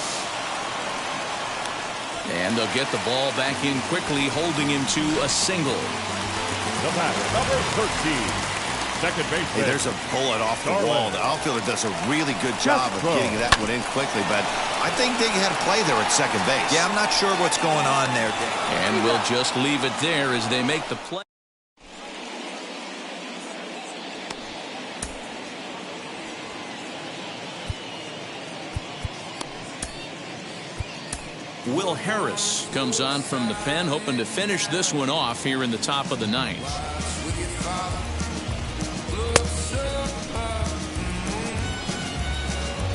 And they'll get the ball back in quickly, holding him to a single. The batter, number 13. Second base. Hey, there's a bullet off the wall. The outfielder does a really good job of getting that one in quickly, but I think they had a play there at second base. Yeah, I'm not sure what's going on there, Dave. And we'll just leave it there as they make the play. Will Harris comes on from the pen, hoping to finish this one off here in the top of the 9th.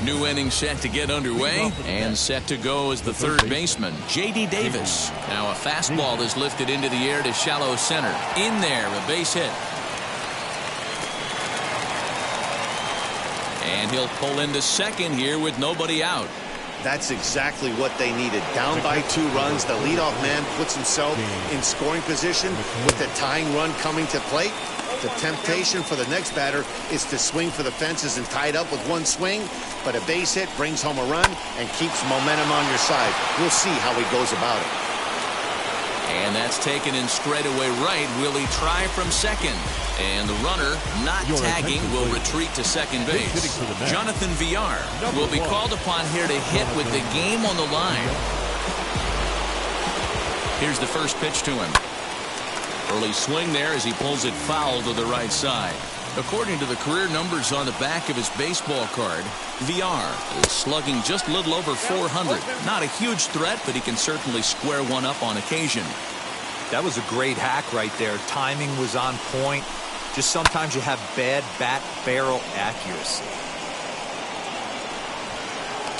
New inning set to get underway, and set to go as the third baseman, J.D. Davis. Now a fastball is lifted into the air to shallow center. In there, a base hit. And he'll pull into second here with nobody out. That's exactly what they needed. Down by 2 runs, the leadoff man puts himself in scoring position with the tying run coming to plate. The temptation for the next batter is to swing for the fences and tie it up with 1 swing, but a base hit brings home a run and keeps momentum on your side. We'll see how he goes about it. And that's taken in straightaway right. Will he try from second? And the runner, not tagging, will retreat to second base. Jonathan Villar will be called upon here to hit with the game on the line. Here's the first pitch to him. Early swing there as he pulls it foul to the right side. According to the career numbers on the back of his baseball card, Villar is slugging just a little over 400. Not a huge threat, but he can certainly square one up on occasion. That was a great hack right there. Timing was on point. Just sometimes you have bad bat barrel accuracy.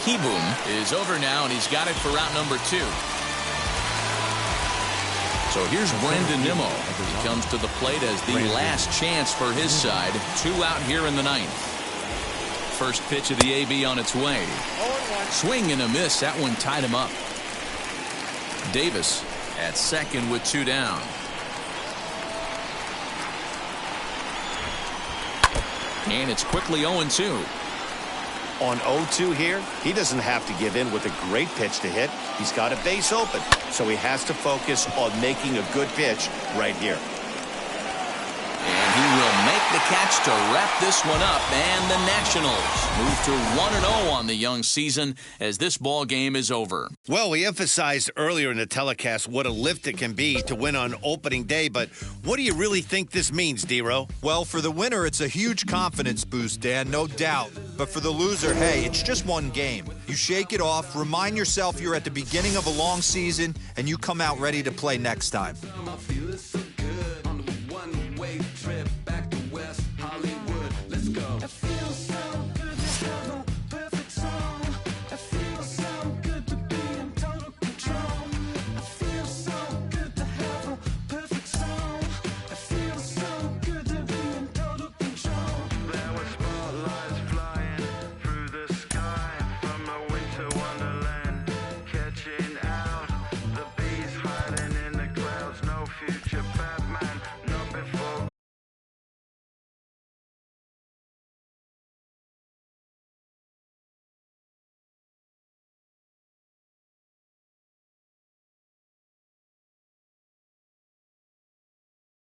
Kieboom is over now, and he's got it for route number 2. So here's Brendan Nimmo. He comes to the plate as the last chance for his side. 2 out here in the 9th. First pitch of the AB on its way. Swing and a miss. That one tied him up. Davis at second with 2 down. And it's quickly 0-2. On 0-2 here, he doesn't have to give in with a great pitch to hit. He's got a base open, so he has to focus on making a good pitch right here. And he will make the catch to wrap this one up, and the Nationals move to 1-0 on the young season as this ball game is over. Well, we emphasized earlier in the telecast what a lift it can be to win on opening day, but what do you really think this means, D-Row? Well, for the winner, it's a huge confidence boost, Dan, no doubt. But for the loser, hey, it's just one game. You shake it off, remind yourself you're at the beginning of a long season, and you come out ready to play next time.